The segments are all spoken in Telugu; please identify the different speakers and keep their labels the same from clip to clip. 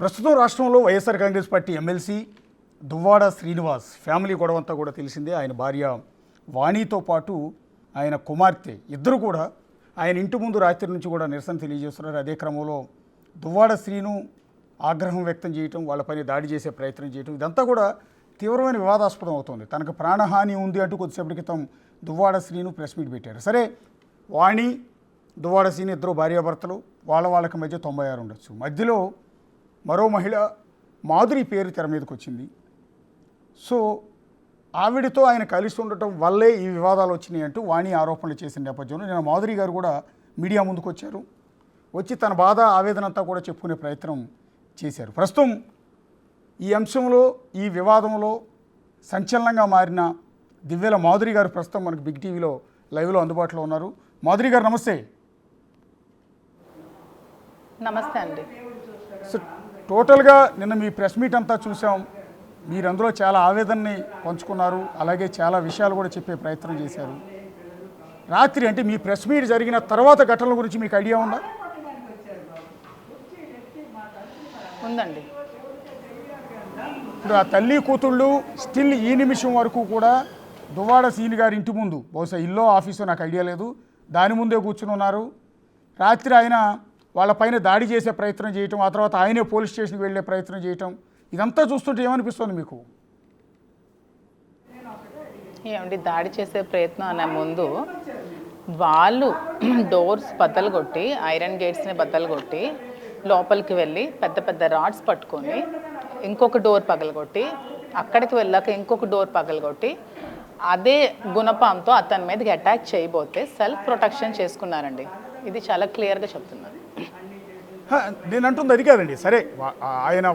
Speaker 1: ప్రస్తుతం రాష్ట్రంలో వైఎస్ఆర్ కాంగ్రెస్ పార్టీ ఎమ్మెల్సీ దువ్వాడ శ్రీనివాస్ ఫ్యామిలీ గొడవంతా కూడా తెలిసిందే. ఆయన భార్య వాణితో పాటు ఆయన కుమార్తె ఇద్దరు కూడా ఆయన ఇంటి ముందు రాత్రి నుంచి కూడా నిరసన తెలియజేస్తున్నారు. అదే క్రమంలో దువ్వాడ శ్రీను ఆగ్రహం వ్యక్తం చేయటం, వాళ్ళపైన దాడి చేసే ప్రయత్నం చేయటం, ఇదంతా కూడా తీవ్రమైన వివాదాస్పదం అవుతుంది. తనకు ప్రాణహాని ఉంది అంటూ కొద్దిసేపటి క్రితం దువ్వాడ శ్రీను ప్రెస్ మీట్ పెట్టారు. సరే, వాణి దువ్వాడ శ్రీను ఇద్దరు భార్యాభర్తలు, వాళ్ళకి మధ్య 96 ఉండొచ్చు. మధ్యలో మరో మహిళ మాధురి పేరు తెర మీదకి వచ్చింది. సో ఆవిడతో ఆయన కలిసి ఉండటం వల్లే ఈ వివాదాలు వచ్చినాయి అంటూ వాణి ఆరోపణలు చేసిన నేపథ్యంలో నేను మాధురి గారు కూడా మీడియా ముందుకు వచ్చారు. వచ్చి తన బాధ ఆవేదన అంతా కూడా చెప్పుకునే ప్రయత్నం చేశారు. ప్రస్తుతం ఈ అంశంలో, ఈ వివాదంలో సంచలనంగా మారిన దివ్యల మాధురి గారు ప్రస్తుతం మనకు బిగ్ టీవీలో లైవ్లో అందుబాటులో ఉన్నారు. మాధురి గారు నమస్తే.
Speaker 2: నమస్తే అండి.
Speaker 1: సో టోటల్గా నిన్న మీ ప్రెస్ మీట్ అంతా చూసాం. మీరు అందులో చాలా ఆవేదనని పంచుకున్నారు, అలాగే చాలా విషయాలు కూడా చెప్పే ప్రయత్నం చేశారు. రాత్రి అంటే మీ ప్రెస్ మీట్ జరిగిన తర్వాత ఘటనల గురించి మీకు ఐడియా ఉందా?
Speaker 2: ఉందండి.
Speaker 1: ఇప్పుడు ఆ తల్లి కూతుళ్ళు స్టిల్ ఈ నిమిషం వరకు కూడా దువ్వాడ శ్రీను గారి ఇంటి ముందు, బహుశా ఇల్లో ఆఫీసో నాకు ఐడియా లేదు, దాని ముందే కూర్చుని ఉన్నారు. రాత్రి ఆయన వాళ్ళపైన దాడి చేసే ప్రయత్నం చేయటం, ఆ తర్వాత ఆయనే పోలీస్ స్టేషన్కి వెళ్ళే ప్రయత్నం చేయటం, ఇదంతా చూస్తుంటే ఏమనిపిస్తుంది మీకు?
Speaker 2: ఏమండి, దాడి చేసే ప్రయత్నం అనే ముందు వాళ్ళు డోర్స్ బద్దలు కొట్టి, ఐరన్ గేట్స్ని బద్దలు కొట్టి లోపలికి వెళ్ళి పెద్ద పెద్ద రాడ్స్ పట్టుకొని ఇంకొక డోర్ పగలగొట్టి, అక్కడికి వెళ్ళాక ఇంకొక డోర్ పగలగొట్టి అదే గుణపంతో అతని మీదకి అటాక్ చేయబోతే సెల్ఫ్ ప్రొటెక్షన్ చేసుకున్నారండి. ఇది చాలా క్లియర్గా చెప్తున్నాను.
Speaker 1: నేను అంటుంది అది కాదండి. సరే, ఆయన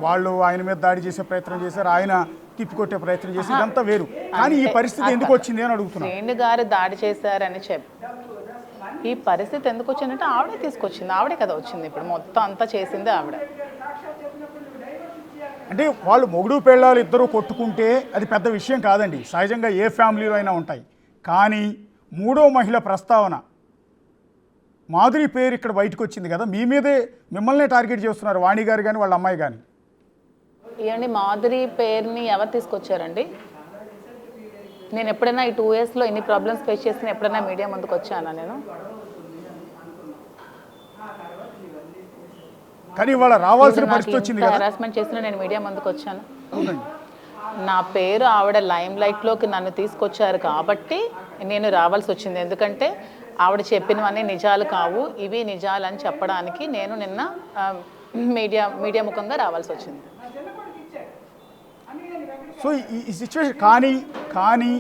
Speaker 1: మీద దాడి చేసే ప్రయత్నం చేశారు, ఆయన తిప్పికొట్టే ప్రయత్నం చేసి, ఇదంతా వేరు. కానీ ఈ పరిస్థితి ఎందుకు వచ్చింది అని అడుగుతున్నాను.
Speaker 2: శ్రీను గారు దాడి చేశారని ఈ పరిస్థితి ఎందుకు వచ్చిందంటే ఆవిడే తీసుకొచ్చింది, ఆవిడే కదా వచ్చింది. ఇప్పుడు మొత్తం అంతా చేసింది ఆవిడ.
Speaker 1: అంటే వాళ్ళు మొగుడు పెళ్ళాలు ఇద్దరు కొట్టుకుంటే అది పెద్ద విషయం కాదండి, సహజంగా ఏ ఫ్యామిలీలో అయినా ఉంటాయి. కానీ మూడో మహిళ ప్రస్తావన, మాధురి పేరు ఇక్కడ బయటకు వచ్చింది కదా, మీ మీదే మిమ్మల్నే టార్గెట్ చేస్తున్నారు, వాణి గారు కానీ వాళ్ళ అమ్మాయి కానీ.
Speaker 2: ఏమండి, మాధురి పేరుని ఎవరు తీసుకొచ్చారండి? నేను ఎప్పుడైనా ఈ 2 yearsలో ఇన్ని ప్రాబ్లమ్స్ ఫేస్ చేసిన ఎప్పుడైనా మీడియా ముందుకు వచ్చానా నేను?
Speaker 1: కానీ వాళ్ళ రావాల్సిన పరిస్థితి వచ్చింది కదా.
Speaker 2: హెరాస్మెంట్ చేసిన నేను మీడియా ముందుకు వచ్చాను. నా పేరు ఆవిడ లైమ్ లైట్లోకి నన్ను తీసుకొచ్చారు కాబట్టి నేను రావాల్సి వచ్చింది. ఎందుకంటే ఆవిడ చెప్పినవన్నీ నిజాలు కావు, ఇవి నిజాలు అని చెప్పడానికి నేను నిన్న మీడియా ముఖంగా రావాల్సి వచ్చింది.
Speaker 1: సో ఈ సిచ్యువేషన్ కానీ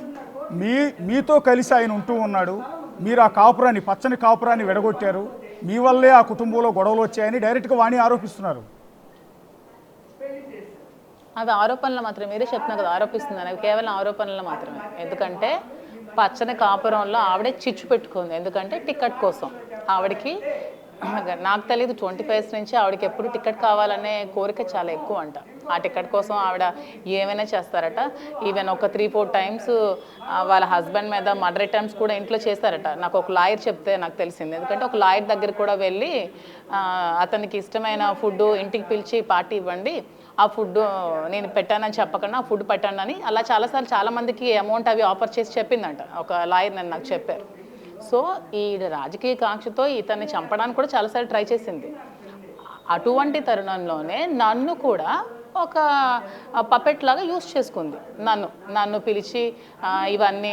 Speaker 1: మీతో కలిసి ఆయన ఉంటూ ఉన్నాడు, మీరు ఆ కాపురాన్ని, పచ్చని కాపురాన్ని విడగొట్టారు, మీ వల్లే ఆ కుటుంబంలో గొడవలు వచ్చాయని డైరెక్ట్గా వాణి ఆరోపిస్తున్నారు.
Speaker 2: అవి ఆరోపణలు మాత్రమే, మీరే చెప్తున్నారు కదా ఆరోపిస్తున్నారు, అవి కేవలం ఆరోపణలు మాత్రమే. ఎందుకంటే పచ్చని కాపురంలో ఆవిడే చిచ్చు పెట్టుకుంది. ఎందుకంటే టికెట్ కోసం ఆవిడకి, నాకు తెలియదు 25 నుంచి ఆవిడకి ఎప్పుడు టికెట్ కావాలనే కోరిక చాలా ఎక్కువ అంట. ఆ టికెట్ కోసం ఆవిడ ఏమైనా చేస్తారట. ఈవెన్ ఒక 3-4 టైమ్స్ వాళ్ళ హస్బెండ్ మీద మర్డర్ అటెంప్ట్స్ కూడా ఇంట్లో చేస్తారట. నాకు ఒక లాయర్ చెప్తే నాకు తెలిసింది. ఎందుకంటే ఒక లాయర్ దగ్గర కూడా వెళ్ళి అతనికి ఇష్టమైన ఫుడ్ ఇంటికి పిలిచి పార్టీ ఇవ్వండి, ఆ ఫుడ్ నేను పెట్టానని చెప్పకుండా ఆ ఫుడ్ పెట్టండి అని అలా చాలాసార్లు చాలామందికి అమౌంట్ అవి ఆఫర్ చేసి చెప్పిందంట ఒక లాయర్, నన్ను నాకు చెప్పారు. సో ఈ రాజకీయ కాంక్షతో ఇతన్ని చంపడానికి కూడా చాలాసార్లు ట్రై చేసింది. అటువంటి తరుణంలోనే నన్ను కూడా ఒక పపెట్ లాగా యూజ్ చేసుకుంది. నన్ను పిలిచి ఇవన్నీ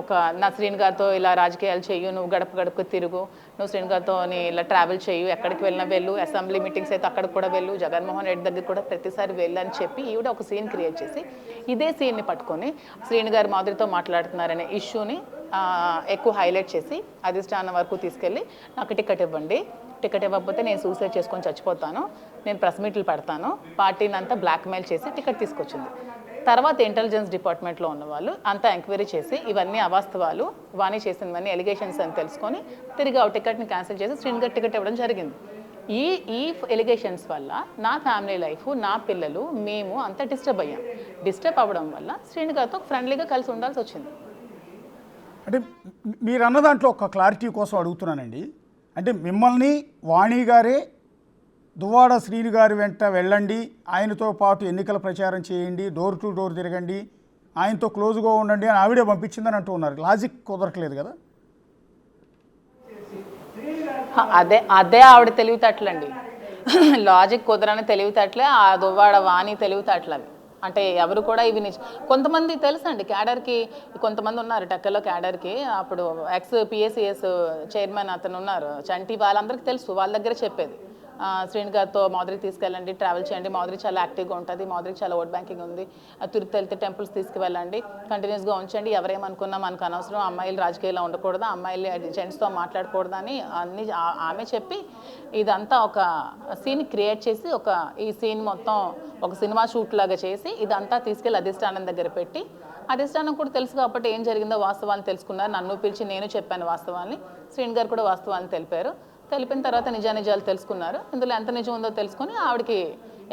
Speaker 2: ఒక నా శ్రీను గారితో ఇలా రాజకీయాలు చెయ్యు, నువ్వు గడప గడపకు తిరుగు, నువ్వు శ్రీను గారితో ఇలా ట్రావెల్ చెయ్యు, ఎక్కడికి వెళ్ళినా వెళ్ళు, అసెంబ్లీ మీటింగ్స్ అయితే అక్కడికి కూడా వెళ్ళు, జగన్మోహన్ రెడ్డి దగ్గర కూడా ప్రతిసారి వెళ్ళు అని చెప్పి ఈవిడ ఒక సీన్ క్రియేట్ చేసి ఇదే సీన్ని పట్టుకొని శ్రీను గారు మాధురితో మాట్లాడుతున్నారనే ఇష్యూని ఎక్కువ హైలైట్ చేసి అధిష్టానం వరకు తీసుకెళ్ళి నాకు టికెట్ ఇవ్వండి, టికెట్ ఇవ్వకపోతే నేను సూసైడ్ చేసుకొని చచ్చిపోతాను, నేను ప్రెస్ మీట్లు పెడతాను, పార్టీని అంతా బ్లాక్మెయిల్ చేసి టికెట్ తీసుకొచ్చింది. తర్వాత ఇంటెలిజెన్స్ డిపార్ట్మెంట్లో ఉన్న వాళ్ళు అంతా ఎంక్వైరీ చేసి ఇవన్నీ అవాస్తవాలు, వాణి చేసినవన్నీ ఎలిగేషన్స్ అని తెలుసుకొని తిరిగి ఆ టికెట్ని క్యాన్సిల్ చేసి శ్రీను గారు టికెట్ ఇవ్వడం జరిగింది. ఈ ఎలిగేషన్స్ వల్ల నా ఫ్యామిలీ లైఫ్, నా పిల్లలు, మేము అంతా డిస్టర్బ్ అయ్యాం. డిస్టర్బ్ అవ్వడం వల్ల శ్రీను గారితో ఫ్రెండ్లీగా కలిసి ఉండాల్సి వచ్చింది.
Speaker 1: అంటే మీరు అన్న దాంట్లో ఒక క్లారిటీ కోసం అడుగుతున్నానండి. అంటే మిమ్మల్ని వాణి గారే దువ్వాడ శ్రీను గారి వెంట వెళ్ళండి, ఆయనతో పాటు ఎన్నికల ప్రచారం చేయండి, డోర్ టు డోర్ తిరగండి, ఆయనతో క్లోజ్గా ఉండండి అని ఆవిడే పంపించిందని అంటూ ఉన్నారు. లాజిక్ కుదరట్లేదు కదా.
Speaker 2: అదే ఆవిడ తెలివితేటలండి. లాజిక్ కుదరని తెలివితేటలే ఆ దువ్వాడ వాణి తెలివితేటలు. అంటే ఎవరు కూడా ఇవి కొంతమంది తెలుసండి క్యాడర్కి, కొంతమంది ఉన్నారు టెక్కల్లో క్యాడర్కి. అప్పుడు ఎక్స్ పిఎస్సిఎస్ చైర్మన్ అతను ఉన్నారు చంటి, వాళ్ళందరికీ తెలుసు. వాళ్ళ దగ్గర చెప్పేది శ్రీను గారితో మాధురికి తీసుకెళ్ళండి, ట్రావెల్ చేయండి, మాధురి చాలా యాక్టివ్గా ఉంటుంది, మాధురికి చాలా ఓట్ బ్యాంకింగ్ ఉంది, తిరుపతి వెళ్తే టెంపుల్స్ తీసుకువెళ్ళండి, కంటిన్యూస్గా ఉంచండి, ఎవరేమనుకున్నా మనకు అనవసరం, అమ్మాయిలు రాజకీయాల్లో ఉండకూడదు, అమ్మాయిలు జెంట్స్తో మాట్లాడకూడదు అని అన్ని ఆమె చెప్పి ఇదంతా ఒక సీన్ క్రియేట్ చేసి ఈ సీన్ మొత్తం ఒక సినిమా షూట్ లాగా చేసి ఇదంతా తీసుకెళ్ళి అధిష్టానం దగ్గర పెట్టి, అధిష్టానం కూడా తెలుసు కాబట్టి ఏం జరిగిందో వాస్తవాన్ని తెలుసుకున్నారు. నన్ను పిలిచి నేను చెప్పాను వాస్తవాన్ని, శ్రీను గారు కూడా వాస్తవాన్ని తెలిపారు. తెలిపిన తర్వాత నిజాలు తెలుసుకున్నారు. ఇందులో ఎంత నిజం ఉందో తెలుసుకొని ఆవిడకి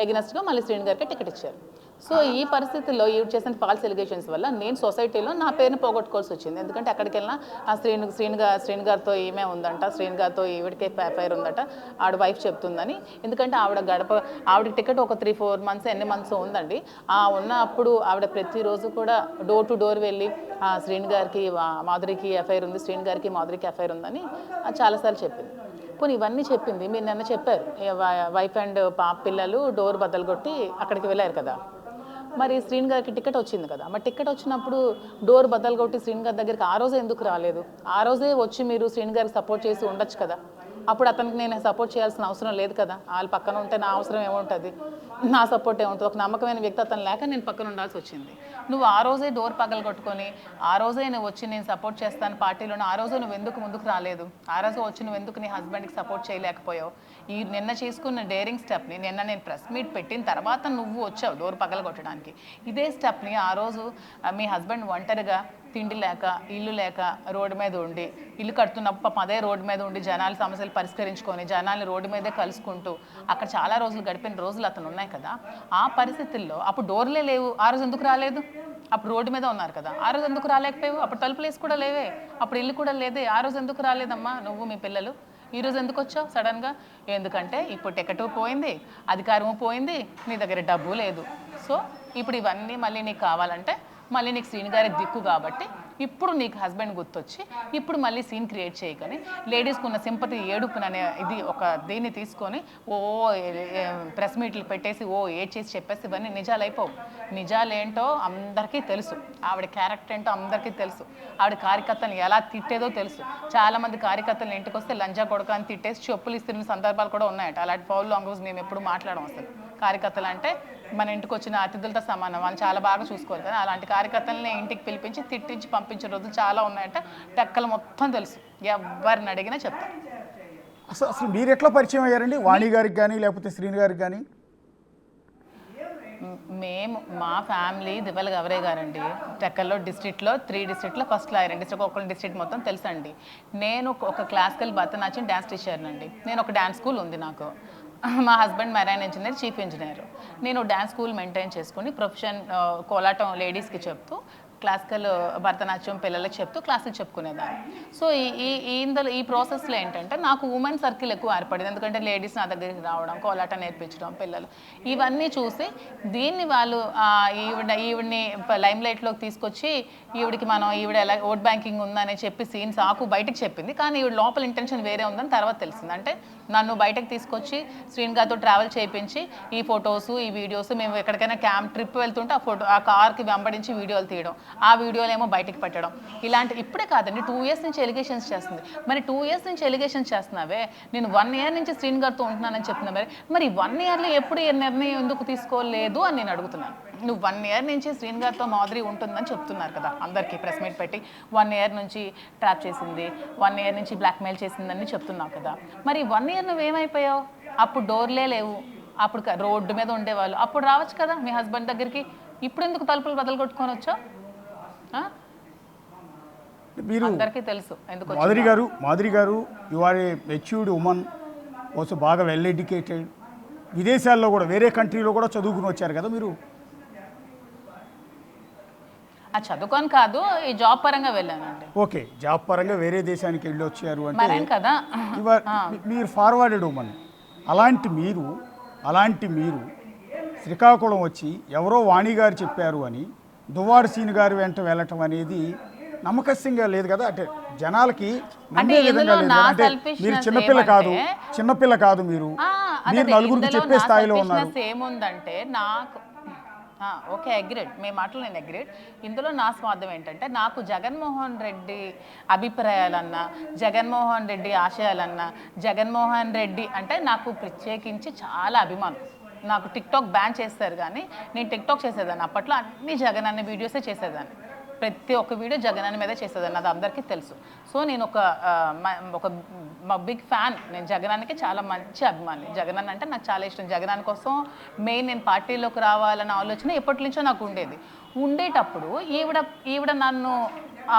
Speaker 2: ఎగ్నెస్ట్గా మళ్ళీ శ్రీను గారికి టికెట్ ఇచ్చారు. సో ఈ పరిస్థితుల్లో ఈవిడ చేసిన ఫాల్స్ ఎలిగేషన్స్ వల్ల నేను సొసైటీలో నా పేరుని పోగొట్టుకోవాల్సి వచ్చింది. ఎందుకంటే అక్కడికి వెళ్ళినా ఆ శ్రీను గారితో ఈమె ఉందంట, శ్రీను గారితో ఈవిడికే పేరు ఉందట, ఆవిడ వైఫ్ చెప్తుందని. ఎందుకంటే ఆవిడకి టికెట్ ఒక 3-4 మంత్స్ ఎన్ని మంత్స్ ఉందండి. ఉన్నప్పుడు ఆవిడ ప్రతిరోజు కూడా డోర్ టు డోర్ వెళ్ళి శ్రీను గారికి మాధురికి ఎఫ్ఐఆర్ ఉంది, శ్రీను గారికి మాధురికి ఎఫ్ఐఆర్ ఉందని చాలాసార్లు చెప్పింది. పోనీ ఇవన్నీ చెప్పింది. మీరు నిన్న చెప్పారు వైఫ్ అండ్ పిల్లలు డోర్ బద్దలుగొట్టి అక్కడికి వెళ్ళారు కదా. మరి శ్రీను గారికి టికెట్ వచ్చింది కదా. మరి టికెట్ వచ్చినప్పుడు డోర్ బద్దలుగొట్టి శ్రీను గారి దగ్గరికి ఆ రోజే ఎందుకు రాలేదు? ఆ రోజే వచ్చి మీరు శ్రీను గారికి సపోర్ట్ చేసి ఉండొచ్చు కదా. అప్పుడు అతనికి నేను సపోర్ట్ చేయాల్సిన అవసరం లేదు కదా. వాళ్ళు పక్కన ఉంటే నా అవసరం ఏముంటుంది, నా సపోర్ట్ ఏముంటుంది? ఒక నమ్మకమైన వ్యక్తి అతను లేక నేను పక్కన ఉండాల్సి వచ్చింది. నువ్వు ఆ రోజే డోర్ పగలు కొట్టుకొని ఆ రోజే నువ్వు వచ్చి నేను సపోర్ట్ చేస్తాను పార్టీలోనే, ఆ రోజు నువ్వు ఎందుకు ముందుకు రాలేదు? ఆ రోజు వచ్చి నువ్వు ఎందుకు నీ హస్బెండ్కి సపోర్ట్ చేయలేకపోయావు? ఈ నిన్న చేసుకున్న డేరింగ్ స్టెప్ని నిన్న నేను ప్రెస్ మీట్ పెట్టిన తర్వాత నువ్వు వచ్చావు డోర్ పగలు కొట్టడానికి. ఇదే స్టెప్ని ఆ రోజు మీ హస్బెండ్ ఒంటరిగా తిండి లేక ఇల్లు లేక రోడ్డు మీద ఉండి, ఇల్లు కడుతున్నప్పుడు అదే రోడ్డు మీద ఉండి జనాల సమస్యలు పరిష్కరించుకొని జనాల్ని రోడ్డు మీదే కలుసుకుంటూ అక్కడ చాలా రోజులు గడిపిన రోజులు అతను ఉన్నాయి కదా. ఆ పరిస్థితుల్లో అప్పుడు డోర్లే లేవు, ఆ రోజు ఎందుకు రాలేదు? అప్పుడు రోడ్డు మీద ఉన్నారు కదా, ఆ రోజు ఎందుకు రాలేకపోయావు? అప్పుడు తలుపులేసి కూడా లేవే, అప్పుడు ఇల్లు కూడా లేదే, ఆ రోజు ఎందుకు రాలేదమ్మా నువ్వు మీ పిల్లలు? ఈరోజు ఎందుకు వచ్చావు సడన్గా? ఎందుకంటే ఇప్పుడు టికెట్ పోయింది, అధికారము పోయింది, నీ దగ్గర డబ్బు లేదు. సో ఇప్పుడు ఇవన్నీ మళ్ళీ నీకు కావాలంటే మళ్ళీ నీకు శ్రీను గారి దిక్కు కాబట్టి ఇప్పుడు నీకు హస్బెండ్ గుర్తొచ్చి ఇప్పుడు మళ్ళీ సీన్ క్రియేట్ చేయగానే లేడీస్కి ఉన్న సింపతి ఏడుపుననే ఇది ఒక దీన్ని తీసుకొని ప్రెస్ మీట్లు పెట్టేసి ఏడ్ చేసి చెప్పేసి ఇవన్నీ నిజాలు అయిపోవు. నిజాలేంటో అందరికీ తెలుసు, ఆవిడ క్యారెక్టర్ ఏంటో అందరికీ తెలుసు, ఆవిడ కార్యకర్తలను ఎలా తిట్టేదో తెలుసు. చాలామంది కార్యకర్తలు ఇంటికి వస్తే లంజా కొడక అని తిట్టేసి చెప్పులు ఇస్తున్న సందర్భాలు కూడా ఉన్నాయట. అలాంటి ఫౌల్ లాంగ్వేజ్ మేము ఎప్పుడు మాట్లాడడం అసలు. కార్యకర్తలు అంటే మన ఇంటికి వచ్చిన అతిథులతో సమానం, వాళ్ళు చాలా బాగా చూసుకోవాలి కదా. అలాంటి కార్యకర్తలని ఇంటికి పిలిపించి తిట్టించి పంపించిన రోజులు చాలా ఉన్నాయంటే టెక్కలు మొత్తం తెలుసు, ఎవరిని అడిగినా చెప్తారు.
Speaker 1: అసలు మీరు ఎట్లా పరిచయం అయ్యారండి వాణి గారికి కానీ లేకపోతే శ్రీను గారికి కానీ?
Speaker 2: మా ఫ్యామిలీ దివ్వల గవరే గారండి. టెక్కల్లో డిస్ట్రిక్ట్లో 3 డిస్ట్రిక్ట్లో ఫస్ట్ లాయర్. ఒక్కొక్క డిస్ట్రిక్ట్ మొత్తం తెలుసండి. నేను ఒక క్లాసికల్ భరతనాట్యం డ్యాన్స్ టీచర్నండి. నేను ఒక డ్యాన్స్ స్కూల్ ఉంది నాకు. మా husband marine engineer, chief engineer. నేను డ్యాన్స్ స్కూల్ మెయింటైన్ చేసుకుని ప్రొఫెషన్ కోలాటం లేడీస్కి చెప్తూ, క్లాసికల్ భరతనాట్యం పిల్లలకి చెప్తూ క్లాసులు చెప్పుకునేదాన్ని. సో ఈ ప్రాసెస్లో ఏంటంటే నాకు ఉమెన్ సర్కిల్ ఎక్కువ ఏర్పడింది. ఎందుకంటే లేడీస్ నా దగ్గరికి రావడం, కోలాటం నేర్పించడం, పిల్లలు ఇవన్నీ చూసి దీన్ని వాళ్ళు ఈవిడ్ని లైమ్ లైట్లోకి తీసుకొచ్చి ఈవిడ ఎలా ఓట్ బ్యాంకింగ్ ఉందని చెప్పి సీన్స్ బయటకు చెప్పింది. కానీ ఈవిడ లోపల ఇంటెన్షన్ వేరే ఉందని తర్వాత తెలిసింది. అంటే నన్ను బయటకు తీసుకొచ్చి శ్రీను గారితో ట్రావెల్ చేయించి ఈ ఫొటోస్ ఈ వీడియోస్, మేము ఎక్కడికైనా ట్రిప్ వెళ్తుంటే ఆ కార్కి వెంబడించి వీడియోలు తీయడం, ఆ వీడియోలు ఏమో బయటకు పెట్టడం, ఇలాంటి ఇప్పుడే కాదండి 2 ఇయర్స్ నుంచి ఎలిగేషన్స్ చేస్తుంది. మరి 2 ఇయర్స్ నుంచి ఎలిగేషన్స్ చేస్తున్నావే, నేను 1 ఇయర్ నుంచి శ్రీను గారితో ఉంటున్నానని చెప్తున్నా, మరి 1 ఇయర్లో ఎప్పుడు నిర్ణయం ఎందుకు తీసుకోలేదు అని నేను అడుగుతున్నాను. నువ్వు 1 ఇయర్ నుంచి శ్రీను గారితో మాధురి ఉంటుందని చెప్తున్నారు కదా అందరికీ ప్రెస్ మీట్ పెట్టి. 1 ఇయర్ నుంచి ట్రాప్ చేసింది, 1 ఇయర్ నుంచి బ్లాక్మెయిల్ చేసిందని చెప్తున్నావు కదా. మరి 1 ఇయర్ నువ్వేమైపోయావు? అప్పుడు డోర్లే లేవు, అప్పుడు రోడ్డు మీద ఉండేవాళ్ళు, అప్పుడు రావచ్చు కదా మీ హస్బెండ్ దగ్గరికి. ఇప్పుడు ఎందుకు తలుపులు బదలు కొట్టుకొని వచ్చావు?
Speaker 1: మీరు
Speaker 2: అందరికీ తెలుసు ఎందుకు.
Speaker 1: మాధురి గారు you are a matured women, also బాగా వెల్ ఎడ్యుకేటెడ్, విదేశాల్లో కూడా వేరే కంట్రీలో కూడా చదువుకుని వచ్చారు కదా మీరు.
Speaker 2: చదువుకొని కాదు, ఈ జాబ్ పరంగా వెళ్ళానండి.
Speaker 1: ఓకే, జాబ్ పరంగా వేరే దేశానికి వెళ్ళి వచ్చారు అంటే
Speaker 2: కదా.
Speaker 1: మీరు ఫార్వర్డెడ్ ఉమెన్. అలాంటి మీరు శ్రీకాకుళం వచ్చి ఎవరో వాణి గారు చెప్పారు అని దువ్వాడ సీని గారి వెంట వెళ్ళటం అనేది నమ్మకస్యంగా లేదు కదా. అంటే జనాలకి నమ్మే విధంగా లేదు కదా. అంటే మీరు చిన్నపిల్ల కాదు మీరు నలుగురికి చెప్పే స్థాయిలో ఉన్నారు.
Speaker 2: ఏముందంటే నాకు ఓకే అగ్రీడ్, మీ మాటలు నేను అగ్రీడ్. ఇందులో నా స్వార్థం ఏంటంటే నాకు జగన్మోహన్ రెడ్డి అభిప్రాయాలన్నా, జగన్మోహన్ రెడ్డి ఆశయాలన్నా, జగన్మోహన్ రెడ్డి అంటే నాకు ప్రత్యేకించి చాలా అభిమానం. నాకు టిక్టాక్ బ్యాన్ చేస్తారు కానీ నేను టిక్టాక్ చేసేదాన్ని. అప్పట్లో అన్ని జగన్ అనే వీడియోసే చేసేదాన్ని. ప్రతి ఒక్క వీడియో జగన్ అనే మీదే చేసేదాన్ని, అది అందరికీ తెలుసు. సో నేను ఒక బిగ్ ఫ్యాన్. నేను జగనానికి చాలా మంచి అభిమాని. జగన్ అంటే నాకు చాలా ఇష్టం. జగన్ కోసం మెయిన్ నేను పార్టీలోకి రావాలన్న ఆలోచన ఎప్పటి నుంచో నాకు ఉండేటప్పుడు ఈవిడ నన్ను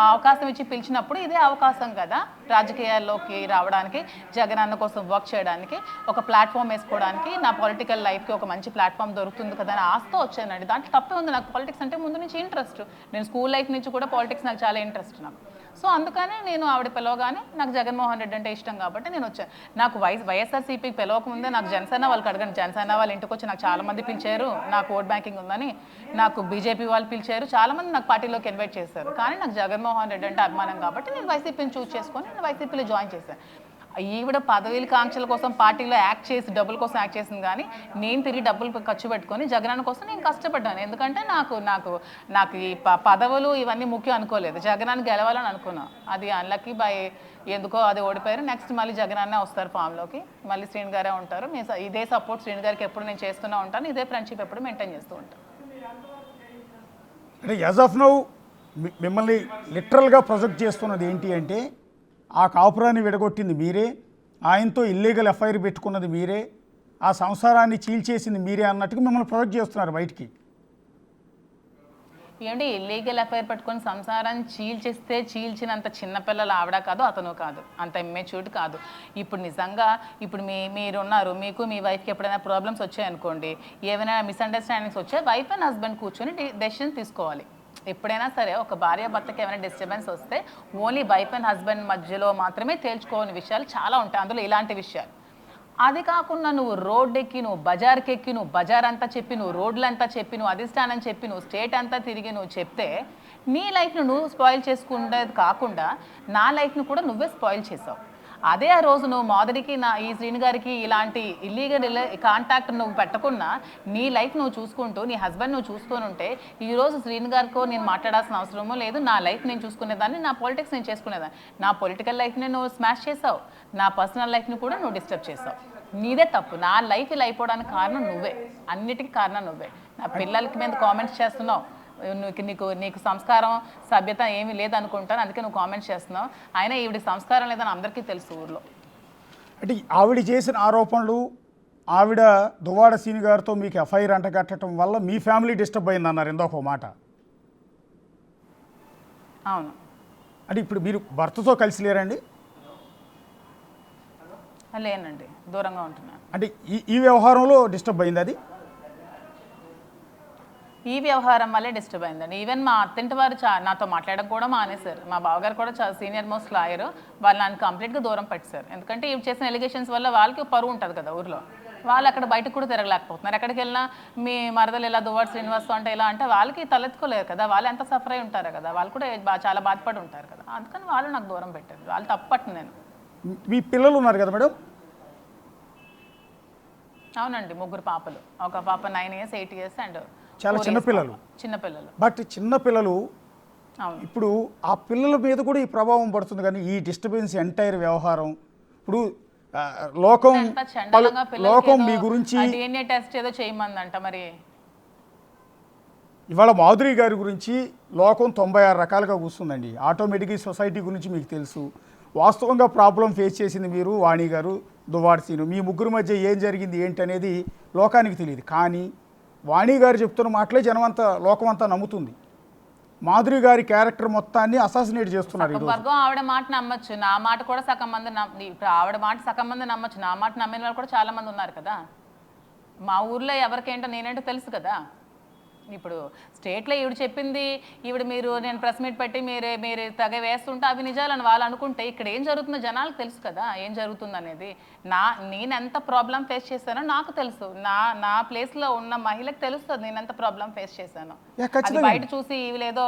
Speaker 2: అవకాశం ఇచ్చి పిలిచినప్పుడు ఇదే అవకాశం కదా రాజకీయాల్లోకి రావడానికి, జగనన్న కోసం వర్క్ చేయడానికి, ఒక ప్లాట్ఫామ్ వేసుకోవడానికి, నా పొలిటికల్ లైఫ్కి ఒక మంచి ప్లాట్ఫామ్ దొరుకుతుంది కదా అని ఆస్తో వచ్చానండి. దాంట్లో తప్పే ఉంది. నాకు పాలిటిక్స్ అంటే ముందు నుంచి ఇంట్రెస్ట్. నేను స్కూల్ లైఫ్ నుంచి కూడా పాలిటిక్స్ నాకు చాలా ఇంట్రెస్ట్ నాకు. సో అందుకనే నేను ఆవిడ పిలవగానే నాకు జగన్మోహన్ రెడ్డి అంటే ఇష్టం కాబట్టి నేను వచ్చాను. నాకు వైఎస్ఆర్సీపీకి పిలవకముందే నాకు జనసేన వాళ్ళకి అడగండి. జనసేన వాళ్ళ ఇంటికి వచ్చి నాకు చాలామంది పిలిచారు, నాకు ఓట్ బ్యాంకింగ్ ఉందని. నాకు బీజేపీ వాళ్ళు పిలిచారు, చాలామంది నాకు పార్టీలోకి ఇన్వైట్ చేశారు. కానీ నాకు జగన్మోహన్ రెడ్డి అంటే అభిమానం కాబట్టి నేను వైసీపీని చూస్ చేసుకొని నేను వైసీపీలో జాయిన్ చేశాను. ఈవిడ పదవిల కాంక్షల కోసం పార్టీలో యాక్ట్ చేసి డబ్బుల కోసం యాక్ట్ చేసింది కానీ నేను తిరిగి డబ్బులు ఖర్చు పెట్టుకొని జగనన్న కోసం నేను కష్టపడ్డాను. ఎందుకంటే నాకు ఈ పదవులు ఇవన్నీ ముఖ్యం అనుకోలేదు. జగనాన్ని గెలవాలని అనుకున్నాను. అది అన్లక్కీ బై ఎందుకో అది ఓడిపోయారు. నెక్స్ట్ మళ్ళీ జగనన్నే వస్తారు ఫామ్లోకి, మళ్ళీ శ్రీని గారే ఉంటారు. ఇదే సపోర్ట్ శ్రీని గారికి ఎప్పుడు నేను చేస్తూనే ఉంటాను, ఇదే ఫ్రెండ్షిప్ ఎప్పుడు మెయింటైన్ చేస్తూ ఉంటాను.
Speaker 1: అంటే యాజ్ ఆఫ్ నౌ మిమ్మల్ని లిటరల్గా ప్రొజెక్ట్ చేస్తున్నది ఏంటి అంటే ఆ కాపురాన్ని విడగొట్టింది మీరే, ఆయనతో ఇల్లీగల్ ఎఫ్ఐఆర్ పెట్టుకున్నది మీరే, ఆ సంసారాన్ని చీల్చేసింది మీరే అన్నట్టుగా మిమ్మల్ని ప్రొజెక్ట్ చేస్తున్నారు బయటికి.
Speaker 2: ఏమంటే ఇల్లీగల్ ఎఫ్ఐఆర్ పెట్టుకొని సంసారాన్ని చీల్చినంత చిన్నపిల్లలు ఆవిడ కాదు, అతను కాదు, అంత ఇమ్మెచ్యూర్డ్ కాదు. ఇప్పుడు నిజంగా మీరున్నారు, మీకు మీ వైఫ్కి ఎప్పుడైనా ప్రాబ్లమ్స్ వచ్చాయనుకోండి, ఏమైనా మిస్అండర్స్టాండింగ్స్ వచ్చాయి, వైఫ్ అండ్ హస్బెండ్ కూర్చొని డెసిషన్ తీసుకోవాలి. ఎప్పుడైనా సరే ఒక భార్య భర్తకి ఏమైనా డిస్టర్బెన్స్ వస్తే ఓన్లీ వైఫ్ అండ్ హస్బెండ్ మధ్యలో మాత్రమే తేల్చుకోని విషయాలు చాలా ఉంటాయి. అందులో ఇలాంటి విషయాలు. అది కాకుండా నువ్వు రోడ్ ఎక్కి, నువ్వు బజార్కి ఎక్కి, నువ్వు బజార్ అంతా చెప్పి, నువ్వు రోడ్లంతా చెప్పి, నువ్వు అధిష్టానం చెప్పి, నువ్వు స్టేట్ అంతా తిరిగి నువ్వు చెప్తే నీ లైఫ్ను నువ్వు స్పాయిల్ చేసుకునేది కాకుండా నా లైఫ్ను కూడా నువ్వే స్పాయిల్ చేసావు. అదే ఆ రోజు నువ్వు మాధురికి ఈ శ్రీని గారికి ఇలాంటి ఇల్లీగల్ కాంటాక్ట్ నువ్వు పెట్టకుండా నీ లైఫ్ నువ్వు చూసుకుంటూ నీ హస్బెండ్ నువ్వు చూసుకొని ఉంటే ఈరోజు శ్రీని గారితో నేను మాట్లాడాల్సిన అవసరమో లేదు. నా లైఫ్ నేను చూసుకునేదాన్ని, నా పాలిటిక్స్ నేను చేసుకునేదాన్ని. నా పొలిటికల్ లైఫ్ని నువ్వు స్మాష్ చేసావు, నా పర్సనల్ లైఫ్ని కూడా నువ్వు డిస్టర్బ్ చేసావు. నీదే తప్పు. నా లైఫ్ ఇలా అయిపోవడానికి కారణం నువ్వే, అన్నిటికీ కారణం నువ్వే. నా పిల్లలకి మీద కామెంట్స్ చేస్తున్నావు, నీకు సంస్కారం సభ్యత ఏమీ లేదనుకుంటాను, అందుకే నువ్వు కామెంట్స్ చేస్తున్నావు. అయినా ఈవిడ సంస్కారం లేదని అందరికీ తెలుసు ఊర్లో.
Speaker 1: అంటే ఆవిడ చేసిన ఆరోపణలు, ఆవిడ దువ్వాడ సీని గారితో మీకు ఎఫ్ఐఆర్ అంటగట్టడం వల్ల మీ ఫ్యామిలీ డిస్టర్బ్ అయింది అన్నారు ఇందాక మాట.
Speaker 2: అవును.
Speaker 1: అంటే ఇప్పుడు మీరు భర్తతో కలిసి లేరండి?
Speaker 2: లేనండి, దూరంగా ఉంటున్నాను.
Speaker 1: అంటే ఈ వ్యవహారంలో డిస్టర్బ్ అయింది అది?
Speaker 2: ఈ వ్యవహారం వల్లే డిస్టర్బ్ అయిందండి. ఈవెన్ మా అత్తింటి వారు నాతో మాట్లాడడం కూడా మానేశారు. మా బావగారు కూడా చాలా సీనియర్ మోస్ట్ లాయర్, వాళ్ళు నన్ను కంప్లీట్గా దూరం పెట్టారు. ఎందుకంటే ఇవి చేసిన ఎలిగేషన్స్ వల్ల వాళ్ళకి పరువు ఉంటుంది కదా ఊర్లో. వాళ్ళు అక్కడ బయటకు కూడా తిరగలేకపోతున్నారు. ఎక్కడికి వెళ్ళినా మీ మరదలు ఇలా దువ్వాడ శ్రీనివాస్ అంటే ఇలా అంటే వాళ్ళకి తలెత్తుకోలేరు కదా, వాళ్ళు ఎంత సఫర్ అయి ఉంటారు కదా, వాళ్ళు కూడా చాలా బాధపడి ఉంటారు కదా. అందుకని వాళ్ళు నాకు దూరం పెట్టారు. వాళ్ళు తప్పట్టు. నేను
Speaker 1: మీ పిల్లలు ఉన్నారు కదా మేడం?
Speaker 2: అవునండి, 3 పాపలు. ఒక పాప 9 years, 8 years అండ్
Speaker 1: చాలా చిన్నపిల్లలు. బట్ చిన్నపిల్లలు ఇప్పుడు ఆ పిల్లల మీద కూడా ఈ ప్రభావం పడుతుంది. కానీ ఈ డిస్టర్బెన్స్ ఎంటైర్ వ్యవహారం ఇప్పుడు లోకం మీ గురించి
Speaker 2: DNA టెస్ట్ ఏదో చేయమందంట. మరి
Speaker 1: ఇవాళ మాధురి గారి గురించి లోకం 96 రకాలుగా కూర్చుందండి. ఆటోమేటిక్గా సొసైటీ గురించి మీకు తెలుసు. వాస్తవంగా ప్రాబ్లం ఫేస్ చేసింది మీరు, వాణి గారు, దువ్వాడ సీను. మీ ముగ్గురు మధ్య ఏం జరిగింది ఏంటి అనేది లోకానికి తెలియదు. కానీ వాణి గారు చెప్తున్న మాటలే జనమంతా లోకమంతా నమ్ముతుంది. మాధురి గారి క్యారెక్టర్ మొత్తాన్ని అసాసినేట్ చేస్తున్నారు.
Speaker 2: ఆవిడ మాట నమ్మచ్చు, నా మాట కూడా సగం మంది ఇప్పుడు ఆవిడ మాట సగం మంది నమ్మచ్చు, నా మాట నమ్మిన వాళ్ళు కూడా చాలా మంది ఉన్నారు కదా. మా ఊర్లో ఎవరికేంటో నేనేంటో తెలుసు కదా. ఇప్పుడు స్టేట్లో ఈవిడ చెప్పింది, ఈవిడ నేను ప్రెస్ మీట్ పెట్టి మీరు తెగ వేస్తుంటే అవి నిజాలని వాళ్ళు అనుకుంటే ఇక్కడ ఏం జరుగుతుందో జనాలకు తెలుసు కదా ఏం జరుగుతుంది అనేది. నేను ఎంత ప్రాబ్లం ఫేస్ చేశానో నాకు తెలుసు. నా ప్లేస్లో ఉన్న మహిళకు తెలుస్తుంది నేను ఎంత ప్రాబ్లం ఫేస్ చేశాను. అది బయట చూసి ఇవి లేదో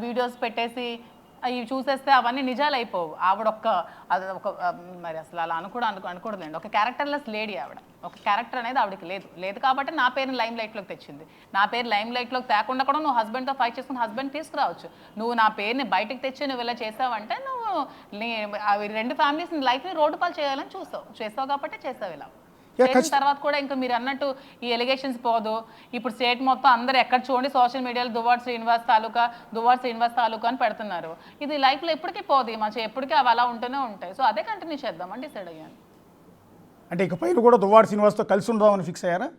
Speaker 2: వీడియోస్ పెట్టేసి ఇవి చూసేస్తే అవన్నీ నిజాలు అయిపోవు. అది మరి అసలు అలా అనకూడదండి. ఒక క్యారెక్టర్లెస్ లేడీ ఆవిడ. ఒక క్యారెక్టర్ అనేది ఆవిడకి లేదు కాబట్టి నా పేరుని లైమ్ లైట్లోకి తెచ్చింది. నా పేరు లైమ్ లైట్లోకి తేకుండా కూడా నువ్వు హస్బెండ్తో ఫైట్ చేసుకుని హస్బెండ్ తీసుకురావచ్చు. నువ్వు నా పేరుని బయటకు తెచ్చి నువ్వు ఇలా చేసావంటే నువ్వు అవి 2 ఫ్యామిలీస్ లైఫ్ని రోడ్డు పాలు చేయాలని చేసావు కాబట్టి చేసావు ఇలా. చేసిన తర్వాత కూడా ఇంకా మీరు అన్నట్టు ఈ ఎలిగేషన్స్ పోదు. ఇప్పుడు స్టేట్ మొత్తం అందరూ ఎక్కడ చూడండి సోషల్ మీడియాలో దువ్వాడ శ్రీనివాస్ తాలూకా అని పెడుతున్నారు. ఇది లైఫ్లో ఎప్పటికీ పోదు. ఎప్పటికీ అవి అలా ఉంటూనే ఉంటాయి. సో అదే కంటిన్యూ చేద్దామని డిసైడ్ అయ్యాను.
Speaker 1: అంటే ఇక పైన కూడా దువ్వాడ శ్రీనివాస్తో కలిసి ఉందామని ఫిక్స్ అయ్యారా?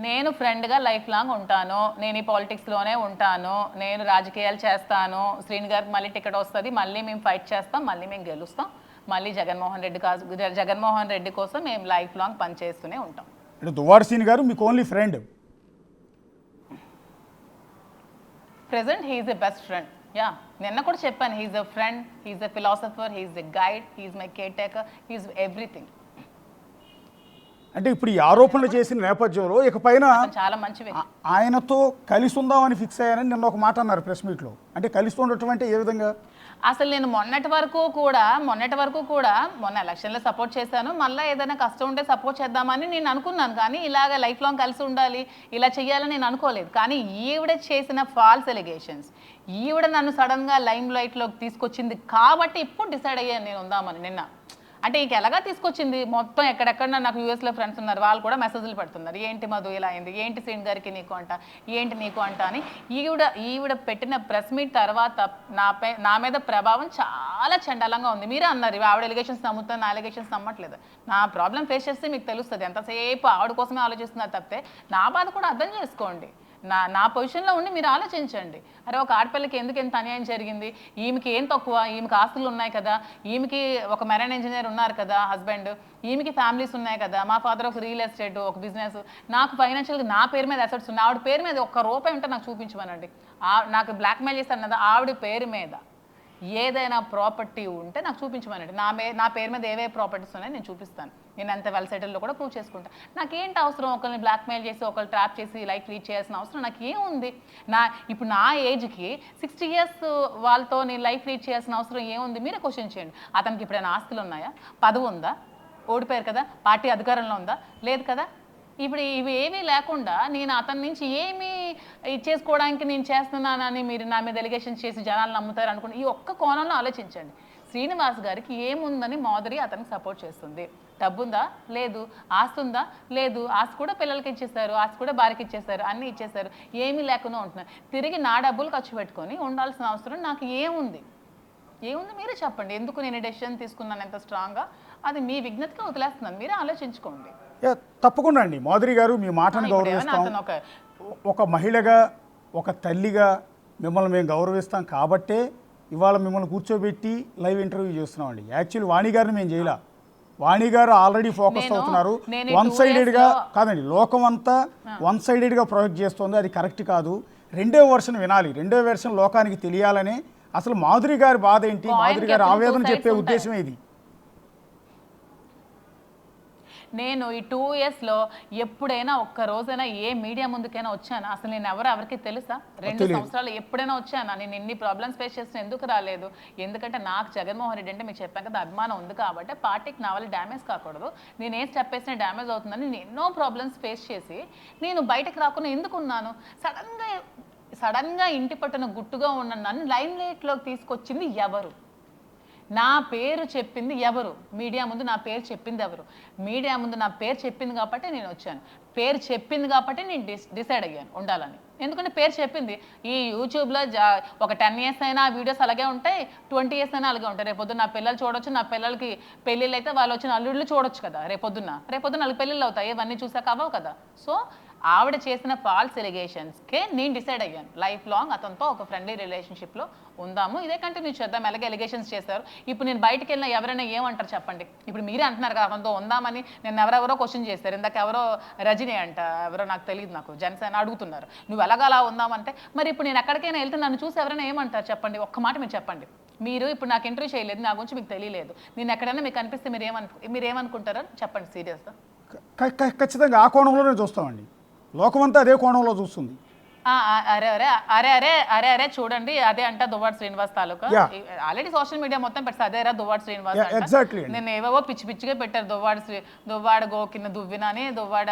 Speaker 2: నేను ఫ్రెండ్గా లైఫ్ లాంగ్ ఉంటాను. నేను ఈ పాలిటిక్స్లోనే ఉంటాను. నేను రాజకీయాలు చేస్తాను. శ్రీని గారికి మళ్ళీ టికెట్ వస్తుంది. మళ్ళీ మేము ఫైట్ చేస్తాం. మళ్ళీ మేము గెలుస్తాం. మళ్ళీ జగన్మోహన్ రెడ్డి కోసం మేము లైఫ్ లాంగ్ పనిచేస్తూనే ఉంటాం.
Speaker 1: అంటే దువ్వాడ శ్రీని గారు మీకు only friend?
Speaker 2: Present he's a best friend. Yeah, నిన్న కూడా చెప్పాను. He's a friend, he's a philosopher, he's a guide, he's my caretaker, he's everything.
Speaker 1: అంటే ఇప్పుడు ఈ ఆరోపణలు చేసిన నేపథ్యంలో ఇక పైన
Speaker 2: చాలా మంచివి
Speaker 1: ఆయనతో కలిసి ఉందామని ఫిక్స్ అయ్యానని నిన్న ఒక మాట అన్నారు ప్రెస్ మీట్లో. అంటే కలిసి ఉండటం అంటే ఏ విధంగా?
Speaker 2: అసలు నేను మొన్నటి వరకు కూడా మొన్న ఎలక్షన్లో సపోర్ట్ చేశాను. మళ్ళీ ఏదైనా కష్టం ఉంటే సపోర్ట్ చేద్దామని నేను అనుకున్నాను. కానీ ఇలాగ లైఫ్ లాంగ్ కలిసి ఉండాలి, ఇలా చేయాలని నేను అనుకోలేదు. కానీ ఈవిడ చేసిన ఫాల్స్ ఎలిగేషన్స్, ఈవిడ నన్ను సడన్గా లైమ్ లైట్లోకి తీసుకొచ్చింది కాబట్టి ఇప్పుడు డిసైడ్ అయ్యాను నేను ఉందామని. నిన్న అంటే ఇంక ఎలాగా తీసుకొచ్చింది మొత్తం ఎక్కడెక్కడ నాకు యూఎస్లో ఫ్రెండ్స్ ఉన్నారు. వాళ్ళు కూడా మెసేజ్లు పెడుతున్నారు. ఏంటి మధు ఇలా అయింది, ఏంటి శ్రీని గారికి నీకు అంట, ఏంటి నీకు అంట అని. ఈవిడ పెట్టిన ప్రెస్ మీట్ తర్వాత నా మీద ప్రభావం చాలా చండాలంగా ఉంది. మీరే అన్నారు ఆవిడ ఎలిగేషన్స్ నమ్ముతాను, నా ఎలిగేషన్స్ నమ్మట్లేదు. నా ప్రాబ్లం ఫేస్ చేస్తే మీకు తెలుస్తుంది. ఎంతసేపు ఆవిడ కోసమే ఆలోచిస్తున్నారు తప్పితే నా బాధ కూడా అర్థం చేసుకోండి. నా పొజిషన్లో ఉండి మీరు ఆలోచించండి. అరే ఒక ఆడపిల్లకి ఎందుకు ఎంత అన్యాయం జరిగింది, ఈమెకి ఏం తక్కువ, ఈమెకి ఆస్తులు ఉన్నాయి కదా, ఈమెకి ఒక మెరైన్ ఇంజనీర్ ఉన్నారు కదా హస్బెండ్, ఈమెకి ఫ్యామిలీస్ ఉన్నాయి కదా, మా ఫాదర్ ఒక రియల్ ఎస్టేట్ ఒక బిజినెస్, నాకు ఫైనాన్షియల్గా నా పేరు మీద అసెట్స్ ఉన్నాయి. ఆవిడ పేరు మీద ₹1 ఉంటే నాకు చూపించమనండి. నాకు బ్లాక్మెయిల్ చేస్తాను కదా, ఆవిడ పేరు మీద ఏదైనా ప్రాపర్టీ ఉంటే నాకు చూపించమనండి. నా పేరు మీద ఏవే ప్రాపర్టీస్ ఉన్నాయో నేను చూపిస్తాను. నేను అంత వెల్ సెటిల్లో కూడా ప్రూవ్ చేసుకుంటాను. నాకేంటి అవసరం ఒకరిని బ్లాక్మెయిల్ చేసి ఒకరు ట్రాప్ చేసి లైఫ్ లీడ్ చేయాల్సిన అవసరం నాకు ఏముంది? ఇప్పుడు నా ఏజ్కి 60 years వాళ్ళతో నేను లైఫ్ లీడ్ చేయాల్సిన అవసరం ఏముంది? మీరే క్వశ్చన్ చేయండి. అతనికి ఇప్పుడైనా ఆస్తులు ఉన్నాయా, పదవి ఉందా, ఓడిపోయారు కదా, పార్టీ అధికారంలో ఉందా, లేదు కదా. ఇప్పుడు ఇవి ఏమీ లేకుండా నేను అతని నుంచి ఏమీ ఇచ్చేసుకోవడానికి నేను చేస్తున్నానని మీరు నా మీద ఎలిగేషన్ చేసి జనాలు నమ్ముతారు అనుకుని ఈ ఒక్క కోణంలో ఆలోచించండి. శ్రీనివాస్ గారికి ఏముందని మాధురి అతనికి సపోర్ట్ చేస్తుంది? డబ్బుందా? లేదు. ఆస్తి ఉందా? లేదు. ఆస్తి కూడా పిల్లలకి ఇచ్చేస్తారు, ఆస్తి కూడా భార్యకి ఇచ్చేస్తారు, అన్నీ ఇచ్చేస్తారు. ఏమీ లేకుండా ఉంటున్నారు. తిరిగి నా డబ్బులు ఖర్చు పెట్టుకొని ఉండాల్సిన అవసరం నాకు ఏముంది? మీరే చెప్పండి. ఎందుకు నేను డెసిషన్ తీసుకున్నాను ఎంత స్ట్రాంగ్గా? అది మీ విజ్ఞతగా వదిలేస్తున్నాను, మీరే ఆలోచించుకోండి.
Speaker 1: తప్పకుండా అండి. మాధురి గారు మీ మాటను గౌరవిస్తాం. ఒక మహిళగా, ఒక తల్లిగా మిమ్మల్ని మేము గౌరవిస్తాం కాబట్టే ఇవాళ మిమ్మల్ని కూర్చోబెట్టి లైవ్ ఇంటర్వ్యూ చేస్తున్నామండి. యాక్చువల్లీ వాణి గారిని మేము చేయలే. వాణి గారు ఆల్రెడీ ఫోకస్ అవుతున్నారు. వన్ సైడెడ్గా కాదండి, లోకం అంతా వన్ సైడెడ్గా ప్రొజెక్ట్ చేస్తుంది. అది కరెక్ట్ కాదు. రెండో వెర్షన్ వినాలి, రెండో వెర్షన్ లోకానికి తెలియాలని అసలు మాధురి గారి బాధ ఏంటి, మాధురి గారి ఆవేదన చెప్పే ఉద్దేశమే ఇది.
Speaker 2: నేను ఈ 2 yearsలో ఎప్పుడైనా ఒక్క రోజైనా ఏ మీడియా ముందుకైనా వచ్చానా? అసలు నేను ఎవరికి తెలుసా? 2 సంవత్సరాలు ఎప్పుడైనా వచ్చానా? నేను ఎన్ని ప్రాబ్లమ్స్ ఫేస్ చేసిన ఎందుకు రాలేదు? ఎందుకంటే నాకు జగన్మోహన్ రెడ్డి అంటే మీకు చెప్పాను కదా అభిమానం ఉంది కాబట్టి పార్టీకి నా వల్ల డ్యామేజ్ కాకూడదు. నేను ఏ స్టెప్ వేసినా డ్యామేజ్ అవుతుందని నేను ఎన్నో ప్రాబ్లమ్స్ ఫేస్ చేసి నేను బయటకు రాకుండా ఎందుకున్నాను? సడన్గా ఇంటి పట్టున గుట్టుగా ఉన్న నన్ను లైమ్ లైట్లోకి తీసుకొచ్చింది ఎవరు? నా పేరు చెప్పింది ఎవరు? మీడియా ముందు నా పేరు చెప్పింది ఎవరు? మీడియా ముందు నా పేరు చెప్పింది కాబట్టి నేను వచ్చాను. పేరు చెప్పింది కాబట్టి నేను డిసైడ్ అయ్యాను ఉండాలని. ఎందుకంటే పేరు చెప్పింది. ఈ యూట్యూబ్లో ఒక 10 years అయినా వీడియోస్ అలాగే ఉంటాయి, 20 years అయినా అలాగే ఉంటాయి. రేపొద్దున నా పిల్లలు చూడొచ్చు, నా పిల్లలకి పెళ్ళిళ్ళు అయితే వాళ్ళు వచ్చిన అల్లుళ్ళు చూడొచ్చు కదా. రేపొద్దున వాళ్ళకి పెళ్ళిళ్ళు అవుతాయి. ఇవన్నీ చూసాక అవ్వవు కదా. సో ఆవిడ చేసిన ఫాల్స్ ఎలిగేషన్స్కే నేను డిసైడ్ అయ్యాను లైఫ్ లాంగ్ అతనితో ఒక ఫ్రెండ్లీ రిలేషన్షిప్లో ఉందాము, ఇదే కంటిన్యూ చేద్దాం. ఎలాగే ఎలిగేషన్స్ చేశారు. ఇప్పుడు నేను బయటకు వెళ్ళినా ఎవరైనా ఏమంటారు చెప్పండి? ఇప్పుడు మీరే అంటున్నారు కదా అతనితో ఉందామని. నేను ఎవరెవరో క్వశ్చన్ చేశారు. ఇందాక ఎవరో రజనీ అంట, ఎవరో నాకు తెలియదు, నాకు జనసేన అడుగుతున్నారు నువ్వు ఎలాగలా ఉందామంటే. మరి ఇప్పుడు నేను ఎక్కడికైనా వెళ్తే నన్ను చూసి ఎవరైనా ఏమంటారు చెప్పండి? ఒక్క మాట మీరు చెప్పండి. మీరు ఇప్పుడు నాకు ఇంటర్వ్యూ చేయలేదు, నా గురించి మీకు తెలియలేదు, నేను ఎక్కడైనా మీకు అనిపిస్తే మీరేమనుకుంటారో చెప్పండి సీరియస్గా.
Speaker 1: ఖచ్చితంగా ఆ కోణంలోనే చూస్తామండి. లోకమంతా అదే కోణంలో చూస్తుంది.
Speaker 2: అరే అరే అరే అరే అరే అరే చూడండి, అదే అంట దువ్వాడ శ్రీనివాస్ తాలూకా. ఆల్రెడీ సోషల్ మీడియా మొత్తం పెట్టి అదేరా దువ్వాడ శ్రీనివాస్
Speaker 1: ఎగ్జాక్ట్లీ.
Speaker 2: నేను ఏవేవో పిచ్చి పిచ్చిగా పెట్టారు. దువ్వాడ గోకిన దువ్విన అని, దువ్వాడ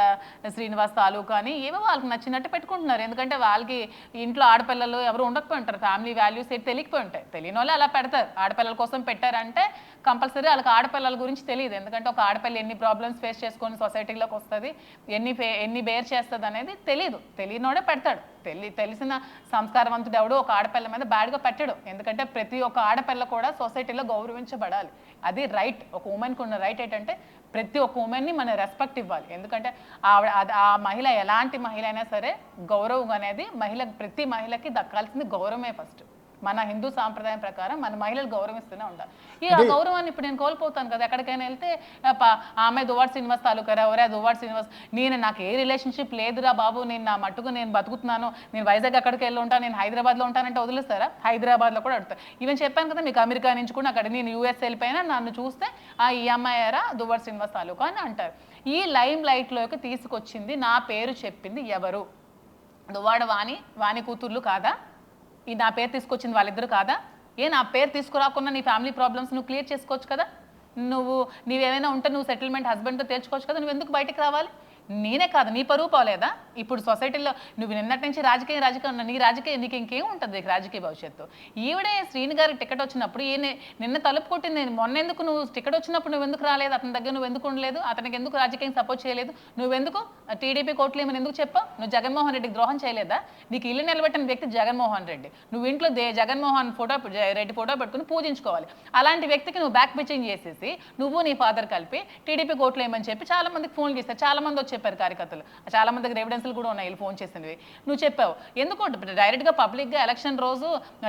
Speaker 2: శ్రీనివాస్ తాలూకా అని, ఏవో వాళ్ళకి నచ్చినట్టు పెట్టుకుంటున్నారు. ఎందుకంటే వాళ్ళకి ఇంట్లో ఆడపిల్లలు ఎవరు ఉండకపోయి ఉంటారు, ఫ్యామిలీ వాల్యూస్ ఏంటి తెలియకపోయి ఉంటాయి. తెలియని వాళ్ళు అలా పెడతారు. ఆడపిల్లల కోసం పెట్టారంటే కంపల్సరీ వాళ్ళకి ఆడపిల్లల గురించి తెలియదు. ఎందుకంటే ఒక ఆడపిల్ల ఎన్ని ప్రాబ్లమ్స్ ఫేస్ చేసుకొని సొసైటీలోకి వస్తుంది, ఎన్ని బేర్ చేస్తుంది అనేది తెలియదు. తెలియనోడే పెడతాడు. తెలిసిన సంస్కారవంతుడు ఎవడు ఒక ఆడపిల్ల మీద బ్యాడ్గా పెట్టడు. ఎందుకంటే ప్రతి ఒక్క ఆడపిల్ల కూడా సొసైటీలో గౌరవించబడాలి. అది రైట్. ఒక ఉమెన్కి ఉన్న రైట్ ఏంటంటే ప్రతి ఒక్క ఉమెన్ని మనం రెస్పెక్ట్ ఇవ్వాలి. ఎందుకంటే ఆ మహిళ ఎలాంటి మహిళ అయినా సరే గౌరవం అనేది ప్రతి మహిళకి దక్కాల్సింది గౌరవమే ఫస్ట్. మన హిందూ సాంప్రదాయం ప్రకారం మన మహిళలు గౌరవిస్తూనే ఉండాలి. ఈ ఆ గౌరవాన్ని ఇప్పుడు నేను కోల్పోతాను కదా. ఎక్కడికైనా వెళ్తే ఆమె దువ్వాడ శ్రీనివాస్ తాలూకారా, ఎవరే దువ్వాడ శ్రీనివాస్, నాకు ఏ రిలేషన్షిప్ లేదురా బాబు, నేను నా మట్టుకు నేను బతుకుతున్నాను, నేను వైజాగ్ అక్కడికి వెళ్ళి ఉంటాను, నేను హైదరాబాద్లో ఉంటానంటే వదిలేస్తారా? హైదరాబాద్లో కూడా అడుగుతారు. ఈవెన్ చెప్పాను కదా మీకు, అమెరికా నుంచి కూడా అక్కడ నేను యూఎస్ వెళ్ళిపోయినా నన్ను చూస్తే ఈ అమ్మాయారా దువ్వాడ శ్రీనివాస్ తాలూకా అని అంటారు. ఈ లైమ్ లైట్లోకి తీసుకొచ్చింది, నా పేరు చెప్పింది ఎవరు? దువ్వాడ వాణి కూతుర్లు కాదా? నా పేరు తీసుకొచ్చింది వాళ్ళిద్దరు కాదా? నా పేరు తీసుకురాకుండా నీ ఫ్యామిలీ ప్రాబ్లమ్స్ నువ్వు క్లియర్ చేసుకోవచ్చు కదా. నీవేమైనా ఉంటే నువ్వు సెటిల్మెంట్ హస్బెండ్తో తెచ్చుకోవచ్చు కదా. నువ్వు ఎందుకు బయటకు రావాలి? నేనే కాదు, నీ పరువు పోలేదా? ఇప్పుడు సొసైటీలో నువ్వు నిన్నటి నుంచి రాజకీయం నీ రాజకీయం నీకు ఇంకేం ఉంటుంది రాజకీయ భవిష్యత్తు? ఈవిడే శ్రీని గారికి టికెట్ వచ్చినప్పుడు నిన్న తలుపు కొట్టింది. మొన్నెందుకు నువ్వు టికెట్ వచ్చినప్పుడు నువ్వు ఎందుకు రాలేదు? అతని దగ్గర నువ్వు ఎందుకు ఉండలేదు? అతనికి ఎందుకు రాజకీయం సపోర్ట్ చేయలేదు? నువ్వెందుకు టీడీపీ కోట్లు ఏమని ఎందుకు చెప్పావు? నువ్వు జగన్మోహన్ రెడ్డికి ద్రోహం చేయలేదా? నీకు ఇల్లు నిలబెట్టిన వ్యక్తి జగన్మోహన్ రెడ్డి. నువ్వు ఇంట్లో జగన్మోహన్ రెడ్డి ఫోటో పెట్టుకుని పూజించుకోవాలి. అలాంటి వ్యక్తికి నువ్వు బ్యాక్ పిచ్చింగ్ చేసేసి నువ్వు నీ ఫాదర్ కలిపి టీడీపీ కోట్లు ఏమని చెప్పి చాలా మందికి ఫోన్ చేస్తారు. చాలా మంది వచ్చి చెప్పారు కార్యకర్తలు, చాలా మంది దగ్గర ఎవిడెన్స్లు కూడా ఉన్నాయి ఫోన్ చేసినవి. నువ్వు చెప్పావు ఎందుకు? డైరెక్ట్గా పబ్లిక్గా ఎలక్షన్ రోజు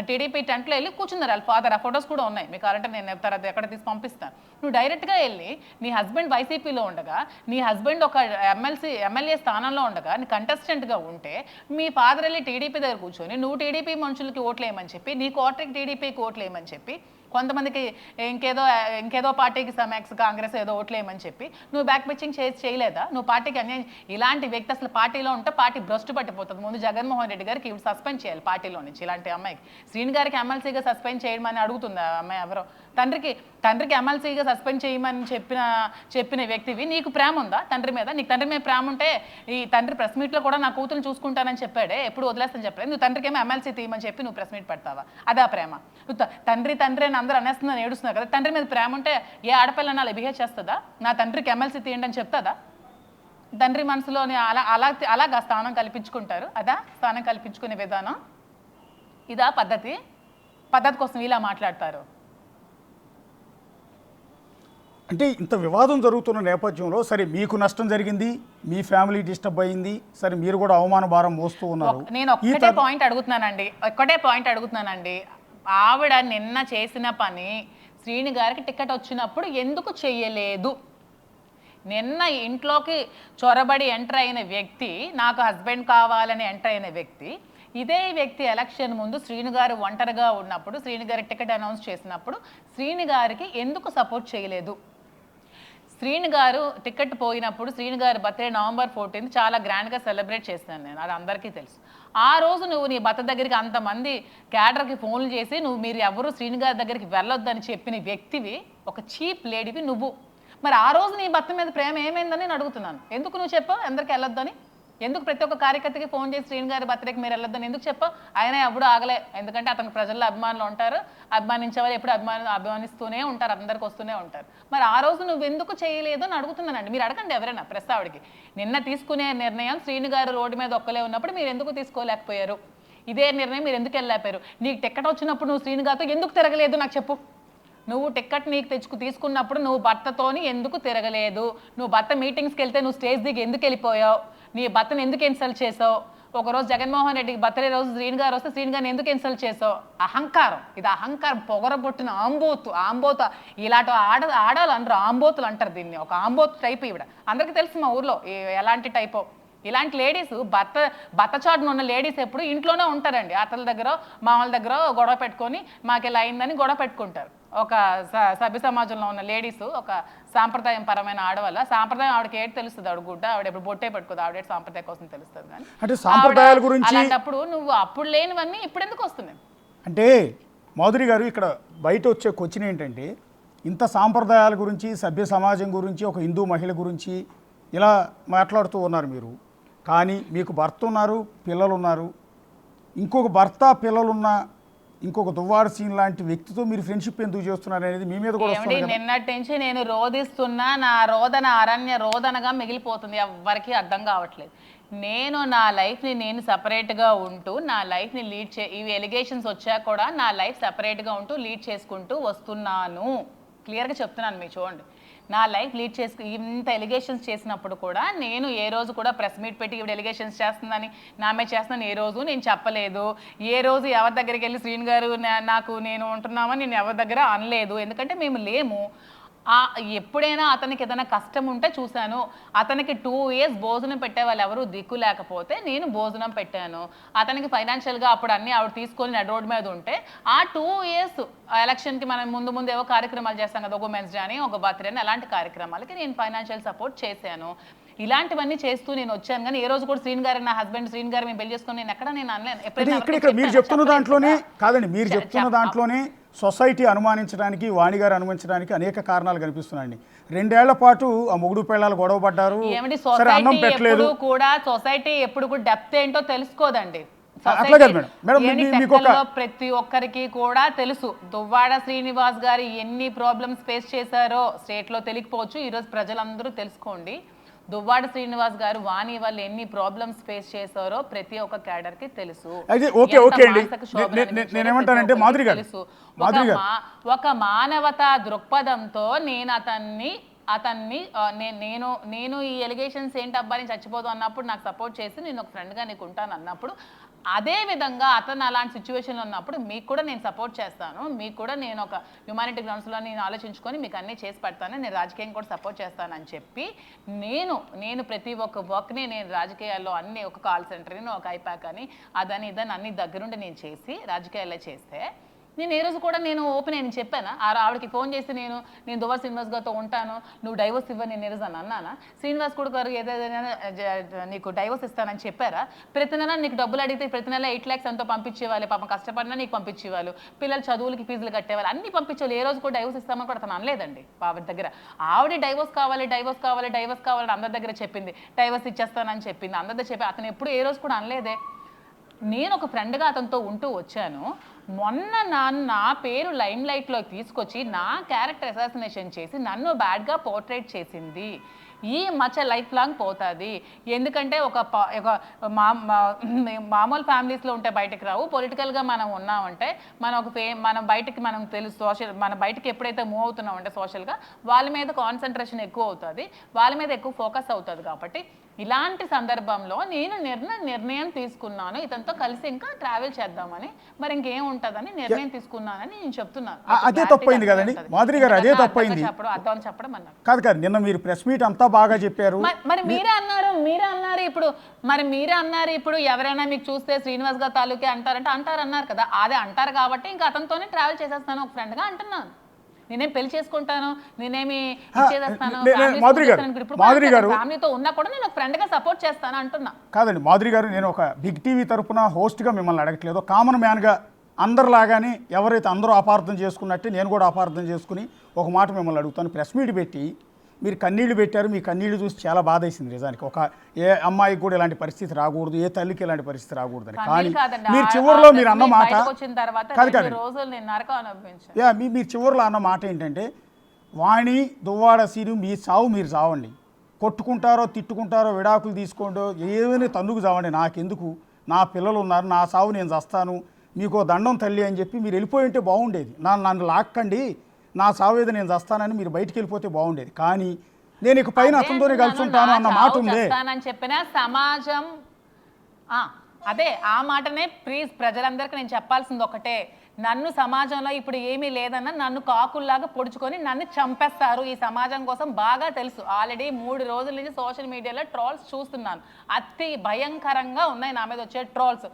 Speaker 2: టీడీపీ టెంట్లో వెళ్ళి కూర్చున్నారు వాళ్ళ ఫాదర్. ఆ ఫొటోస్ కూడా ఉన్నాయి, మీకు కావాలంటే నేను తర్వాత ఎక్కడ తీసి పంపిస్తాను. నువ్వు డైరెక్ట్గా వెళ్ళి నీ హస్బెండ్ వైసీపీలో ఉండగా, నీ హస్బెండ్ ఒక ఎమ్మెల్యే స్థానంలో ఉండగా, నీ కంటెస్టెంట్గా ఉంటే మీ ఫాదర్ వెళ్ళి టీడీపీ దగ్గర కూర్చొని నువ్వు టీడీపీ మనుషులకి ఓట్లు వేయమని చెప్పి, నీ కోటకి టీడీపీకి ఓట్లు వేయమని చెప్పి, కొంతమందికి ఇంకేదో పార్టీకి సమాక్స్ కాంగ్రెస్ ఏదో ఓట్లు వేయమని చెప్పి నువ్వు బ్యాక్ పిచ్చింగ్ చేయలేదా? నువ్వు పార్టీకి అన్యాయం. ఇలాంటి వ్యక్తి అసలు పార్టీలో ఉంటే పార్టీ భ్రష్టు పట్టిపోతుంది. ముందు జగన్మోహన్ రెడ్డి గారికి ఇవి సస్పెండ్ చేయాలి పార్టీలో నుంచి. ఇలాంటి అమ్మాయికి శ్రీని గారికి ఎమ్మెల్సీగా సస్పెండ్ చేయమని అడుగుతుంది ఆ అమ్మాయి. ఎవరో తండ్రికి ఎమ్మెల్సీగా సస్పెండ్ చేయమని చెప్పిన వ్యక్తివి. నీకు ప్రేమ ఉందా తండ్రి మీద? నీకు తండ్రి మీద ప్రేమ ఉంటే ఈ తండ్రి ప్రెస్ మీట్లో కూడా నా కూతురు చూసుకుంటానని చెప్పాడే, ఎప్పుడు వదిలేస్తాను చెప్పలేదు. నువ్వు తండ్రికి ఏమో ఎమ్మెల్సీ తీయమని చెప్పి నువ్వు ప్రెస్ మీట్ పెడతావా? అదా ప్రేమ? తండ్రి అని అందరూ అనేస్తుందని ఏడుస్తున్నారు కదా. తండ్రి మీద ప్రేమ ఉంటే ఏ ఆడపిల్ల అలా బిహేవ్ చేస్తుందా? నా తండ్రికి ఎమ్మెల్సీ తీయండి అని చెప్తుందా? తండ్రి మనసులోని అలాగా స్థానం కల్పించుకుంటారు. అదా స్థానం కల్పించుకునే విధానం? ఇదా పద్ధతి కోసం ఇలా మాట్లాడతారు.
Speaker 1: అంటే ఇంత వివాదం జరుగుతున్న నేపథ్యంలో సరే మీకు నష్టం జరిగింది, మీ ఫ్యామిలీ డిస్టర్బ్ అయింది, సరే మీరు కూడా అవమాన భారం మోస్తూ ఉన్నారు.
Speaker 2: నేను ఒక్కటే పాయింట్ అడుగుతున్నానండి. ఆవిడ నిన్న చేసిన పని శ్రీని గారికి టికెట్ వచ్చినప్పుడు ఎందుకు చెయ్యలేదు? నిన్న ఇంట్లోకి చొరబడి ఎంటర్ అయిన వ్యక్తి, నాకు హస్బెండ్ కావాలని ఎంటర్ అయిన వ్యక్తి, ఇదే వ్యక్తి ఎలక్షన్ ముందు శ్రీని గారు ఒంటరిగా ఉన్నప్పుడు, శ్రీని గారి టికెట్ అనౌన్స్ చేసినప్పుడు శ్రీని గారికి ఎందుకు సపోర్ట్ చేయలేదు? శ్రీని గారు టికెట్ పోయినప్పుడు శ్రీని గారి బర్త్డే November 14 చాలా గ్రాండ్గా సెలబ్రేట్ చేస్తాను నేను, అది అందరికీ తెలుసు. ఆ రోజు నువ్వు నీ భర్త దగ్గరికి అంతమంది క్యాడర్కి ఫోన్లు చేసి మీరు ఎవరు శ్రీని గారి దగ్గరికి వెళ్ళొద్దని చెప్పిన వ్యక్తివి, ఒక చీప్ లేడీవి నువ్వు. మరి ఆ రోజు నీ భర్త మీద ప్రేమ ఏమైందని నేను అడుగుతున్నాను. ఎందుకు నువ్వు చెప్పావు అందరికి వెళ్ళొద్దని? ఎందుకు ప్రతి ఒక్క కార్యకర్తకి ఫోన్ చేసి శ్రీని గారి బర్త్డేకి మీరు వెళ్ళొద్దని ఎందుకు చెప్పావు? ఆయన ఎప్పుడు ఆగలే, ఎందుకంటే అతనికి ప్రజల్లో అభిమానులు ఉంటారు, అభిమానించేవాళ్ళు ఎప్పుడు అభిమానిస్తూనే ఉంటారు, అందరికి వస్తూనే ఉంటారు. మరి ఆ రోజు నువ్వు ఎందుకు చేయలేదు అని అడుగుతున్నానండి. మీరు అడగండి ఎవరైనా ప్రెస్ ఆవిడకి. నిన్న తీసుకునే నిర్ణయం శ్రీని గారు రోడ్డు మీద ఒక్కలే ఉన్నప్పుడు మీరు ఎందుకు తీసుకోలేకపోయారు? ఇదే నిర్ణయం మీరు ఎందుకు వెళ్ళలేకపోయారు? నీకు టికెట్ వచ్చినప్పుడు నువ్వు శ్రీని గారితో ఎందుకు తిరగలేదు నాకు చెప్పు. నువ్వు టికెట్ నీకు తీసుకున్నప్పుడు నువ్వు భర్తతోని ఎందుకు తిరగలేదు? నువ్వు భర్త మీటింగ్స్కి వెళ్తే నువ్వు స్టేజ్ దిగి ఎందుకు వెళ్ళిపోయావు? నీ భర్తను ఎందుకు ఇన్సల్ట్ చేసావు, ఒకరోజు జగన్మోహన్ రెడ్డికి బర్త్డే రోజు శ్రీని గారు వస్తే శ్రీని గారిని ఎందుకు ఇన్సల్ట్ చేసావు, అహంకారం, ఇది అహంకారం, పొగరబొట్టిన ఆంబోతు ఇలాంటి ఆడాలి అంటారు, ఆంబోతులు అంటారు దీన్ని, ఒక ఆంబోతు టైప్ ఇవిడ, అందరికీ తెలుసు మా ఊర్లో ఎలాంటి టైపో. ఇలాంటి లేడీస్ భర్త చాటున ఉన్న లేడీస్ ఎప్పుడు ఇంట్లోనే ఉంటారండి, అత్తల దగ్గర మామల దగ్గర గొడవ పెట్టుకొని మాకు ఇలా అయిందని గొడవ పెట్టుకుంటారు. ఒక సభ్య సమాజంలో ఉన్న లేడీస్ ఒక సాంప్రదాయం పరమైన ఆడవాళ్ళ, సాంప్రదాయం ఆవిడకి ఏడు తెలుస్తుంది, ఆవిడ గుడ్డ, ఆవిడ ఎప్పుడు బొట్టే పెట్టుకోదు, ఆవిడ సాంప్రదాయం కోసం తెలుస్తుంది. కానీ
Speaker 1: అంటే సాంప్రదాయాల గురించి
Speaker 2: అలాంటప్పుడు నువ్వు అప్పుడు లేనివన్నీ ఇప్పుడు ఎందుకు వస్తున్నాయి
Speaker 1: అంటే మాధురి గారు, ఇక్కడ బయట వచ్చే క్వశ్చన్ ఏంటంటే, ఇంత సాంప్రదాయాల గురించి, సభ్య సమాజం గురించి, ఒక హిందూ మహిళ గురించి ఇలా మాట్లాడుతూ ఉన్నారు మీరు, కానీ మీకు భర్త ఉన్నారు, పిల్లలు ఉన్నారు, ఇంకొక భర్త పిల్లలున్న ఇంకొక దువ్వాడ సీన్ లాంటి వ్యక్తితో మీరు ఫ్రెండ్షిప్ ఎందుకు చేస్తున్నారు అనేది మీ మీద కూడా వస్తుంది.
Speaker 2: నిన్నటి నుంచి నేను రోధిస్తున్నా, నా రోదన అరణ్య రోదనగా మిగిలిపోతుంది, ఎవ్వరికీ అర్థం కావట్లేదు. నేను నా లైఫ్ని నేను సపరేట్గా ఉంటూ నా లైఫ్ని ఇవి ఎలిగేషన్స్ వచ్చా కూడా నా లైఫ్ సపరేట్గా ఉంటూ లీడ్ చేసుకుంటూ వస్తున్నాను. క్లియర్గా చెప్తున్నాను, మీకు చూడండి, నా లైఫ్ లీడ్ ఇంత ఎలిగేషన్స్ చేసినప్పుడు కూడా నేను ఏ రోజు కూడా ప్రెస్ మీట్ పెట్టి ఇవి ఎలిగేషన్స్ చేస్తుందని, నా మీద చేస్తున్నాను ఏ రోజు నేను చెప్పలేదు. ఏ రోజు ఎవరి దగ్గరికి వెళ్ళి శ్రీని గారు నేను ఉంటున్నామని నేను ఎవరి దగ్గర అనలేదు, ఎందుకంటే మేము లేము. ఎప్పుడైనా అతనికి ఏదైనా కష్టం ఉంటే చూశాను. అతనికి 2 years భోజనం పెట్టే వాళ్ళు ఎవరు దిక్కు లేకపోతే నేను భోజనం పెట్టాను. అతనికి ఫైనాన్షియల్గా అప్పుడు అన్నీ ఆవిడ తీసుకొని నడు రోడ్ మీద ఉంటే ఆ 2 years ఎలక్షన్కి మనం ముందు ఏవో కార్యక్రమాలు చేస్తాం కదా, ఒక ఉమెన్స్ డే అని, ఒక బర్త్డే అని, అలాంటి కార్యక్రమాలకి నేను ఫైనాన్షియల్ సపోర్ట్ చేశాను. ఇలాంటివన్నీ చేస్తూ నేను వచ్చాను. కానీ ఏ రోజు కూడా శ్రీని గారు, నా హస్బెండ్ శ్రీని గారు మేము పెళ్లి చేసుకుని నేను ఎక్కడ నేను అనలేను.
Speaker 1: ఇక్కడ మీరు చెప్తున్న దాంట్లోనే కాదండి, మీరు చెప్తున్న దాంట్లోనే సొసైటీ అనుమానించడానికి, వాణి గారు అనుమానించడానికి అనేక కారణాలు కనిపిస్తున్నాయండి. 2 ఏళ్ల పాటు ఆ మొగుడు పిల్లలు గొడవ పడ్డారు, అన్నం పెట్టలేదు
Speaker 2: కూడా. సొసైటీ ఎప్పుడు కూడా డెప్త్ ఏంటో తెలుసుకోదండి. ప్రతి ఒక్కరికి కూడా తెలుసు దువ్వాడ శ్రీనివాస్ గారు ఎన్ని ప్రాబ్లమ్స్ ఫేస్ చేశారో స్టేట్ లో తెలియకపోవచ్చు, ఈరోజు ప్రజలందరూ తెలుసుకోండి. దువ్వాడ శ్రీనివాస్ గారు వాణి వాళ్ళు ఎన్ని ప్రాబ్లమ్స్ ఫేస్ చేశారో ప్రతి ఒక్క క్యాడర్ కి తెలుసు. ఒక మానవతా దృక్పథంతో నేను నేను ఈ ఎలిగేషన్స్ ఏంటి అబ్బా నేను చచ్చిపోదు అన్నప్పుడు నాకు సపోర్ట్ చేసి నేను ఒక ఫ్రెండ్గా నీకు ఉంటాను అన్నప్పుడు, అదే విధంగా అతను అలాంటి సిచ్యువేషన్లో ఉన్నప్పుడు మీకు కూడా నేను సపోర్ట్ చేస్తాను, మీకు కూడా నేను ఒక హ్యూమానిటీ గ్రౌండ్స్లో నేను ఆలోచించుకొని మీకు అన్నీ చేసి పెడతాను, నేను రాజకీయం కూడా సపోర్ట్ చేస్తానని చెప్పి నేను ప్రతి ఒక్క వర్క్ని నేను రాజకీయాల్లో అన్ని ఒక కాల్ సెంటర్ని, ఒక ఐపాక్ అని, అదని ఇదని అన్ని దగ్గరుండి నేను చేసి రాజకీయాల్లో చేస్తే నేను ఏ రోజు కూడా నేను ఓపెన్ అని చెప్పాను. ఆవిడకి ఫోన్ చేసి నేను దువ్వాడ శ్రీనివాస్ గారితో ఉంటాను, నువ్వు డైవర్స్ ఇవ్వని నేను ఏ రోజు అని అన్నానా? శ్రీనివాస్ కూడా గారు ఏదైనా నీకు డైవర్స్ ఇస్తానని చెప్పారా? ప్రతి నెల నీకు డబ్బులు అడిగితే ప్రతి నెల 8 lakhs ఎంతో పంపించేవాళ్ళు, పాపం కష్టపడినా నీకు పంపించేవాళ్ళు, పిల్లలు చదువులకి ఫీజులు కట్టేవాళ్ళు, అన్ని పంపించేవాళ్ళు. ఏ రోజు కూడా డైవర్స్ ఇస్తామని కూడా అతను అనలేదండి. ఆవిడ దగ్గర ఆవిడ డైవర్స్ కావాలి అందరి దగ్గర చెప్పింది, డైవర్స్ ఇచ్చేస్తానని చెప్పింది, అందరి దగ్గర చెప్పి అతను ఎప్పుడు ఏ రోజు కూడా అనలేదే. నేను ఒక ఫ్రెండ్గా అతనితో ఉంటూ వచ్చాను. మొన్న నా పేరు లైమ్ లైట్లోకి తీసుకొచ్చి నా క్యారెక్టర్ అసాసినేషన్ చేసి నన్ను బ్యాడ్గా పోర్ట్రేట్ చేసింది. ఈ మచ్చ లైఫ్ లాంగ్ పోతుంది. ఎందుకంటే ఒక మామూలు ఫ్యామిలీస్లో ఉంటే బయటకు రావు, పొలిటికల్గా మనం ఉన్నామంటే మనం బయటకి మనం తెలుసు, మన బయటకి ఎప్పుడైతే మూవ్ అవుతున్నామంటే సోషల్గా వాళ్ళ మీద కాన్సన్ట్రేషన్ ఎక్కువ అవుతుంది, వాళ్ళ మీద ఎక్కువ ఫోకస్ అవుతుంది. కాబట్టి ఇలాంటి సందర్భంలో నేను నిర్ణయం తీసుకున్నాను, ఇతనితో కలిసి ఇంకా ట్రావెల్ చేద్దామని, మరి ఇంకేం ఉంటుందని నిర్ణయం తీసుకున్నానని నేను చెప్తున్నాను.
Speaker 1: అదే తప్పైంది కదండి మాధురి గారు, అదే తప్పైంది
Speaker 2: అర్థం చెప్పడం అన్నారు
Speaker 1: కాదు. నిన్న మీరు ప్రెస్ మీట్ అంతా బాగా చెప్పారు,
Speaker 2: మరి మీరే అన్నారు ఇప్పుడు ఎవరైనా మీకు చూస్తే శ్రీనివాస్ గారు తాలూకే అంటారన్నారు కదా, అదే అంటారు కాబట్టి ఇంకా అతనితోనే ట్రావెల్ చేసేస్తాను ఒక ఫ్రెండ్గా అంటున్నాను. నేనేం పెళ్లి చేసుకుంటాను, నేనేమి ఫ్యామిలీతో ఉన్నా కూడా నేను ఒక ఫ్రెండ్గా సపోర్ట్ చేస్తాను అంటున్నా.
Speaker 1: కాదండి మాధురి గారు, నేను ఒక బిగ్ టీవీ తరపున హోస్ట్గా మిమ్మల్ని అడగట్లేదు, కామన్ మ్యాన్గా అందరిలాగానే ఎవరైతే అందరూ అపార్థం చేసుకున్నట్టే నేను కూడా అపార్థం చేసుకుని ఒక మాట మిమ్మల్ని అడుగుతాను. ప్రెస్ మీట్ పెట్టి మీరు కన్నీళ్లు పెట్టారు, మీ కన్నీళ్లు చూసి చాలా బాధ వేసింది నిజానికి. ఒక ఏ అమ్మాయికి కూడా ఇలాంటి పరిస్థితి రాకూడదు, ఏ తల్లికి ఇలాంటి పరిస్థితి రాకూడదని. కానీ మీరు చివరిలో మీరు అన్న మాట మీరు చివరిలో అన్న మాట ఏంటంటే, వాణి దువ్వాడ సీను మీ సావు మీరు చావండి, కొట్టుకుంటారో తిట్టుకుంటారో విడాకులు తీసుకోండో ఏమైనా తన్నుకు చావండి, నాకెందుకు, నా పిల్లలు ఉన్నారు, నా సావు నేను చస్తాను, మీకు దండం తల్లి అని చెప్పి మీరు వెళ్ళిపోయి ఉంటే బాగుండేది. నన్ను లాక్కండి, నా సావేది నేను చస్తానని మీరు బయటికి వెళ్ళిపోతే బాగుండేది. కానీ నేను ఇక పైన అతనితోనే కలిసి ఉంటాను అన్న మాట ఉంది.
Speaker 2: చెప్తానని చెప్పిన సమాజం అదే ఆ మాటనే ప్లీజ్ ప్రజలందరికీ నేను చెప్పాల్సింది ఒకటే, నన్ను సమాజంలో ఇప్పుడు ఏమీ లేదన్న నన్ను కాకుల్లాగా పొడుచుకొని నన్ను చంపేస్తారు ఈ సమాజం కోసం బాగా తెలుసు. ఆల్రెడీ 3 రోజుల నుంచి సోషల్ మీడియాలో ట్రోల్స్ చూస్తున్నాను. అతి భయంకరంగా ఉన్నాయి నా మీద వచ్చే ట్రోల్స్.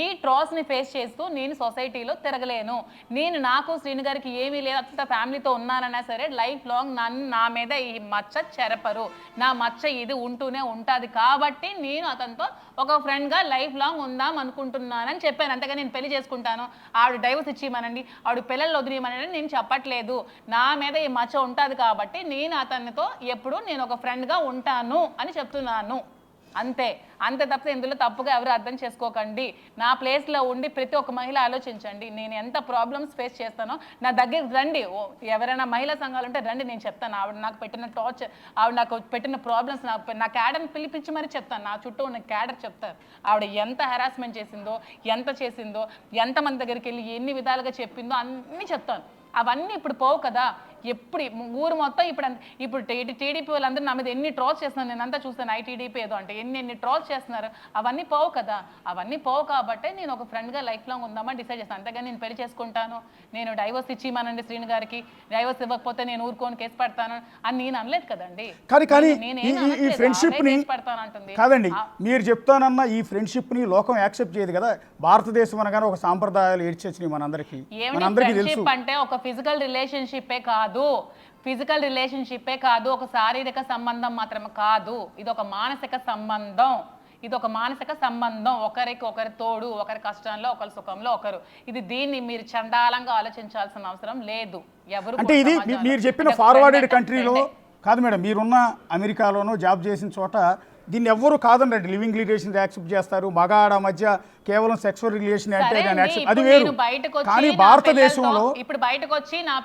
Speaker 2: ఈ ట్రోల్స్ని ఫేస్ చేస్తూ నేను సొసైటీలో తిరగలేను. నేను నాకు శ్రీను గారికి ఏమీ లేదు, అంత ఫ్యామిలీతో ఉన్నానన్నా సరే లైఫ్ లాంగ్ నా మీద ఈ మచ్చ చెరపరు. నా మచ్చ ఇది ఉంటూనే ఉంటుంది. కాబట్టి నేను అతనితో ఒక ఫ్రెండ్గా లైఫ్ లాంగ్ ఉందాం అనుకుంటున్నానని చెప్పాను. అంతగా నేను పెళ్లి చేసుకుంటాను, ఆవిడ డైవర్స్ ఇచ్చేయమనండి, ఆవిడ పిల్లలు వదిలేయమనండి నేను చెప్పట్లేదు. నా మీద ఈ మచ్చ ఉంటుంది కాబట్టి నేను అతనితో ఎప్పుడు నేను ఒక ఫ్రెండ్గా ఉంటాను అని చెప్తున్నాను. అంతే తప్పితే ఇందులో తప్పుగా ఎవరు అర్థం చేసుకోకండి. నా ప్లేస్లో ఉండి ప్రతి ఒక్క మహిళ ఆలోచించండి. నేను ఎంత ప్రాబ్లమ్స్ ఫేస్ చేస్తానో నా దగ్గరికి రండి. ఎవరైనా మహిళా సంఘాలు ఉంటే రండి, నేను చెప్తాను. ఆవిడ నాకు పెట్టిన టార్చర్, ఆవిడ నాకు పెట్టిన ప్రాబ్లమ్స్, నా క్యాడర్ని పిలిపించి మరీ చెప్తాను. నా చుట్టూ ఉన్న క్యాడర్ చెప్తారు ఆవిడ ఎంత హెరాస్మెంట్ చేసిందో, ఎంత చేసిందో, ఎంతమంది దగ్గరికి వెళ్ళి ఎన్ని విధాలుగా చెప్పిందో అన్నీ చెప్తాను. అవన్నీ ఇప్పుడు పోవు కదా. ఎప్పుడు ఊరు మొత్తం ఇప్పుడు టీడీపీ వాళ్ళందరూ నా మీద ఎన్ని ట్రోల్స్ చేస్తున్నారు, నేనంతా చూస్తాను. ఐటీడీపీ ఏదో అంటే ఎన్ని ట్రోల్స్ చేస్తున్నారు. అవన్నీ పోవు కదా. అవన్నీ పోవు కాబట్టే నేను ఒక ఫ్రెండ్గా లైఫ్ లాంగ్ ఉందామని డిసైడ్ చేస్తాను. అంతేగాని నేను పెళ్లి చేసుకుంటాను, నేను డైవర్స్ ఇచ్చిమానండి శ్రీను గారికి, డైవర్స్ ఇవ్వకపోతే నేను ఊరుకొని కేసు పెడతాను అని నేను అనలేదు కదండి.
Speaker 1: కానీ ఈ ఫ్రెండ్షిప్ని కాదండి, మీరు చెప్తానన్న ఈ ఫ్రెండ్షిప్ని లోకం యాక్సెప్ట్ చేయదు కదా. భారతదేశం అనగానే ఒక సాంప్రదాయాలు ఏడ్చేసినాయి మనందరికీ తెలుసు.
Speaker 2: అంటే ఒక ఫిజికల్ రిలేషన్షిప్పే కాదు, ఒక శారీరక సంబంధం మాత్రమే కాదు, ఇది ఒక మానసిక సంబంధం. ఒకరి తోడు, ఒకరి కష్టంలో, ఒకరి సుఖంలో ఒకరు. దీన్ని మీరు చండాలంగా ఆలోచించాల్సిన అవసరం లేదు. ఎవరు
Speaker 1: అంటే ఇది మీరు చెప్పిన ఫార్వర్డెడ్ కంట్రీలో కాదు మేడం, మీరున్న అమెరికాలోనో జాబ్ చేసిన చోట దీన్ని ఎవ్వరు కాదండి. లివింగ్ రిలేషన్ యాక్సెప్ట్ చేస్తారు. మగ ఆడ మధ్య కేవలం సెక్సువల్ రిలేషన్ అంటే అది వేరు. కానీ భారతదేశంలో
Speaker 2: ఇప్పుడు బయటకు వచ్చి నా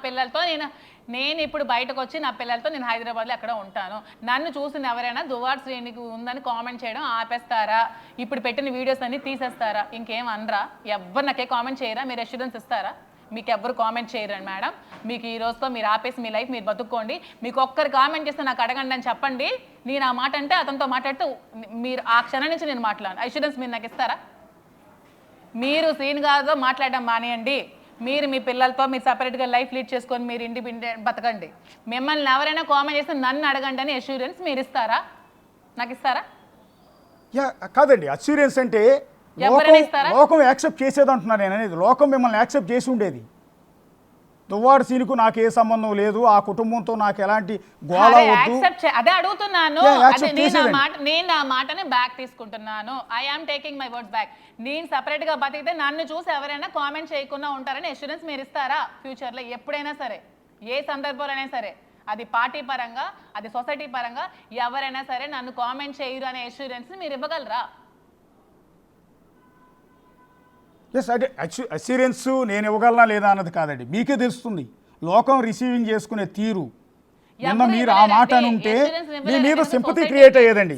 Speaker 2: పిల్లలతో నేను హైదరాబాద్లో ఎక్కడ ఉంటాను, నన్ను చూసిన ఎవరైనా దువ్వాడ శ్రేణికి ఉందని కామెంట్ చేయడం ఆపేస్తారా? ఇప్పుడు పెట్టిన వీడియోస్ అన్ని తీసేస్తారా? ఇంకేం అనరా? ఎవ్వరు నాకే కామెంట్ చేయరా? మీరు అష్యూరెన్స్ ఇస్తారా? మీకు ఎవ్వరు కామెంట్ చేయరండి మేడం. మీకు ఈ రోజుతో మీరు ఆపేసి మీ లైఫ్ మీరు బతుక్కోండి. మీకు ఒక్కరు కామెంట్ చేస్తే నాకు అడగండి అని చెప్పండి. నేను ఆ మాట అంటే అతనితో మాట్లాడుతూ మీరు ఆ క్షణం నుంచి నేను మాట్లాడాను. అష్యూరెన్స్ మీరు నాకు ఇస్తారా? మీరు శ్రీను గారితో మాట్లాడడం మానేయండి. మీరు మీ పిల్లలతో మీరు సపరేట్గా లైఫ్ లీడ్ చేసుకొని మీరు ఇండిపెండెంట్ బతకండి. మిమ్మల్ని ఎవరైనా కామెంట్ చేస్తే నన్ను అడగండి అని అష్యూరెన్స్ మీరు ఇస్తారా? నాకు ఇస్తారా?
Speaker 1: కాదండి, అష్యూరెన్స్ అంటే లోకం యాక్సెప్ట్ చేసేది అంటున్నాను నేను అనేది. లోకం మిమ్మల్ని యాక్సెప్ట్ చేసి ఉండేది. దువ్వాడ సీనుకు నాకు ఏ సంబంధం లేదు, ఆ కుటుంబంతో నాకు ఎలాంటి గోళ వద్దు,
Speaker 2: అదే అడుగుతున్నాను. నేను ఆ మాటని బ్యాక్ తీసుకుంటున్నాను. I am taking my words back. నేను సపరేట్ గా బతికితే నన్ను చూసి ఎవరైనా కామెంట్ చేయకుండా ఉంటారని అష్యూరెన్స్ మీరు ఇస్తారా? ఫ్యూచర్ లో ఎప్పుడైనా సరే, ఏ సందర్భంలోనైనా సరే, అది పార్టీ పరంగా, అది సొసైటీ పరంగా ఎవరైనా సరే నన్ను కామెంట్ చేయరు అనే అష్యూరెన్స్ మీరు ఇవ్వగలరా?
Speaker 1: అంటే అష్యూరెన్స్ నేను ఇవ్వగలనా లేదా అన్నది కాదండి, మీకే తెలుస్తుంది లోకం రిసీవింగ్ చేసుకునే తీరు. నిన్న మీరు ఆ మాట అనుంటే మీ మీద సింపతి క్రియేట్ అయ్యేదండి.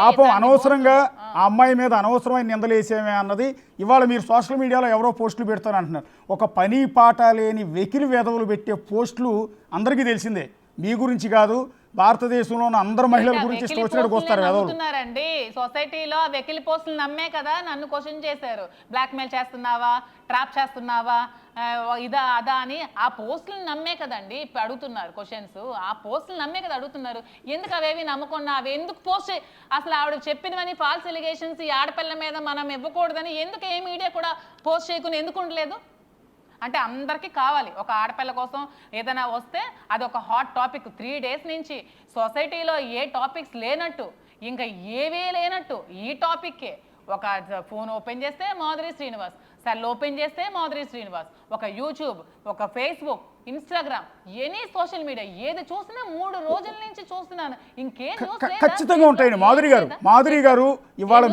Speaker 1: పాపం అనవసరంగా ఆ అమ్మాయి మీద అనవసరమైన నిందలేసేమే అన్నది ఇవాళ మీరు సోషల్ మీడియాలో ఎవరో పోస్టులు పెడతారు అంటున్నారు. ఒక పని పాట లేని వెకిలి వెధవులు పెట్టే పోస్టులు అందరికీ తెలిసిందే. మీ గురించి కాదు, భారతదేశంలో ఉన్న అందరు మహిళల గురించి వచ్చినట్టు వస్తారు
Speaker 2: వెధవులున్నారండి. సొసైటీలో వెకిలి పోస్టులు నమ్మే కదా నన్ను క్వశ్చన్ చేశారు. బ్లాక్మెయిల్ చేస్తున్నావా, ట్రాప్ చేస్తున్నావా, ఇదా అదా అని ఆ పోస్టులు నమ్మే కదండి ఇప్పుడు అడుగుతున్నారు క్వశ్చన్స్. ఆ పోస్టులు నమ్మే కదా అడుగుతున్నారు. ఎందుకు అవేవి నమ్మకుండా అవి ఎందుకు పోస్ట్ అసలు ఆవిడ చెప్పినవని ఫాల్స్ ఎలిగేషన్స్ ఈ ఆడపిల్ల మీద మనం ఇవ్వకూడదని ఎందుకు ఏ మీడియా కూడా పోస్ట్ చేయకుండా ఎందుకు ఉండలేదు? అంటే అందరికీ కావాలి. ఒక ఆడపిల్ల కోసం ఏదైనా వస్తే అది ఒక హాట్ టాపిక్. 3 days నుంచి సొసైటీలో ఏ టాపిక్స్ లేనట్టు, ఇంకా ఏవీ లేనట్టు ఈ టాపిక్కే. ఒక ఫోన్ ఓపెన్ చేస్తే మాధురి శ్రీనివాస్, సెల్ ఓపెన్ చేస్తే మాధురి శ్రీనివాస్, ఒక యూట్యూబ్, ఒక Facebook, Instagram, any social media ఏది చూసినా 3 రోజుల నుంచి చూస్తున్నాను. ఇంకేం
Speaker 1: ఖచ్చితంగా ఉంటాయండి. మాధురి గారు ఇవాళ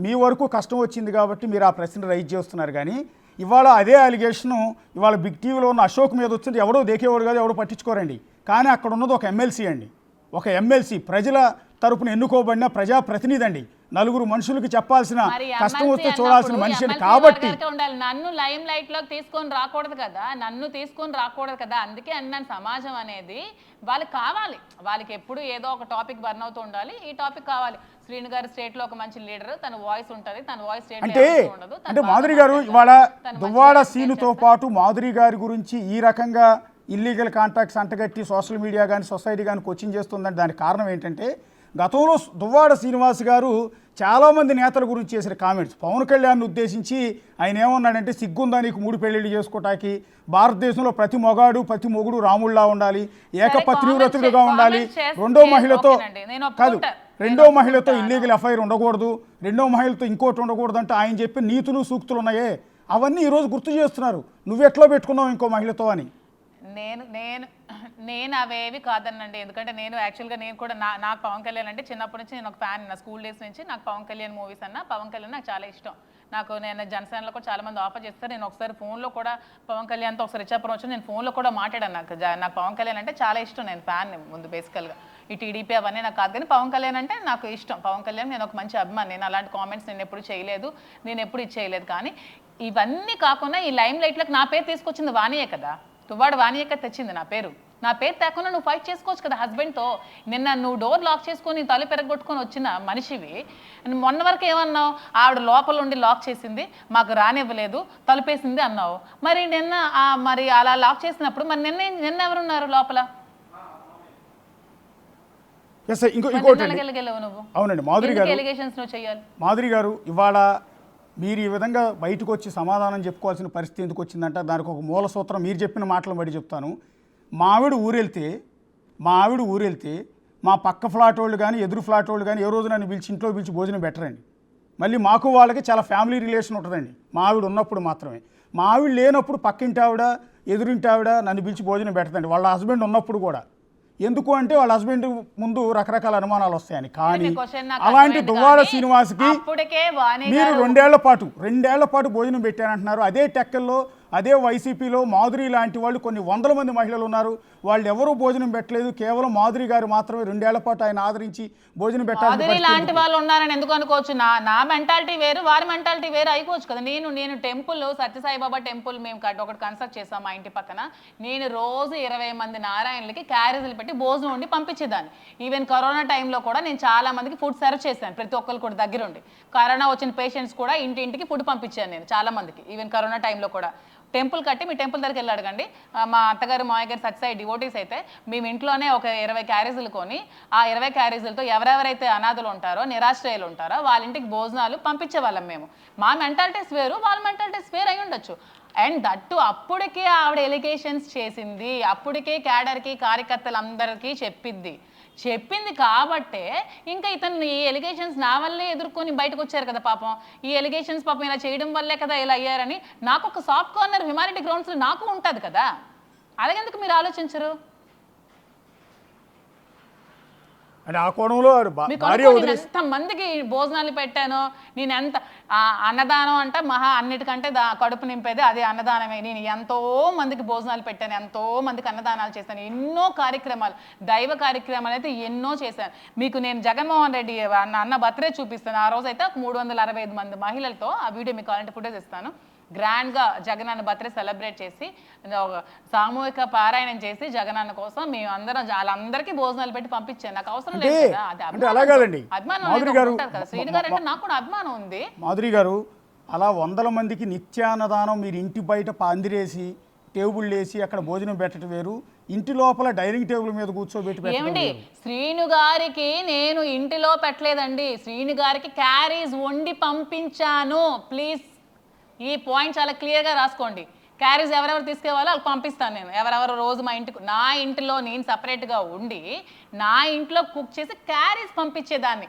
Speaker 1: మీ వరకు కష్టం వచ్చింది కాబట్టి మీరు ఆ ప్రశ్న రైజ్ చేస్తున్నారు. కానీ ఇవాళ అదే అలిగేషను ఇవాళ బిగ్ టీవీలో ఉన్న అశోక్ మీద వచ్చింది. ఎవడో దేకేవాడు కాదు, ఎవడో పట్టించుకోరండి. కానీ అక్కడ ఉన్నది ఒక ఎమ్మెల్సీ అండి. ఒక ఎమ్మెల్సీ ప్రజల తరపున ఎన్నుకోబడిన ప్రజాప్రతినిధి అండి. నలుగురు మనుషులకు చెప్పాల్సిన
Speaker 2: మరి
Speaker 1: కష్టం
Speaker 2: MLC
Speaker 1: వస్తే చూడాల్సిన
Speaker 2: అన్నప్పుడు
Speaker 1: మనిషిని
Speaker 2: MLC
Speaker 1: కాబట్టి
Speaker 2: వర్గాలకే ఉండాలి. నన్ను లైమ్ లైట్ లోకి తీసుకొని రాకూడదు కదా, నన్ను తీసుకొని రాకూడదు కదా. అందుకే అన్నాను సమాజం అనేది వాళ్ళకి కావాలి, వాళ్ళకి ఎప్పుడు ఏదో ఒక టాపిక్ బర్న్ అవుతూ ఉండాలి. ఈ టాపిక్ కావాలి. శ్రీను గారు స్టేట్ లో ఒక మంచి లీడర్, తన వాయిస్ ఉంటుంది, తన వాయిస్ స్టేట్
Speaker 1: అంటే మాధురి గారు ఇవాళ దువ్వాడ సీనుతో పాటు మాధురి గారి గురించి ఈ రకంగా ఇల్లీగల్ కాంటాక్ట్స్ అంటగట్టి సోషల్ మీడియా కానీ సొసైటీ కానీ కోచింగ్ చేస్తుందంటే దానికి కారణం ఏంటంటే గతంలో దువ్వాడ శ్రీనివాస్ గారు చాలామంది నేతల గురించి చేసిన కామెంట్స్. పవన్ కళ్యాణ్ని ఉద్దేశించి ఆయన ఏమన్నాడంటే సిగ్గుందా నీకు 3 పెళ్ళిళ్ళు చేసుకోవటానికి, భారతదేశంలో ప్రతి మొగుడు రాముళ్లా ఉండాలి, ఏకపత్నివ్రతుడుగా ఉండాలి, రెండో మహిళతో ఇల్లీగల్ ఎఫ్ఐఆర్ ఉండకూడదు, రెండో మహిళతో ఇంకోటి ఉండకూడదు అంటే ఆయన చెప్పిన నీతులు సూక్తులు ఉన్నాయే అవన్నీ ఈరోజు గుర్తు చేస్తున్నారు. నువ్వెట్లా పెట్టుకున్నావు ఇంకో మహిళతో అని.
Speaker 2: నేను అవేవి కాదనండి. ఎందుకంటే నేను యాక్చువల్గా నేను కూడా నాకు పవన్ కళ్యాణ్ అంటే చిన్నప్పటి నుంచి నేను ఒక ఫ్యాన్. నా స్కూల్ డేస్ నుంచి నాకు పవన్ కళ్యాణ్ మూవీస్ అన్న పవన్ కళ్యాణ్ నాకు చాలా ఇష్టం. నేను జనసేనలో కూడా చాలా మంది ఆఫర్ చేస్తారు. నేను ఒకసారి ఫోన్లో కూడా పవన్ కళ్యాణ్తో ఒకసారి ఇచ్చాపురం వచ్చి నేను ఫోన్లో కూడా మాట్లాడాను. నాకు పవన్ కళ్యాణ్ అంటే చాలా ఇష్టం. నేను ఫ్యాన్ ముందు బేసికల్గా. ఈ టీడీపీ అవన్నీ నాకు కాదు, కానీ పవన్ కళ్యాణ్ అంటే నాకు ఇష్టం. పవన్ కళ్యాణ్ నేను ఒక మంచి అభిమాని. నేను అలాంటి కామెంట్స్ నేను ఎప్పుడు చేయలేదు, నేను ఎప్పుడు ఇచ్చేయలేదు. కానీ ఇవన్నీ కాకుండా ఈ లైమ్ లైట్లకు నా పేరు తీసుకొచ్చింది వాణియే కదా, దువ్వాడ వాణియే తెచ్చింది నా పేరు. నా పేరు తేకుండా నువ్వు ఫైట్ చేసుకోవచ్చు కదా హస్బెండ్తో. నిన్న నువ్వు డోర్ లాక్ చేసుకొని తల పెరగొట్టుకొని వచ్చిన మనిషివి. మొన్న వరకు ఏమన్నావు, ఆవిడ లోపల ఉండి లాక్ చేసింది, మాకు రానివ్వలేదు, తలుపేసింది అన్నావు. మరి మరి అలా లాక్ చేసినప్పుడు మరి నిన్న ఎవరున్నారు లోపల?
Speaker 1: అవునండి మాధురి గారు, ఇవాళ మీరు ఈ విధంగా బయటకు వచ్చి సమాధానం చెప్పుకోవాల్సిన పరిస్థితి ఎందుకు వచ్చిందంటే దానికి ఒక మూల సూత్రం మీరు చెప్పిన మాటలను బట్టి చెప్తాను. మా ఆవిడ ఊరెళ్తే మా పక్క ఫ్లాట్ వాళ్ళు కానీ ఎదురు ఫ్లాట్ వాళ్ళు కానీ ఏ రోజు నన్ను ఇంట్లో పిలిచి భోజనం పెట్టరండి. మళ్ళీ మాకు వాళ్ళకి చాలా ఫ్యామిలీ రిలేషన్ ఉంటుందండి మా ఆవిడ ఉన్నప్పుడు మాత్రమే. మా ఆవిడ లేనప్పుడు పక్కింటి ఆవిడ ఎదురింటి ఆవిడ నన్ను పిలిచి భోజనం పెట్టదండి, వాళ్ళ హస్బెండ్ ఉన్నప్పుడు కూడా. ఎందుకు అంటే వాళ్ళ హస్బెండ్ ముందు రకరకాల అనుమానాలు వస్తాయని. కానీ అలాంటి దువ్వాడ శ్రీనివాస్కి మీరు రెండేళ్ల పాటు భోజనం పెట్టారంటున్నారు. అదే టెక్కల్లో అదే వైసీపీలో మాధురి లాంటి వాళ్ళు కొన్ని వందల మంది మహిళలు ఉన్నారు, వాళ్ళు ఎవరూ భోజనం పెట్టలేదు. కేవలం మాధురి గారు మాత్రమే 2 ఏళ్ల పాటు ఆయన ఆదరించి భోజనం పెట్టాలి.
Speaker 2: లాంటి వాళ్ళు ఉన్నారని ఎందుకు అనుకోవచ్చు? నా మెంటాలిటీ వేరు, వారి మెంటాలిటీ వేరు అయిపోవచ్చు కదా. నేను టెంపుల్ సత్యసాయిబాబా టెంపుల్ మేము ఒకటి కన్స్ట్రక్ట్ చేసాం మా ఇంటి పక్కన. నేను రోజు 20 మంది నారాయణలకి క్యారేజీలు పెట్టి భోజనం వండి పంపించేదాన్ని. ఈవెన్ కరోనా టైంలో కూడా నేను చాలా మందికి ఫుడ్ సర్వ్ చేశాను, ప్రతి ఒక్కరు కూడా దగ్గరుండి. కరోనా వచ్చిన పేషెంట్స్ కూడా ఇంటింటికి ఫుడ్ పంపించాను నేను చాలా మందికి. ఈవెన్ కరోనా టైంలో కూడా టెంపుల్ కట్టి మీ టెంపుల్ దగ్గరికి వెళ్ళి అడగండి. మా అత్తగారు మామయ్య గారు సత్యసాయి డివోటీస్ అయితే మేము ఇంట్లోనే ఒక 20 క్యారేజీలు కొని ఆ 20 క్యారేజీలతో ఎవరెవరైతే అనాథులు ఉంటారో నిరాశ్రయాలు ఉంటారో వాళ్ళ ఇంటికి భోజనాలు పంపించేవాళ్ళం మేము. మా మెంటాలిటీస్ వేరు, వాళ్ళ మెంటాలిటీస్ వేరు అయి ఉండొచ్చు. అండ్ దట్టు అప్పటికే ఆవిడ ఎలిగేషన్స్ చేసింది, అప్పటికే క్యాడర్కి కార్యకర్తలందరికీ చెప్పింది కాబట్టే ఇంకా ఇతను ఈ ఎలిగేషన్స్ నా వల్లే ఎదుర్కొని బయటకు వచ్చారు కదా పాపం. ఈ ఎలిగేషన్స్ పాపం ఇలా చేయడం వల్లే కదా ఇలా అయ్యారని నాకు ఒక సాఫ్ట్ కార్నర్ హ్యుమానిటీ గ్రౌండ్స్లో నాకు ఉంటుంది కదా. అలాగెందుకు మీరు ఆలోచించరు?
Speaker 1: అంటే ఆ కోణంలో
Speaker 2: ఎంతమందికి భోజనాలు పెట్టాను నేను, ఎంత అన్నదానం అంటే అన్నిటికంటే కడుపు నింపేది అదే అన్నదానమే. నేను ఎంతో మందికి భోజనాలు పెట్టాను, ఎంతో మందికి అన్నదానాలు చేశాను, ఎన్నో కార్యక్రమాలు, దైవ కార్యక్రమాలు అయితే ఎన్నో చేశాను. మీకు నేను జగన్మోహన్ రెడ్డి అన్న బర్త్డే చూపిస్తాను. ఆ రోజు అయితే 365 మంది మహిళలతో ఆ వీడియో మీకు కావాలంటే ఫుటేజ్ ఇస్తాను. గ్రాండ్గా జగనన్న బర్త్డే సెలబ్రేట్ చేసి సామూహిక పారాయణం చేసి జగనన్న కోసం మేము అందరం వాళ్ళందరికీ భోజనాలు పెట్టి పంపించాను. నాకు అవసరం లేదు కదా, అది అభిమానం కదా. శ్రీను గారు అంటే నాకు కూడా అభిమానం ఉంది.
Speaker 1: మాధురి గారు, అలా వందల మందికి నిత్యాన్నదానం మీరు ఇంటి బయట పందిరేసి టేబుల్ వేసి అక్కడ భోజనం పెట్టడం వేరు, ఇంటి లోపల డైనింగ్ టేబుల్ మీద కూర్చోబెట్టి
Speaker 2: ఏమండి శ్రీను గారికి నేను ఇంటిలో పెట్టలేదండి, శ్రీను గారికి క్యారీస్ వండి పంపించాను. ప్లీజ్ ఈ పాయింట్ చాలా క్లియర్గా రాసుకోండి. క్యారీస్ ఎవరెవరు తీసుకెళ్ళాలో వాళ్ళకి పంపిస్తాను నేను. ఎవరెవరు రోజు నా ఇంటిలో నేను సపరేట్గా ఉండి నా ఇంట్లో కుక్ చేసి క్యారీస్ పంపించేదాన్ని.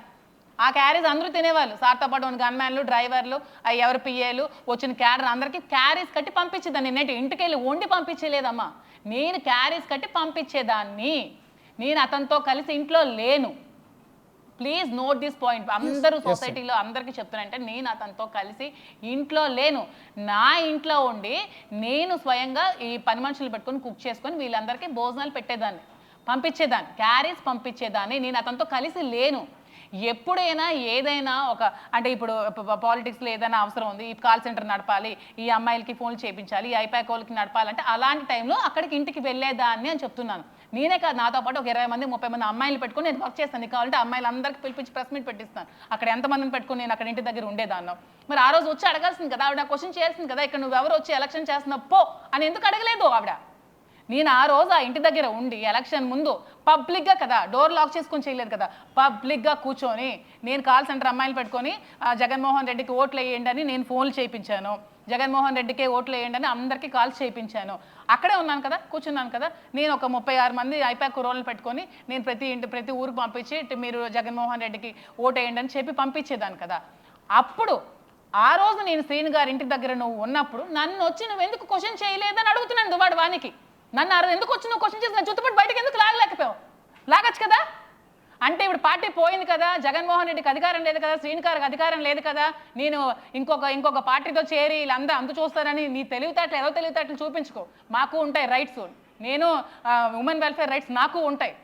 Speaker 2: ఆ క్యారీస్ అందరూ తినేవాళ్ళు, సార్తో పాటు ఉన్న గన్మ్యాన్లు, డ్రైవర్లు, ఎవరు పిఏలు, వచ్చిన క్యాడర్ అందరికీ క్యారీస్ కట్టి పంపించేదాన్ని. నేటి ఇంటికి వెళ్ళి వండి పంపించలేదమ్మా, నేను క్యారీస్ కట్టి పంపించేదాన్ని. నేను అతనితో కలిసి ఇంట్లో లేను. Please note this point. అందరూ సొసైటీలో అందరికీ చెప్తున్నానంటే నేను అతనితో కలిసి ఇంట్లో లేను. నా ఇంట్లో ఉండి నేను స్వయంగా ఈ పని మనుషులు పెట్టుకొని కుక్ చేసుకొని వీళ్ళందరికీ భోజనాలు పెట్టేదాన్ని, పంపించేదాన్ని, క్యారీస్ పంపించేదాన్ని. నేను అతనితో కలిసి లేను. ఎప్పుడైనా ఏదైనా ఒక అంటే ఇప్పుడు పాలిటిక్స్లో ఏదైనా అవసరం ఉంది, ఈ కాల్ సెంటర్ నడపాలి, ఈ అమ్మాయిలకి ఫోన్లు చేయించాలి, ఈ ఐపాక్ వాళ్ళకి నడపాలంటే అలాంటి టైంలో అక్కడికి ఇంటికి వెళ్ళేదాన్ని అని చెప్తున్నాను. నేనే కాదు, నాతో పాటు ఒక 20 మంది 30 మంది అమ్మాయిలు పెట్టుకుని నేను వర్క్ చేస్తాను. నీకు కావాలంటే అమ్మాయిలందరికీ పిలిపించి ప్రెస్ మీట్ పెట్టిస్తాను. అక్కడ ఎంతమందిని పెట్టుకుని నేను అక్కడ ఇంటి దగ్గర ఉండేదాన్ని. మరి ఆ రోజు వచ్చి అడగాల్సింది కదా ఆవిడ, క్వశ్చన్ చేయాల్సింది కదా, ఇక్కడ నువ్వు ఎవరు వచ్చి ఎలక్షన్ చేస్తున్నావు పో అని ఎందుకు అడగలేదు ఆవిడ? నేను ఆ రోజు ఆ ఇంటి దగ్గర ఉండి ఎలక్షన్ ముందు పబ్లిక్గా కదా, డోర్ లాక్ చేసుకొని చేయలేదు కదా, పబ్లిక్గా కూర్చొని నేను కాల్ సెంటర్ అమ్మాయిలు పెట్టుకొని జగన్మోహన్ రెడ్డికి ఓట్లు వేయండి అని నేను ఫోన్లు చేయించాను, జగన్మోహన్ రెడ్డికే ఓట్లు వేయండి అని అందరికీ కాల్స్ చేయించాను. అక్కడే ఉన్నాను కదా, కూర్చున్నాను కదా. నేను ఒక 36 మంది ఐపాక్ రోల్ని పెట్టుకొని నేను ప్రతి ఊరికి పంపించి మీరు జగన్మోహన్ రెడ్డికి ఓటు వేయండి అని చెప్పి పంపించేదాన్ని కదా. అప్పుడు ఆ రోజు నేను శ్రీను గారి ఇంటి దగ్గర నువ్వు ఉన్నప్పుడు నన్ను వచ్చి నువ్వు ఎందుకు క్వశ్చన్ చేయలేదని అడుగుతున్నాను దువాడు వానికి. నన్ను ఎందుకు వచ్చి నువ్వు క్వశ్చన్ చేసి నా చుట్టుపట్టు బయటకు ఎందుకు లాగలేకపోయావు? లాగచ్చు కదా. అంటే ఇప్పుడు పార్టీ పోయింది కదా, జగన్మోహన్ రెడ్డికి అధికారం లేదు కదా, శ్రీను గారికి అధికారం లేదు కదా, నేను ఇంకొక పార్టీతో చేరి వీళ్ళందరూ అందు చూస్తారని నీ తెలివితేటలు ఏదో తెలివితేటలు చూపించుకో. మాకు ఉంటాయి రైట్స్, నేను ఉమెన్ వెల్ఫేర్ రైట్స్ నాకు ఉంటాయి,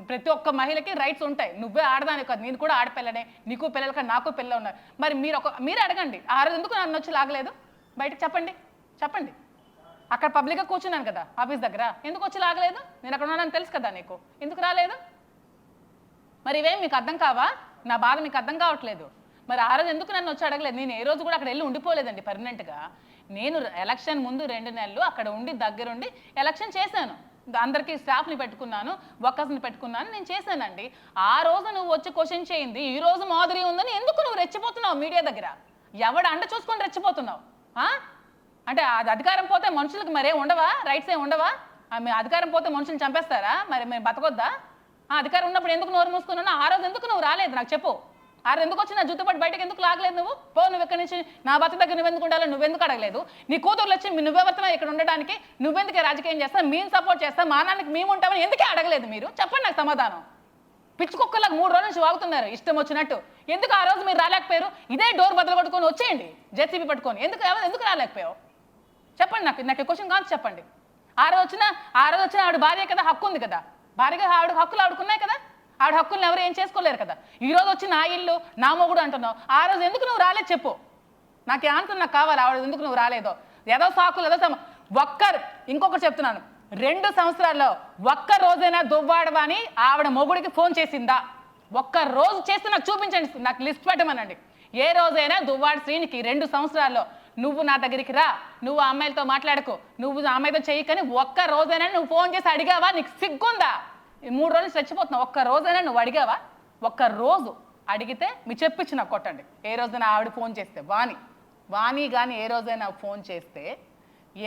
Speaker 2: ప్రతి ఒక్క మహిళకి రైట్స్ ఉంటాయి. నువ్వే ఆడదాని కాదు, నేను కూడా ఆడపిల్లనే, నీకు పిల్లలు కానీ నాకు పిల్లలు ఉన్నారు. మరి మీరే అడగండి, ఆ రోజు ఎందుకు నన్ను వచ్చి లాగలేదు బయటకు చెప్పండి. అక్కడ పబ్లిక్గా కూర్చున్నాను కదా ఆఫీస్ దగ్గర, ఎందుకు వచ్చి లాగలేదు? నేను అక్కడ ఉన్నానని తెలుసు కదా నీకు, ఎందుకు రాలేదు? మరి ఇవేం మీకు అర్థం కావా? నా బాధ మీకు అర్థం కావట్లేదు. మరి ఆ రోజు ఎందుకు నన్ను వచ్చి అడగలేదు? నేను ఏ రోజు కూడా అక్కడ వెళ్ళి ఉండిపోలేదండి పర్మనెంట్గా. నేను ఎలక్షన్ ముందు 2 నెలలు అక్కడ ఉండి దగ్గరుండి ఎలక్షన్ చేశాను. అందరికీ స్టాఫ్ని పెట్టుకున్నాను, వర్కర్స్ని పెట్టుకున్నాను, నేను చేశానండి. ఆ రోజు నువ్వు వచ్చి క్వశ్చన్ చేయింది ఈ రోజు మాదిరి ఉందని ఎందుకు నువ్వు రెచ్చిపోతున్నావు మీడియా దగ్గర? ఎవడ అండ చూసుకొని రెచ్చిపోతున్నావు? అంటే అది అధికారం పోతే మనుషులకు మరేం ఉండవా, రైట్స్ ఏం ఉండవా? అధికారం పోతే మనుషులు చంపేస్తారా? మరి మేము బతకొద్దా? అధికారం ఉన్నప్పుడు ఎందుకు నోరు మూసుకున్నావు? ఆ రోజు ఎందుకు నువ్వు రాలేదు నాకు చెప్పు. ఆ రోజు ఎందుకు వచ్చి నా జుట్టుపట్టి బయటకు ఎందుకు లాగలేదు? నువ్వు ఎక్కడి నుంచి నా బతుకు దగ్గర నువ్వెందుకు ఉండాలో నువ్వెందుకు అడగలేదు? నీ కూతుర్లు వచ్చి నువ్వెవరితో ఇక్కడ ఉండడానికి నువ్వెందుకే రాజకీయం చేస్తా, మేము సపోర్ట్ చేస్తాం, మా నాన్నకి మేము ఉంటామని ఎందుకే అడగలేదు మీరు? చెప్పండి నాకు సమాధానం. పిచ్చుకొక్కలకు 3 రోజుల నుంచి వాగుతున్నారు ఇష్టం వచ్చినట్టు. ఎందుకు ఆ రోజు మీరు రాలేకపోయారు? ఇదే డోర్ బదులు కొట్టుకొని వచ్చేయండి జేసీబీ పట్టుకొని. ఎందుకు రాలేకపోయావు చెప్పండి నాకు క్వశ్చన్ కాదు చెప్పండి. ఆ రోజు వచ్చిన ఆవిడ భార్య కదా, హక్కు ఉంది కదా, భార్యగా ఆవిడ హక్కులు ఆవిడకున్నాయి కదా, ఆవిడ హక్కులను ఎవరు ఏం చేసుకోలేరు కదా. ఈ రోజు వచ్చి నా ఇల్లు నా మొగుడు అంటున్నావు, ఆ రోజు ఎందుకు నువ్వు రాలేదు చెప్పు. నాకు ఆన్సర్ నాకు కావాలి. ఆవిడ ఎందుకు నువ్వు రాలేదో ఏదో సాకులు ఇంకొకటి చెప్తున్నాను, 2 సంవత్సరాల్లో ఒక్క రోజైనా దువ్వాడవని ఆవిడ మొగుడికి ఫోన్ చేసిందా? ఒక్క రోజు చేస్తే నాకు చూపించండి, నాకు లిస్ట్ పెట్టమనండి. ఏ రోజైనా దువ్వాడ శ్రీనికి 2 సంవత్సరాల్లో నువ్వు నా దగ్గరికి రా, నువ్వు ఆ అమ్మాయిలతో మాట్లాడుకో, నువ్వు ఆ అమ్మాయితో చెయ్యకని ఒక్క రోజైనా నువ్వు ఫోన్ చేసి అడిగావా? నీకు సిగ్గుందా? 3 రోజులు చచ్చిపోతున్నావు, ఒక్క రోజైనా నువ్వు అడిగావా? ఒక్క రోజు అడిగితే మీ చెప్పించి నాకు కొట్టండి. ఏ రోజైనా ఆవిడ ఫోన్ చేస్తే వాణి కానీ ఏ రోజైనా ఫోన్ చేస్తే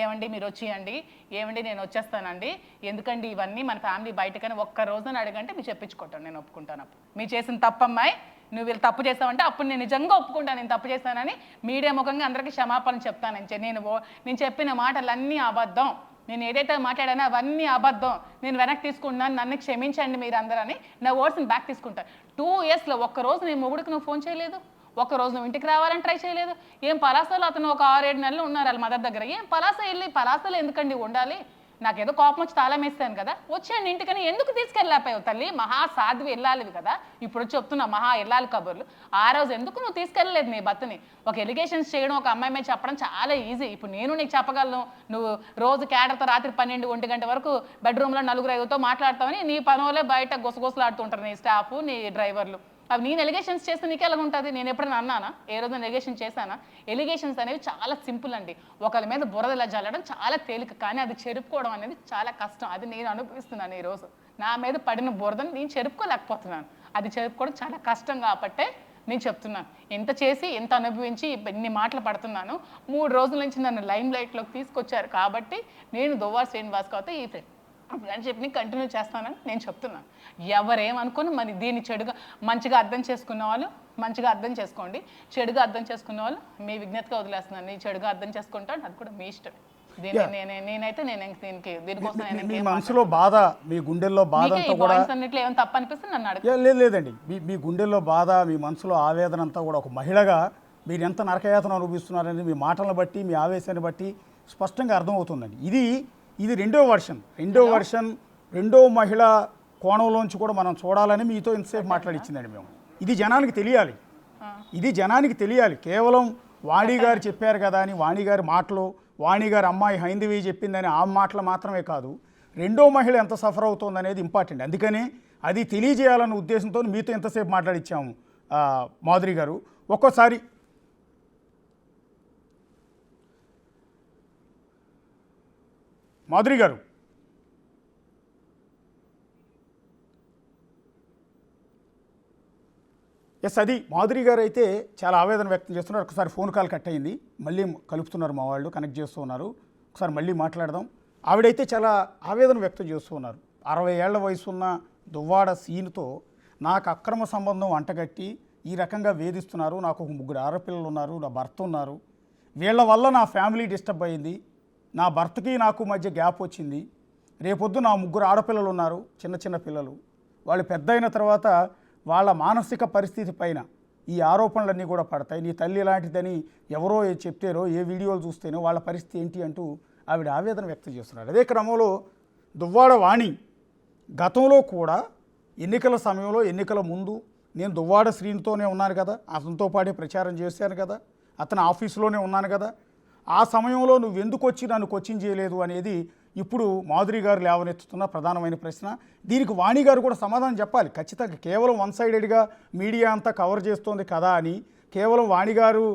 Speaker 2: ఏమండి మీరు వచ్చేయండి, ఏమండి నేను వచ్చేస్తానండి, ఎందుకండి ఇవన్నీ మన ఫ్యామిలీ బయటకని ఒక్క రోజున అడగంటే మీరు చెప్పించుకుంటాను, నేను ఒప్పుకుంటాను. అప్పుడు మీరు చేసిన తప్పమ్మాయి, నువ్వు వీళ్ళు తప్పు చేస్తావంటే అప్పుడు నేను నిజంగా ఒప్పుకుంటాను నేను తప్పు చేస్తానని, మీడియా ముఖంగా అందరికీ క్షమాపణ చెప్తాను. నేను చెప్పిన మాటలన్నీ అబద్ధం, నేను ఏదైతే మాట్లాడానో అవన్నీ అబద్ధం, నేను వెనక్కి తీసుకుంటున్నాను, నన్ను క్షమించండి మీరు అందరని నా వర్డ్స్ని బ్యాక్ తీసుకుంటాను. 2 ఇయర్స్లో ఒక్కరోజు నేను మొగుడికి నువ్వు ఫోన్ చేయలేదు, ఒక్కరోజు నువ్వు ఇంటికి రావాలని ట్రై చేయలేదు. ఏం పలాసలో అతను ఒక 6-7 నెలలు ఉన్నారు వాళ్ళ మదర్ దగ్గర. ఏం పలాసలో ఎందుకండి ఉండాలి? నాకేదో కోపం వచ్చి తాళం వేస్తాను కదా, వచ్చాను ఇంటికని ఎందుకు తీసుకెళ్ళలేకపోయావు తల్లి? మహా సాధ్వి వెళ్ళాలివి కదా, ఇప్పుడు చెప్తున్నా మహా వెళ్ళాలి కబుర్లు. ఆ రోజు ఎందుకు నువ్వు తీసుకెళ్ళలేదు నీ భర్తని? ఒక ఎలిగేషన్స్ చేయడం, ఒక అమ్మాయి మీద చెప్పడం చాలా ఈజీ. ఇప్పుడు నేను నీకు చెప్పగలను, నువ్వు రోజు క్యాడర్తో రాత్రి 12-1 గంట వరకు బెడ్రూమ్లో 4-5తో మాట్లాడతావని, నీ పనులే బయట గుసగుసలాడుతుంటారు నీ స్టాఫ్ నీ డ్రైవర్లు. అవి నేను ఎలిగేషన్స్ చేస్తే నీకు ఎలా ఉంటుంది? నేను ఎప్పుడైనా అన్నానా? ఏ రోజు ఎలిగేషన్ చేశానా? ఎలిగేషన్స్ అనేవి చాలా సింపుల్ అండి. ఒకరి మీద బురదలా జల్లడం చాలా తేలిక, కానీ అది చెరుపుకోవడం అనేది చాలా కష్టం. అది నేను అనుభవిస్తున్నాను. ఈరోజు నా మీద పడిన బురదని నేను చెరుపుకోలేకపోతున్నాను. అది చెరుపుకోవడం చాలా కష్టం కాబట్టే నేను చెప్తున్నాను. ఎంత చేసి ఎంత అనుభవించి ఇన్ని మాటలు పడుతున్నాను. 3 రోజుల నుంచి నన్ను లైమ్ లైట్లోకి తీసుకొచ్చారు కాబట్టి నేను దువ్వాడ శ్రీనివాస్ కాబట్టి ఈ ఫ్రెండ్షిప్ని కంటిన్యూ చేస్తానని నేను చెప్తున్నాను. ఎవరేమనుకుని మరి దీన్ని మంచిగా అర్థం చేసుకున్న వాళ్ళు మంచిగా అర్థం చేసుకోండి, చెడుగా అర్థం చేసుకున్న వాళ్ళు మీ విజ్ఞతగా వదిలేస్తున్నాను. నీ చెడుగా అర్థం చేసుకుంటాను, అది కూడా మీ ఇష్టం. నేనైతే
Speaker 1: మీ మనసులో బాధ, మీ గుండెల్లో బాధ
Speaker 2: అన్నిట్లో ఏమైనా తప్పు అనిపిస్తే నన్ను అడగ
Speaker 1: లేదండి. మీ గుండెల్లో బాధ, మీ మనసులో ఆవేదన అంతా కూడా ఒక మహిళగా మీరు ఎంత నరకయాతన అనుభవిస్తున్నారనేది మీ మాటలను బట్టి, మీ ఆవేశాన్ని బట్టి స్పష్టంగా అర్థమవుతుందండి. ఇది రెండో వర్షన్. రెండో మహిళ కోణంలోంచి కూడా మనం చూడాలని మీతో ఇంతసేపు మాట్లాడిచ్చిందండి మేము. ఇది జనానికి తెలియాలి. ఇది జనానికి తెలియాలి. కేవలం వాణి గారు చెప్పారు కదా అని వాణి గారి మాటలు, వాణి గారి అమ్మాయి హైందవి చెప్పిందని ఆ మాటలు మాత్రమే కాదు, రెండో మహిళ ఎంత సఫర్ అవుతుంది అనేది ఇంపార్టెంట్. అందుకని అది తెలియజేయాలన్న ఉద్దేశంతో మీతో ఎంతసేపు మాట్లాడిచ్చాము మాధురి గారు. ఒక్కోసారి మాధురి గారు అది మాధురి గారు అయితే చాలా ఆవేదన వ్యక్తం చేస్తున్నారు. ఒకసారి ఫోన్ కాల్ కట్ అయింది, మళ్ళీ కలుపుతున్నారు మా వాళ్ళు, కనెక్ట్ చేస్తూ ఉన్నారు. ఒకసారి మళ్ళీ మాట్లాడదాం. ఆవిడైతే చాలా ఆవేదన వ్యక్తం చేస్తూ ఉన్నారు. 60 ఏళ్ల వయసు ఉన్న దువ్వాడ సీనుతో నాకు అక్రమ సంబంధం అంటగట్టి ఈ రకంగా వేధిస్తున్నారు, నాకు ఒక 3 ఆడపిల్లలు ఉన్నారు, నా భర్త ఉన్నారు, వీళ్ళ వల్ల నా ఫ్యామిలీ డిస్టర్బ్ అయింది, నా భర్తకి నాకు మధ్య గ్యాప్ వచ్చింది, రేపొద్దు నా 3 ఆడపిల్లలు ఉన్నారు, చిన్న చిన్న పిల్లలు, వాళ్ళు పెద్ద అయిన తర్వాత వాళ్ళ మానసిక పరిస్థితి పైన ఈ ఆరోపణలన్నీ కూడా పడతాయి, నీ తల్లి లాంటిదని ఎవరో చెప్తారో, ఏ వీడియోలు చూస్తేనో వాళ్ళ పరిస్థితి ఏంటి అంటూ ఆవిడ ఆవేదన వ్యక్తం చేస్తున్నారు. అదే క్రమంలో దువ్వాడ వాణి గతంలో కూడా ఎన్నికల సమయంలో, ఎన్నికల ముందు నేను దువ్వాడ శ్రీనితోనే ఉన్నాను కదా, అతనితో పాటే ప్రచారం చేశాను కదా, అతని ఆఫీసులోనే ఉన్నాను కదా, ఆ సమయంలో నువ్వు ఎందుకు వచ్చి నన్ను కోచింగ్ చేయలేదు అనేది ఇప్పుడు మాధురి గారు లేవనెత్తుతున్న ప్రధానమైన ప్రశ్న. దీనికి వాణి గారు కూడా సమాధానం చెప్పాలి ఖచ్చితంగా. కేవలం వన్ సైడెడ్గా మీడియా అంతా కవర్ చేస్తోంది కదా అని కేవలం వాణి గారు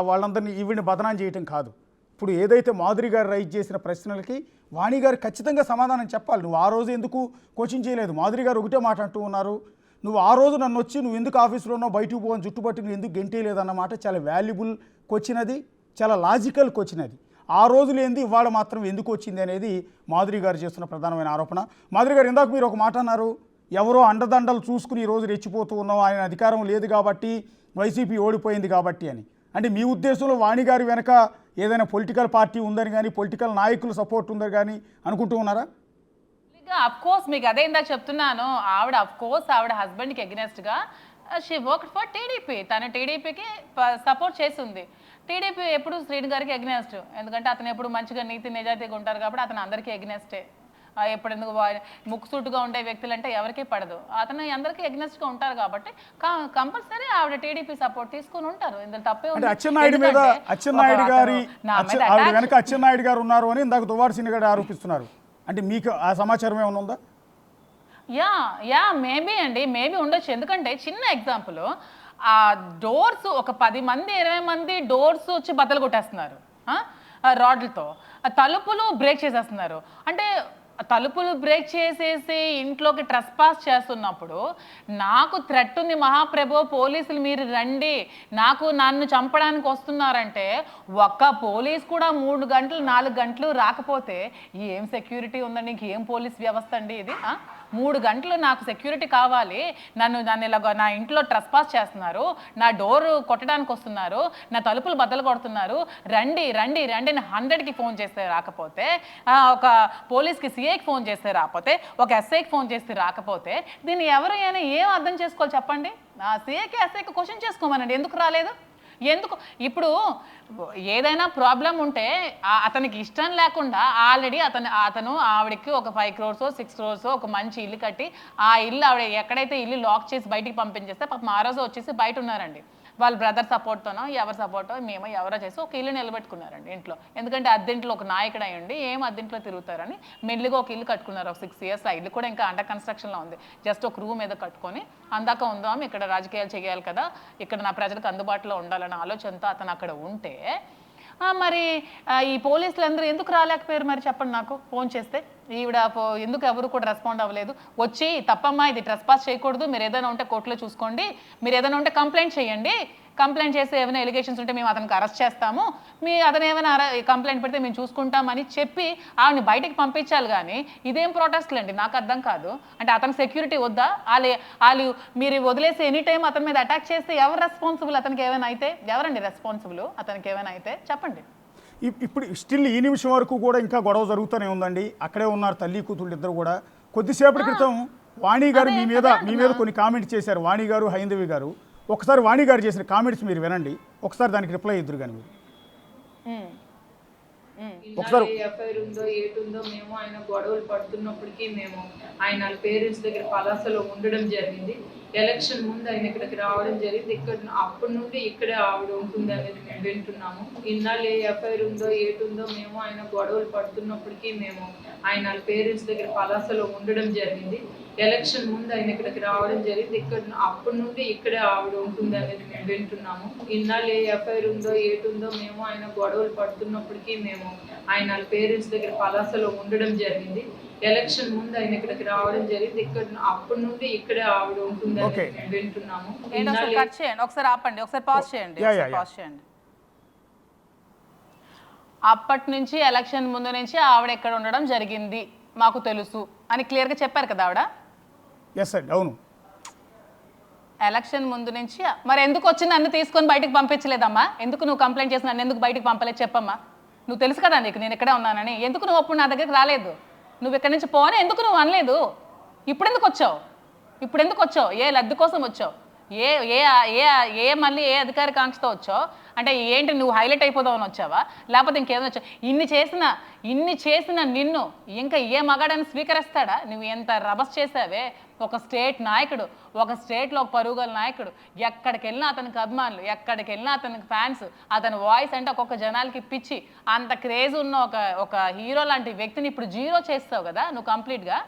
Speaker 1: వాళ్ళందరినీ ఈవిడిని బదనాం చేయటం కాదు. ఇప్పుడు ఏదైతే మాధురి గారు రైజ్ చేసిన ప్రశ్నలకి వాణి గారు ఖచ్చితంగా సమాధానం చెప్పాలి. నువ్వు ఆ రోజు ఎందుకు కోచింగ్ చేయలేదు? మాధురి గారు ఒకటే మాట అంటూ ఉన్నారు, నువ్వు ఆ రోజు నన్ను వచ్చి నువ్వు ఎందుకు ఆఫీసులో ఉన్నావు, బయటకు పోని జుట్టుపట్టి నువ్వు ఎందుకు గెంటేయలేదన్నమాట చాలా వాల్యుబుల్ క్వశ్చన్, చాలా లాజికల్ క్వశ్చన్. ఆ రోజు లేనిది ఇవాళ మాత్రం ఎందుకు వచ్చింది అనేది మాధురి గారు చేస్తున్న ప్రధానమైన ఆరోపణ. మాధురి గారు, ఇందాక మీరు ఒక మాట అన్నారు, ఎవరో అండదండలు చూసుకుని ఈరోజు రెచ్చిపోతూ ఉన్నాం, ఆయన అధికారం లేదు కాబట్టి, వైసీపీ ఓడిపోయింది కాబట్టి అని. అంటే మీ ఉద్దేశంలో వాణి గారి వెనక ఏదైనా పొలిటికల్ పార్టీ ఉందని కానీ, పొలిటికల్ నాయకుల సపోర్ట్ ఉందని కానీ అనుకుంటూ ఉన్నారా?
Speaker 2: అఫ్ కోర్స్ మీకు అదే ఇందాక చెప్తున్నాను, ఆవిడ అఫ్ కోర్స్ ఆవిడ హస్బెండ్కి ఎగ్నెస్ట్గా షీ వర్క్ ఫర్ టీడీపీ, తన టీడీపీకి సపోర్ట్ చేస్తుంది. టీడీపీ ఎప్పుడు శ్రీని గారికి ఎగ్నెస్ట్, ఎందుకంటే అతను ఎప్పుడు మంచిగా నీతి నిజాయితీగా ఉంటారు కాబట్టి అతను అందరికీ ఎగ్నెస్టే. ఎప్పుడు ఎందుకు ముక్కుసూటుగా ఉండే వ్యక్తులు అంటే ఎవరికీ పడదు, అతను అందరికీ ఎగ్నెస్ట్గా ఉంటారు కాబట్టి కంపల్సరీ ఆవిడ టీడీపీ సపోర్ట్ తీసుకుని ఉంటారు. ఇందులో తప్పే ఉంది.
Speaker 1: అచ్చెన్నాయుడు మీద అచ్చెన్నాయుడు గారు ఉన్నారు అని ఇందాక దువ్వాడ శ్రీని గారు ఆరోపిస్తున్నారు. అంటే మీకు ఆ సమాచారం ఏమైనా ఉందా?
Speaker 2: యా మేబీ అండి, మేబీ ఉండొచ్చు. ఎందుకంటే చిన్న ఎగ్జాంపుల్, ఆ డోర్స్ ఒక 10 మంది 20 మంది డోర్స్ వచ్చి బద్దలు కొట్టేస్తున్నారు రాడ్లతో, తలుపులు బ్రేక్ చేసేస్తున్నారు. అంటే తలుపులు బ్రేక్ చేసేసి ఇంట్లోకి ట్రెస్పాస్ చేస్తున్నప్పుడు నాకు థ్రెట్ ఉంది, మహాప్రభు పోలీసులు మీరు రండి, నన్ను చంపడానికి వస్తున్నారంటే ఒక్క పోలీస్ కూడా 3 గంటలు 4 గంటలు రాకపోతే ఏం సెక్యూరిటీ ఉందండి? నీకు ఏం పోలీస్ వ్యవస్థ అండి ఇది? 3 గంటలు నాకు సెక్యూరిటీ కావాలి, నన్ను ఇలాగ నా ఇంట్లో ట్రెస్పాస్ చేస్తున్నారు, నా డోర్ కొట్టడానికి వస్తున్నారు, నా తలుపులు బద్దలు కొడుతున్నారు, రండి రండి రండి అని 100కి ఫోన్ చేస్తే రాకపోతే, ఒక పోలీస్కి సిఐకి ఫోన్ చేస్తే రాకపోతే, ఒక ఎస్ఐకి ఫోన్ చేస్తే రాకపోతే దీన్ని ఎవరైనా ఏం అర్థం చేసుకోవాలి చెప్పండి? సిఐకి ఎస్ఐకి క్వశ్చన్ చేసుకోమనండి, ఎందుకు రాలేదు? ఎందుకు? ఇప్పుడు ఏదైనా ప్రాబ్లం ఉంటే అతనికి ఇష్టం లేకుండా ఆల్రెడీ అతను ఆవిడకి ఒక 5 crores 6 crores ఒక మంచి ఇల్లు కట్టి, ఆ ఇల్లు ఆవిడ ఎక్కడైతే ఇల్లు లాక్ చేసి బయటికి పంపించేస్తే పాపం ఆ రోజు వచ్చేసి బయట ఉన్నారండి. వాళ్ళ బ్రదర్ సపోర్ట్తోనో ఎవరి సపోర్టో మేము ఎవరో చేసి ఒక ఇల్లు నిలబెట్టుకున్నారండి ఇంట్లో. ఎందుకంటే అద్దెంట్లో ఒక నాయకుడు అయ్యండి ఏం అద్దెంట్లో తిరుగుతారని మెల్లిగా ఒక ఇల్లు కట్టుకున్నారు. ఒక 6 years ఆ ఇల్లు కూడా ఇంకా అండర్ కన్స్ట్రక్షన్లో ఉంది. జస్ట్ ఒక రూమ్ మీద కట్టుకొని అందాక ఉందాం, ఇక్కడ రాజకీయాలు చేయాలి కదా, ఇక్కడ నా ప్రజలకు అందుబాటులో ఉండాలన్న ఆలోచనతో అతను అక్కడ ఉంటే మరి ఈ పోలీసులు అందరూ ఎందుకు రాలేకపోయారు మరి చెప్పండి నాకు? ఫోన్ చేస్తే ఈవిడ ఎందుకు ఎవరు కూడా రెస్పాండ్ అవ్వలేదు? వచ్చి తప్పమ్మా ఇది ట్రెస్పాస్ చేయకూడదు, మీరు ఏదైనా ఉంటే కోర్టులో చూసుకోండి, మీరు ఏదైనా ఉంటే కంప్లైంట్ చేయండి, కంప్లైంట్ చేస్తే ఏమైనా ఎలిగేషన్స్ ఉంటే మేము అతనికి అరెస్ట్ చేస్తాము, అతను ఏమైనా కంప్లైంట్ పెడితే మేము చూసుకుంటామని చెప్పి ఆవిడని బయటికి పంపించాలి. కానీ ఇదేం ప్రొటెస్ట్లు అండి? నాకు అర్థం కాదు. అంటే అతనికి సెక్యూరిటీ వద్దా? వాళ్ళు మీరు వదిలేసి ఎనీ టైం అతని మీద అటాక్ చేస్తే ఎవరు రెస్పాన్సిబుల్? అతనికి ఏమైనా అయితే ఎవరండి రెస్పాన్సిబుల్? అతనికి ఏమైనా అయితే చెప్పండి.
Speaker 1: ఇప్పుడు స్టిల్ ఈ నిమిషం వరకు కూడా ఇంకా గొడవ జరుగుతూనే ఉందండి. అక్కడే ఉన్నారు తల్లి కూతుళ్ళు ఇద్దరు కూడా. కొద్దిసేపటి క్రితం వాణి గారు మీ మీద కొన్ని కామెంట్స్ చేశారు, వాణి గారు హైందవి గారు. ఒకసారి వాణి గారు చేసిన కామెంట్స్ మీరు వినండి, ఒకసారి దానికి రిప్లై ఇద్దరు కానీ మీరు
Speaker 3: ఒకసారి. ఎఫ్ఐఆర్ ఉందో ఏటుందో మేము ఆయన గొడవలు పడుతున్నప్పటికీ మేము ఆయన పేరెంట్స్ దగ్గర పలాసలో ఉండడం జరిగింది. ఎలక్షన్ ముందు ఆయన ఇక్కడికి రావడం జరిగింది. ఇక్కడ అప్పటి నుండి ఇక్కడే ఆవిడ ఉంటుంది అనేది మేము వింటున్నాము. ఇన్నాళ్ళు ఏ ఎఫ్ఐఆర్ ఉందో ఏటుందో మేము ఆయన గొడవలు పడుతున్నప్పటికీ మేము ఆయన పేరెంట్స్ దగ్గర పలాసలో ఉండడం జరిగింది. ఎలక్షన్ ముందు ఆయన ఇక్కడికి రావడం జరిగింది. ఇక్కడ అప్పటి నుండి ఇక్కడే ఆవిడ ఉంటుంది అనేది మేము వింటున్నాము. ఇన్నాళ్ళు ఏ ఎఫ్ఐఆర్ ఉందో ఏటుందో మేము ఆయన గొడవలు పడుతున్నప్పటికీ మేము ఆయన పేరెంట్స్ దగ్గర పలాసలో ఉండడం జరిగింది. ఎలక్షన్ ముందు ఆయన ఇక్కడికి రావడం జరిగింది. ఇక్కడ అప్పటి నుండి ఇక్కడే ఆవిడ ఉంటుంది అనేది మేము వింటున్నాము.
Speaker 2: ఒకసారి ఆపండి, ఒకసారి పాజ్ చేయండి, పాజ్ చేయండి. అప్పటి నుంచి ఎలక్షన్ ముందు నుంచి ఆవిడ ఎక్కడ ఉండడం జరిగింది మాకు తెలుసు అని క్లియర్గా చెప్పారు కదా ఆవిడ.
Speaker 1: ఎస్ అండి, అవును.
Speaker 2: ఎలక్షన్ ముందు నుంచి మరి ఎందుకు వచ్చి నన్ను తీసుకొని బయటకు పంపించలేదమ్మా? ఎందుకు నువ్వు కంప్లైంట్ చేసి నన్ను ఎందుకు బయటకు పంపలేదు చెప్పమ్మా? నువ్వు తెలుసు కదా నీకు నేను ఇక్కడే ఉన్నానని. ఎందుకు నువ్వు అప్పుడు నా దగ్గరికి రాలేదు? నువ్వు ఇక్కడి నుంచి పోనీ ఎందుకు నువ్వు అనలేదు? ఇప్పుడు ఎందుకు వచ్చావు? ఇప్పుడు ఎందుకు వచ్చావు? ఏ లబ్ధి కోసం వచ్చావు? ఏ ఏ ఏ ఏ మళ్ళీ ఏ అధికార కాంక్షతో వచ్చావు? అంటే ఏంటి నువ్వు హైలైట్ అయిపోదామని వచ్చావా, లేకపోతే ఇంకేదో వచ్చావు? ఇన్ని చేసిన నిన్ను ఇంకా ఏ మగాడని స్వీకరిస్తాడా? నువ్వు ఎంత రభస్ చేసావే. ఒక స్టేట్ నాయకుడు, ఒక స్టేట్లో ఒక పరుగుల నాయకుడు, ఎక్కడికి వెళ్ళినా అతనికి అభిమానులు, ఎక్కడికి వెళ్ళినా అతనికి ఫ్యాన్స్, అతని వాయిస్ అంటే ఒక్కొక్క జనాలకి పిచ్చి, అంత క్రేజ్ ఉన్న ఒక హీరో లాంటి వ్యక్తిని ఇప్పుడు జీరో చేస్తావు కదా నువ్వు కంప్లీట్గా.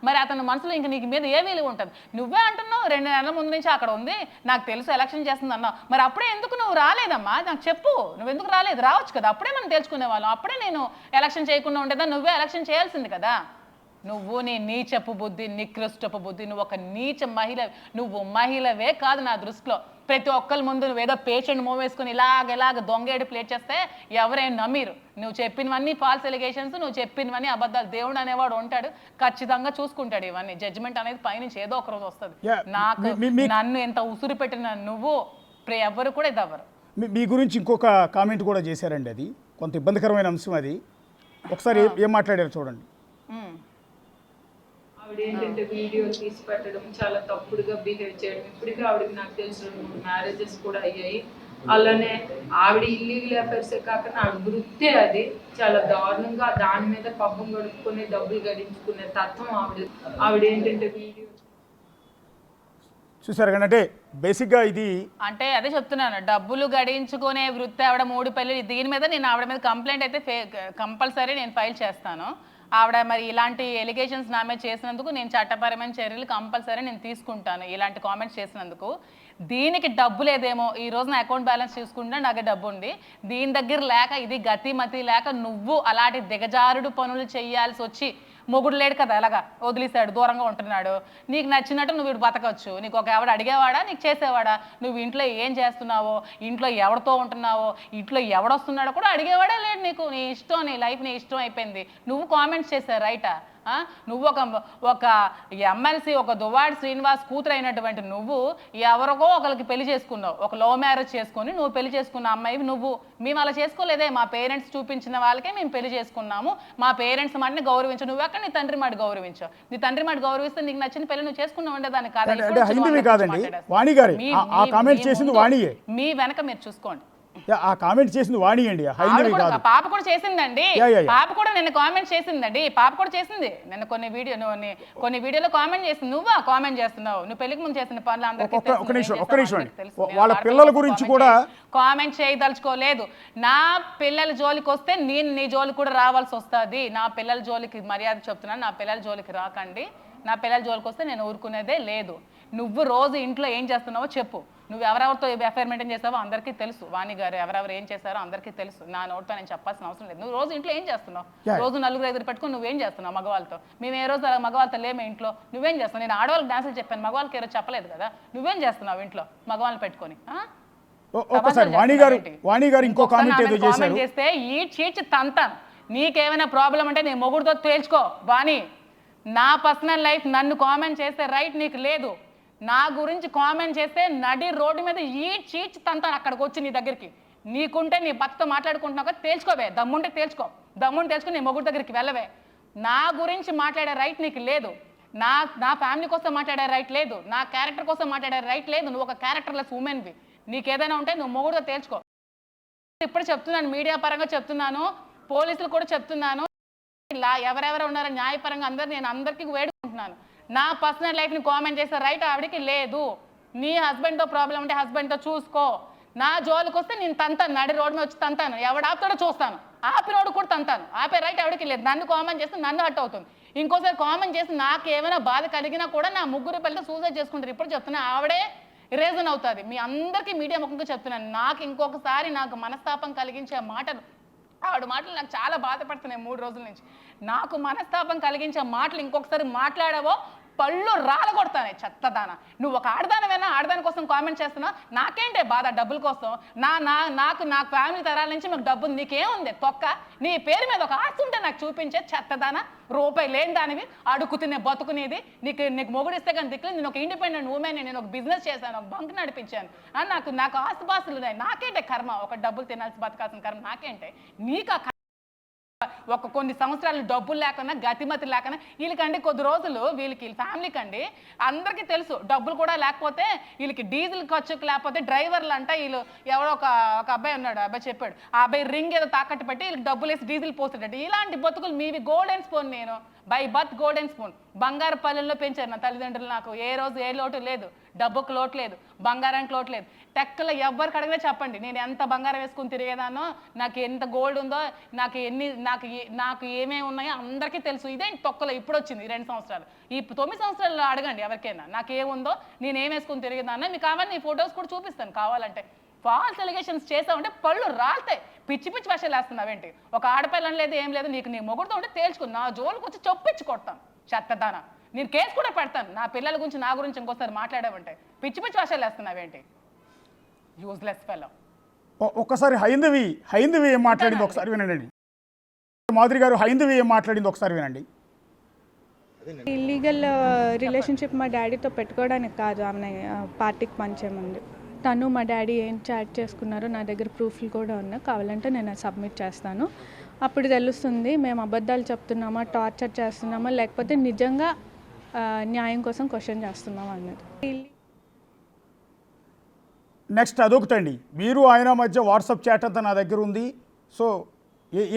Speaker 2: మరి అతని మనసులో ఇంక నీకు మీద ఏ విలువ ఉంటుంది? నువ్వే అంటున్నావు 2 నెలల ముందు నుంచి అక్కడ ఉంది, నాకు తెలుసు ఎలక్షన్ చేస్తుంది అన్నావు. మరి అప్పుడే ఎందుకు నువ్వు రాలేదమ్మా? నాకు చెప్పు, నువ్వు ఎందుకు రాలేదు? రావచ్చు కదా, అప్పుడే మనం తెలుసుకునే వాళ్ళం. అప్పుడే నేను ఎలక్షన్ చేయకుండా ఉండేదా? నువ్వే ఎలక్షన్ చేయాల్సింది కదా. నువ్వు నీ నీచపు బుద్ధి, నికృష్టపు బుద్ధి, నువ్వు ఒక నీచ మహిళ. నువ్వు మహిళవే కాదు నా దృష్టిలో. ప్రతి ఒక్కరి ముందు నువ్వు ఏదో పేషెంట్ మూవ్ వేసుకుని ఇలాగ దొంగేడు ప్లేట్ చేస్తే ఎవరైనా నమ్మీరు. నువ్వు చెప్పినవన్నీ ఫాల్స్ ఎలిగేషన్స్, నువ్వు చెప్పినవన్నీ అబద్ధాలు. దేవుడు అనేవాడు ఉంటాడు, ఖచ్చితంగా చూసుకుంటాడు ఇవన్నీ. జడ్జిమెంట్ అనేది పైనుంచి ఏదో ఒక రోజు వస్తుంది. నాకు నన్ను ఎంత ఉసురు పెట్టిన నువ్వు ఎవరు కూడా ఇది అవ్వరు.
Speaker 1: మీ గురించి ఇంకొక కామెంట్ కూడా చేశారండి, అది కొంత ఇబ్బందికరమైన అంశం. అది ఒకసారి ఏం మాట్లాడారు చూడండి.
Speaker 3: ఆవిడ ఏంటంటే వీడియోలు తీసి పెట్టడం, చాలా తప్పుడుగా బిహేవ్ చేయడం. ఇప్పటికీ ఆవిడకి నాకు తెలిసిన 3 మ్యారేజెస్ కూడా అయ్యాయి. అలానే ఆవిడ ఇల్లీగల్ అఫైర్సే కాకుండా ఆవిడ వృత్తే అది. చాలా దారుణంగా దాని మీద పబ్బం గడుపుకునే డబ్బులు గడించుకునే తత్వం ఆవిడ ఏంటంటే వీడియో
Speaker 1: చూసారు కానీ అంటే బేసిక్గా ఇది
Speaker 2: అంటే అదే చెప్తున్నాను, డబ్బులు గడించుకునే వృత్తి ఆవిడ 3 పెళ్ళి. దీని మీద నేను ఆవిడ మీద కంప్లైంట్ అయితే కంపల్సరీ నేను ఫైల్ చేస్తాను. ఆవిడ మరి ఇలాంటి ఎలిగేషన్స్ నా మీద చేసినందుకు నేను చట్టపరమైన చర్యలు కంపల్సరీ నేను తీసుకుంటాను. ఇలాంటి కామెంట్స్ చేసినందుకు దీనికి డబ్బు లేదేమో, ఈ రోజు నా అకౌంట్ బ్యాలెన్స్ చూసుకుంటే నాకు డబ్బు ఉంది, దీని దగ్గర లేక, ఇది గతిమతి లేక నువ్వు అలాంటి దిగజారుడు పనులు చేయాల్సి వచ్చి, మొగుడు లేడు కదా అలాగా వదిలేశాడు, దూరంగా ఉంటున్నాడు, నీకు నచ్చినట్టు నువ్వు వీడు బతకవచ్చు. నీకు ఒక ఎవడు అడిగేవాడా, నీకు చేసేవాడా? నువ్వు ఇంట్లో ఏం చేస్తున్నావో, ఇంట్లో ఎవరితో ఉంటున్నావో, ఇంట్లో ఎవడొస్తున్నాడో కూడా అడిగేవాడా లేడు నీకు. నీ ఇష్టం, నీ లైఫ్ నీ ఇష్టం అయిపోయింది. నువ్వు కామెంట్స్ చేశావు రైటా? నువ్వు ఒక ఎమ్మెల్సీ, ఒక దువ్వాడి శ్రీనివాస్ కూతురు అయినటువంటి నువ్వు ఎవరికో ఒకరికి పెళ్లి చేసుకున్నావు. ఒక లవ్ మ్యారేజ్ చేసుకొని నువ్వు పెళ్లి చేసుకున్న అమ్మాయి నువ్వు. మేము అలా చేసుకోలేదే, మా పేరెంట్స్ చూపించిన వాళ్ళకే మేము పెళ్లి చేసుకున్నాము, మా పేరెంట్స్ మాటని గౌరవించు. నువ్వు ఎక్కడ నీ తండ్రి మాట గౌరవించావు? నీ తండ్రి మాట గౌరవిస్తే నీకు నచ్చిన పెళ్లి నువ్వు చేసుకున్నావు ఉండేదాన్ని
Speaker 1: కాదండి. మీ
Speaker 2: వెనక మీరు చూసుకోండి.
Speaker 1: ఆ కామెంట్ చేసింది వాణి అండి,
Speaker 2: పాప కూడా చేసిందండి. పాప కూడా నిన్న కామెంట్ చేసిందండి. పాప కూడా చేసింది నిన్న కొన్ని వీడియోలో కామెంట్ చేసింది. నువ్వా కామెంట్ చేస్తున్నావు? నువ్వు పెళ్లికి ముందు చేసిన పనులు అందరికీ
Speaker 1: వాళ్ళ పిల్లల గురించి కూడా
Speaker 2: కామెంట్ చేయదలుచుకోలేదు. నా పిల్లల జోలికి వస్తే నేను నీ జోలికి కూడా రావాల్సి వస్తుంది. నా పిల్లల జోలికి మర్యాద చెప్తున్నాను, నా పిల్లల జోలికి రాకండి. నా పిల్లల జోలికి వస్తే నేను ఊరుకునేదే లేదు. నువ్వు రోజు ఇంట్లో ఏం చేస్తున్నావో చెప్పు. నువ్వు ఎవరెవరితో ఎఫ్ఐఆర్ మెయింటైన్ చేస్తావో అందరికీ తెలుసు. వాణి గారు ఎవరెవరు ఏం చేస్తారో అందరికీ తెలుసు. నా నోట్తో నేను చెప్పాల్సిన అవసరం లేదు. నువ్వు రోజు ఇంట్లో ఏం చేస్తున్నావు? రోజు 4-5 పెట్టుకుని నువ్వేం చేస్తున్నావు మగవాళ్ళతో? మేము ఏ రోజు మగవాళ్ళతో లేమే ఇంట్లో. నువ్వేం చేస్తావు? నేను ఆడవాళ్ళకి డాన్సులు చెప్పాను, మగవాళ్ళకి ఏదో చెప్పలేదు కదా. నువ్వేం చేస్తున్నావు ఇంట్లో మగవాళ్ళని పెట్టుకొని?
Speaker 1: కామెంట్
Speaker 2: చేస్తే ఈ చీచి తంతాను. నీకేమైనా ప్రాబ్లం అంటే నీ మొగుడుతో తేల్చుకో వాణి. నా పర్సనల్ లైఫ్ నన్ను కామెంట్ చేస్తే రైట్ నీకు లేదు. నా గురించి కామెంట్ చేస్తే నడి రోడ్డు మీద ఈ చీచి తంతాను అక్కడికి వచ్చి నీ దగ్గరికి. నీకుంటే నీ భర్తతో మాట్లాడుకుంటున్నావు కదా, తేల్చుకోవే. దమ్ముంటే తేల్చుకో, దమ్ముంటే తెలుసుకుని నీ మొగుడు దగ్గరికి వెళ్ళవే. నా గురించి మాట్లాడే రైట్ నీకు లేదు. నా ఫ్యామిలీ కోసం మాట్లాడే రైట్ లేదు. నా క్యారెక్టర్ కోసం మాట్లాడే రైట్ లేదు. నువ్వు ఒక క్యారెక్టర్లెస్ ఉమెన్వి. నీకేదైనా ఉంటే నువ్వు మొగుడుతో తేల్చుకో. ఇప్పుడు చెప్తున్నాను, మీడియా పరంగా చెప్తున్నాను, పోలీసులు కూడా చెప్తున్నాను, ఇలా ఎవరెవరు ఉన్నారో న్యాయపరంగా నేను అందరికీ వేడుకుంటున్నాను. నా పర్సనల్ లైఫ్ని కామెంట్ చేసే రైట్ ఆవిడకి లేదు. నీ హస్బెండ్తో ప్రాబ్లం ఉంటే హస్బెండ్తో చూసుకో. నా జోలికి వస్తే నేను తంతాను, నడి రోడ్డు మీద వచ్చి తంతాను, ఎవడు ఆపుతాడో చూస్తాను, ఆపినోడు కూడా తంతాను. ఆపే రైట్ ఆవిడకి లేదు. నన్ను కామెంట్ చేస్తే నన్ను హట్ అవుతుంది. ఇంకోసారి కామెంట్ చేసి నాకు ఏమైనా బాధ కలిగినా కూడా నా ముగ్గురు పిల్లలు సూసైడ్ చేసుకుంటారు. ఇప్పుడు చెప్తున్నా, ఆవిడే రీజన్ అవుతుంది. మీ అందరికీ మీడియా ముఖంగా చెప్తున్నాను. నాకు ఇంకొకసారి నాకు మనస్తాపం కలిగించే మాటలు, ఆవిడ మాటలు నాకు చాలా బాధపడుతున్నాయి 3 రోజుల నుంచి. నాకు మనస్తాపం కలిగించే మాటలు ఇంకొకసారి మాట్లాడావో పళ్ళు రాలగొడతానే చెత్తదానా. నువ్వు ఒక ఆడదానివేనా, ఆడదాని కోసం కామెంట్ చేస్తున్నా, నాకేంటే బాధ డబ్బుల కోసం. నా ఫ్యామిలీ తరాల నుంచి మీకు డబ్బు నీకేముంది తొక్క. నీ పేరు మీద ఒక ఆస్తి ఉంటే నాకు చూపించే చెత్తదానా. రూపాయి లేని దానివి, అడుక్కుతినే బతుకునేది. నీకు మొగుడిస్తే కానీ దిక్కులు. నేను ఒక ఇండిపెండెంట్ ఉమెన్, నేను ఒక బిజినెస్ చేశాను, ఒక బంక్ నడిపించాను. నాకు ఆస్తిపాస్తులు ఉన్నాయి. నాకేంటే కర్మ, ఒక డబ్బులు తినాల్సి బతకాల్సిన కర్మ నాకేంటే. నీకు ఒక కొన్ని సంవత్సరాలు డబ్బులు లేకుండా గతిమతి లేకుండా వీళ్ళకండి కొద్ది రోజులు వీళ్ళకి ఫ్యామిలీకి అండి అందరికీ తెలుసు డబ్బులు కూడా లేకపోతే వీళ్ళకి డీజిల్ ఖర్చుకు లేకపోతే డ్రైవర్లు అంట వీళ్ళు ఎవరో ఒక అబ్బాయి ఉన్నాడు, అబ్బాయి చెప్పాడు, ఆ అబ్బాయి రింగ్ ఏదో తాకట్టు పెట్టి వీళ్ళకి డబ్బులు వేసి డీజిల్ పోస్తాడు. ఇలాంటి బతుకులు మీవి. గోల్డెన్ స్పూన్ నేను బై బర్త్ గోల్డెన్ స్పూన్. బంగారు పల్లెల్లో పెంచారు నా తల్లిదండ్రులు. నాకు ఏ రోజు ఏ లోటు లేదు, డబ్బుకు లోటు లేదు, బంగారానికి లోటు లేదు. టెక్కలో ఎవ్వరికి అడిగినా చెప్పండి నేను ఎంత బంగారం వేసుకుని తిరిగేదానో, నాకు ఎంత గోల్డ్ ఉందో, నాకు ఏమేమి ఉన్నాయో అందరికీ తెలుసు. ఇదే తొక్కలో ఇప్పుడు వచ్చింది 2 సంవత్సరాలు. ఈ 9 సంవత్సరాలు అడగండి ఎవరికైనా నాకేముందో, నేను ఏం వేసుకుని తిరిగేదానో. మీకు కావాలి నీ ఫొటోస్ కూడా చూపిస్తాను కావాలంటే. ఫాల్స్ ఎలిగేషన్స్ చేసావంటే పళ్ళు రాలుతాయి. పిచ్చి పిచ్చి వేషాలు వేస్తున్నావేంటి? ఒక ఆడపిల్లని లేదు ఏం లేదు, నీ మొగుడుతో ఉంటే తేల్చుకుని నా జోలికి వచ్చి చొప్పించి కొడతాను చెత్తదానా. నేను కేసు కూడా పెడతాను నా పిల్లల గురించి, నా గురించి ఇంకోసారి మాట్లాడామంటే. పిచ్చి పిచ్చి వేషాలు వేస్తున్నావేంటి? Useless fellow.
Speaker 1: ఒక్కసారి హైందవి ఏం మాట్లాడింది ఒకసారి వినండి. మాధురి గారు హైందవి ఏం మాట్లాడింది ఒకసారి వినండి.
Speaker 4: ఇల్లీగల్ రిలేషన్షిప్ మా డాడీతో పెట్టుకోవడానికి కాదు, ఆమె పార్టీకి పంచే ముందు తను మా డాడీ ఏం చాట్ చేసుకున్నారో నా దగ్గర ప్రూఫ్లు కూడా ఉన్నాయి, కావాలంటే నేను సబ్మిట్ చేస్తాను. అప్పుడు తెలుస్తుంది మేము అబద్ధాలు చెప్తున్నామా, టార్చర్ చేస్తున్నామా, లేకపోతే నిజంగా న్యాయం కోసం క్వశ్చన్ చేస్తున్నామా అన్నది.
Speaker 1: నెక్స్ట్ అదొకటండి, మీరు ఆయన మధ్య వాట్సాప్ చాట్ అంతా నా దగ్గర ఉంది. సో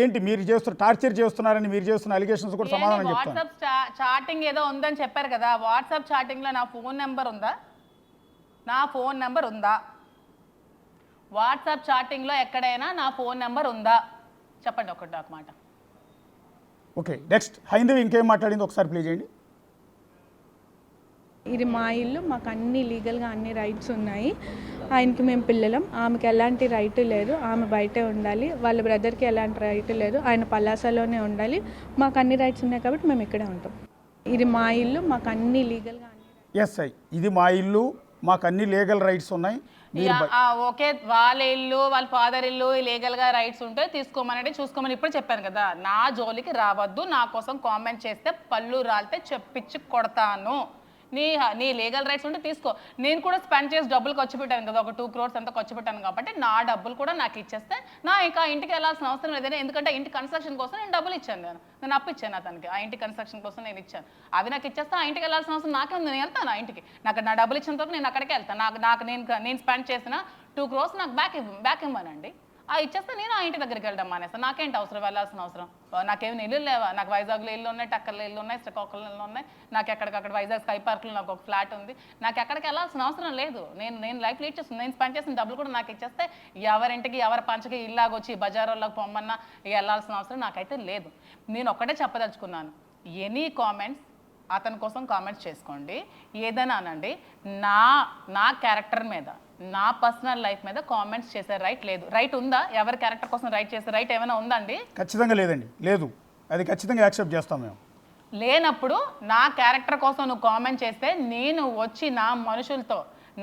Speaker 1: ఏంటి మీరు టార్చర్ చేస్తున్నారని మీరు చేస్తున్న అలిగేషన్స్ కూడా సమాధానం చెప్తాను.
Speaker 2: వాట్సాప్ చాటింగ్ ఏదో ఉందని చెప్పారు కదా, వాట్సాప్ చాటింగ్లో నా ఫోన్ నెంబర్ ఉందా? నా ఫోన్ నెంబర్ ఉందా? వాట్సాప్ చాటింగ్లో ఎక్కడైనా నా ఫోన్ నెంబర్ ఉందా? చెప్పండి ఒకటి ఒక మాట.
Speaker 1: ఓకే, నెక్స్ట్ హైందవి ఇంకేం మాట్లాడింది ఒకసారి ప్లే చేయండి.
Speaker 4: ఇది మా ఇల్లు, మాకు అన్ని లీగల్గా అన్ని రైట్స్ ఉన్నాయి. ఆయనకి మేము పిల్లలం, ఆమెకి ఎలాంటి రైట్ లేదు, ఆమె బయటే ఉండాలి. వాళ్ళ బ్రదర్కి ఎలాంటి రైట్ లేదు, ఆయన పలాసలోనే ఉండాలి. మాకు అన్ని రైట్స్ ఉన్నాయి కాబట్టి మేము ఇక్కడే ఉంటాం. ఇది మా ఇల్లు, మాకు అన్ని లీగల్గా
Speaker 1: ఇది మా ఇల్లు, మాకు అన్ని లీగల్ రైట్స్ ఉన్నాయి.
Speaker 2: ఓకే, వాళ్ళ ఇల్లు వాళ్ళ ఫాదర్ ఇల్లు లీగల్గా రైట్స్ ఉంటే తీసుకోమని చూసుకోమని ఇప్పుడు చెప్పాను కదా. నా జోలికి రావద్దు, నా కోసం కామెంట్ చేస్తే పళ్ళు రాలితే చెప్పించి కొడతాను. నీ లీగల్ రైట్స్ ఉంటే తీసుకో. నేను కూడా స్పెండ్ చేసి డబ్బులు ఖర్చు పెట్టాను కదా, ఒక 2 crores అంతా ఖర్చు పెట్టాను కాబట్టి నా డబ్బులు కూడా నాకు ఇచ్చేస్తే నా ఇంకా ఇంటికి వెళ్ళాల్సిన అవసరం లేదని. ఎందుకంటే ఇంటి కన్స్ట్రక్షన్ కోసం నేను డబ్బులు ఇచ్చాను, నేను అప్పు ఇచ్చాను అతనికి. ఆ ఇంటి కన్స్ట్రక్షన్ కోసం నేను ఇచ్చాను, అవి నాకు ఇచ్చేస్తే ఆ ఇంటికి వెళ్ళాల్సిన అవసరం నాకే ఉంది. నేను వెళ్తాను ఆ ఇంటికి, నాకు నా డబ్బులు ఇచ్చిన తర్వాత నేను అక్కడికి వెళ్తాను. నేను స్పెండ్ చేసిన 2 crores నాకు బ్యాక్ ఇవ్వనండి. ఇచ్చేస్తే నేను ఆ ఇంటి దగ్గరికి వెళ్ళడం మానేస్తాను. నాకేంటి అవసరం వెళ్ళాల్సిన అవసరం? నాకేమైనా ఇల్లు లేవా? నాకు వైజాగ్లో ఇల్లు ఉన్నాయి, టక్కర్లో ఇల్లు ఉన్నాయి, శ్రీకాకుళంలో ఇల్లు ఉన్నాయి, నాకు ఎక్కడికక్కడ వైజాగ్ స్కై పార్క్లో నాకు ఒక ఫ్లాట్ ఉంది. నాకు ఎక్కడికి వెళ్ళాల్సిన అవసరం లేదు. నేను లైఫ్ లీడ్ చేస్తుంది. నేను స్పెండ్ చేసిన డబ్బులు కూడా నాకు ఇచ్చేస్తే ఎవరింటికి ఎవరి పంచకి ఇల్లాగొచ్చి బజారోళ్ళకి పొమ్మన్నా వెళ్ళాల్సిన అవసరం నాకైతే లేదు. నేను ఒక్కటే చెప్పదలుచుకున్నాను, ఎనీ కామెంట్స్ అతని కోసం కామెంట్స్ చేసుకోండి, ఏదైనా అనండి. నా క్యారెక్టర్ మీద, నా పర్సనల్ లైఫ్ మీద కామెంట్స్ చేసే రైట్ లేదు. రైట్ ఉందా? ఎవరి క్యారెక్టర్ కోసం రైట్ చేసే రైట్ ఏమైనా ఉందా అండి?
Speaker 1: ఖచ్చితంగా లేదండి, లేదు. అది ఖచ్చితంగా యాక్సెప్ట్ చేస్తాం మేము.
Speaker 2: లేనప్పుడు నా క్యారెక్టర్ కోసం నువ్వు కామెంట్ చేస్తే నేను వచ్చి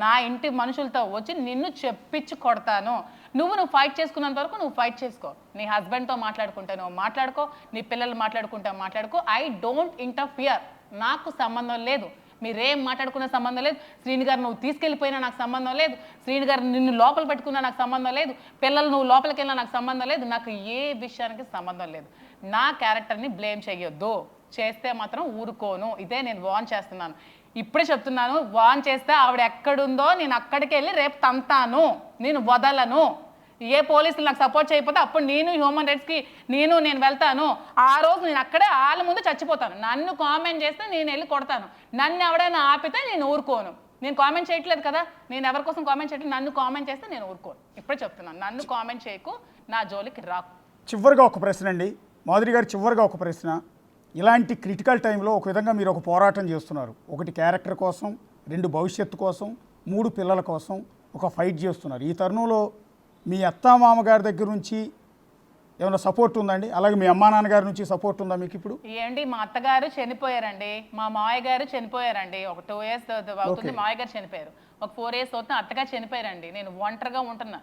Speaker 2: నా ఇంటి మనుషులతో వచ్చి నిన్ను చెప్పించి కొడతాను. నువ్వు ఫైట్ చేసుకున్నంత వరకు నువ్వు ఫైట్ చేసుకో. నీ హస్బెండ్తో మాట్లాడుకుంటే నువ్వు మాట్లాడుకో, నీ పిల్లలు మాట్లాడుకుంటే మాట్లాడుకో. ఐ డోంట్ ఇంటర్ఫియర్, నాకు సంబంధం లేదు. మీరేం మాట్లాడుకునే సంబంధం లేదు. శ్రీని గారు నువ్వు తీసుకెళ్ళిపోయినా నాకు సంబంధం లేదు, శ్రీని గారు నిన్ను లోపల పెట్టుకున్నా నాకు సంబంధం లేదు, పిల్లలు నువ్వు లోపలికి వెళ్ళినా నాకు సంబంధం లేదు. నాకు ఏ విషయానికి సంబంధం లేదు. నా క్యారెక్టర్ని బ్లేమ్ చేయొద్దు, చేస్తే మాత్రం ఊరుకోను. ఇదే నేను వార్న్ చేస్తున్నాను, ఇప్పుడే చెప్తున్నాను. వార్న్ చేస్తే ఆవిడ ఎక్కడుందో నేను అక్కడికి వెళ్ళి రేపు తంతాను, నేను వదలను. ఏ పోలీసులు నాకు సపోర్ట్ చేయకపోతే అప్పుడు నేను హ్యూమన్ రైట్స్కి నేను వెళ్తాను. ఆ రోజు నేను అక్కడే వాళ్ళ ముందు చచ్చిపోతాను. నన్ను కామెంట్ చేస్తే నేను వెళ్ళి కొడతాను. నన్ను ఎవడైనా ఆపితే నేను ఊరుకోను. నేను కామెంట్ చేయట్లేదు కదా, నేను ఎవరి కోసం కామెంట్ చేయట్లేదు. నన్ను కామెంట్ చేస్తే నేను ఊరుకోను. ఇప్పుడే చెప్తున్నాను, నన్ను కామెంట్ చేయకు, నా జోలికి రాకు.
Speaker 1: చివరిగా ఒక ప్రశ్న అండి మాధురి గారు, చివరిగా ఒక ప్రశ్న. ఇలాంటి క్రిటికల్ టైంలో ఒక విధంగా మీరు ఒక పోరాటం చేస్తున్నారు. ఒకటి క్యారెక్టర్ కోసం, 2 భవిష్యత్తు కోసం, 3 పిల్లల కోసం ఒక ఫైట్ చేస్తున్నారు. ఈ తరుణంలో మీ అత్త మామగారి దగ్గర నుంచి ఏమైనా సపోర్ట్ ఉందండి? అలాగే మీ అమ్మా నాన్నగారి నుంచి సపోర్ట్ ఉందా మీకు ఇప్పుడు?
Speaker 2: ఏంటి, మా అత్తగారు చనిపోయారండి, మా మావయ్య గారు చనిపోయారండి. ఒక 2 years అవుతుంది మావయ్య గారు చనిపోయారు. ఒక 4 years అవుతుంది అత్తగారు చనిపోయారండి. నేను ఒంటరిగా ఉంటున్నా,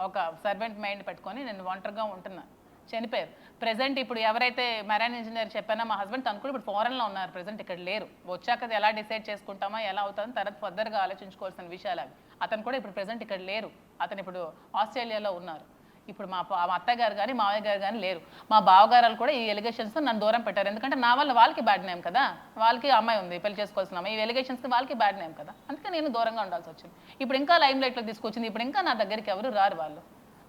Speaker 2: ఒక సర్వెంట్ మైండ్ పెట్టుకొని నేను ఒంటరిగా ఉంటున్నా. చనిపోయారు. ప్రెసెంట్ ఇప్పుడు ఎవరైతే మెరైన్ ఇంజనీర్ చెప్పానో మా హస్బెండ్, తను కూడా ఇప్పుడు ఫారెన్లో ఉన్నారు, ప్రెసెంట్ ఇక్కడ లేరు. వచ్చాక ఎలా డిసైడ్ చేసుకుంటామా, ఎలా అవుతుందో తర్వాత ఫర్దర్గా ఆలోచించుకోవాల్సిన విషయాలు అవి. అతను కూడా ఇప్పుడు ప్రెసెంట్ ఇక్కడ లేరు, అతను ఇప్పుడు ఆస్ట్రేలియాలో ఉన్నారు. ఇప్పుడు మా అత్తగారు కానీ మావయ్య గారు కానీ లేరు. మా బావగారు కూడా ఈ ఎలిగేషన్స్ నన్ను దూరం పెట్టారు. ఎందుకంటే నా వల్ల వాళ్ళకి బ్యాడ్ నేమ్ కదా, వాళ్ళకి అమ్మాయి ఉంది పెళ్లి చేసుకోవాల్సిన అమ్మాయి, ఈ ఎలిగేషన్స్కి వాళ్ళకి బ్యాడ్ నేమ్ కదా, అందుకే నేను దూరంగా ఉండాల్సి వచ్చింది. ఇప్పుడు ఇంకా లైమ్ లైట్లో తీసుకొచ్చింది. ఇప్పుడు ఇంకా నా దగ్గరికి ఎవరు రారు.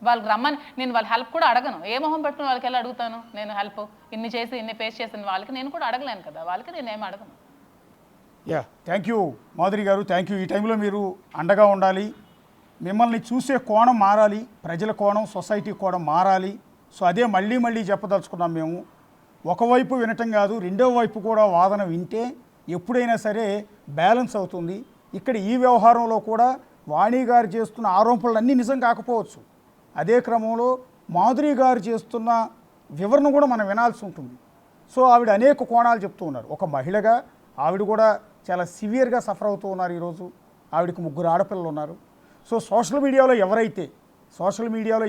Speaker 2: వాళ్ళకి రమ్మని నేను వాళ్ళ హెల్ప్ కూడా అడగను. ఏ మొహం పెట్టుకుని వాళ్ళకి ఎలా అడుగుతాను నేను హెల్ప్? ఇన్ని ఫేస్ చేసిన వాళ్ళకి నేను కూడా అడగలేను కదా, వాళ్ళకి నేను ఏమి అడగను.
Speaker 1: థ్యాంక్ యూ మాధురి గారు, థ్యాంక్ యూ. ఈ టైంలో మీరు అండగా ఉండాలి. మిమ్మల్ని చూసే కోణం మారాలి, ప్రజల కోణం, సొసైటీ కోణం మారాలి. సో అదే మళ్ళీ చెప్పదలుచుకున్నాం మేము. ఒకవైపు వినటం కాదు, రెండో వైపు కూడా వాదన వింటే ఎప్పుడైనా సరే బ్యాలెన్స్ అవుతుంది. ఇక్కడ ఈ వ్యవహారంలో కూడా వాణి గారు చేస్తున్న ఆరోపణలు అన్నీ నిజం కాకపోవచ్చు. అదే క్రమంలో మాధురి గారు చేస్తున్న వివరణ కూడా మనం వినాల్సి ఉంటుంది. సో ఆవిడ అనేక కోణాలు చెప్తూ ఉన్నారు. ఒక మహిళగా ఆవిడ కూడా చాలా సివియర్గా సఫర్ అవుతూ ఉన్నారు. ఈరోజు ఆవిడకి 3 ఆడపిల్లలు ఉన్నారు. సో సోషల్ మీడియాలో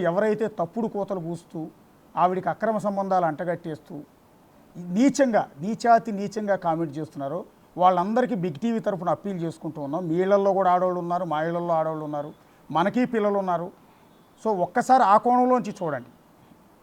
Speaker 1: ఎవరైతే తప్పుడు కూతలు కూస్తూ ఆవిడికి అక్రమ సంబంధాలు అంటగట్టేస్తూ నీచంగా కామెంట్ చేస్తున్నారో వాళ్ళందరికీ బిగ్ టీవీ తరఫున అప్పీల్ చేసుకుంటూ ఉన్నాం. మీ ఇళ్లలో కూడా ఆడవాళ్ళు ఉన్నారు, మా ఇళ్లలో ఆడవాళ్ళు ఉన్నారు, మనకి పిల్లలు ఉన్నారు. సో ఒక్కసారి ఆ కోణంలోంచి చూడండి.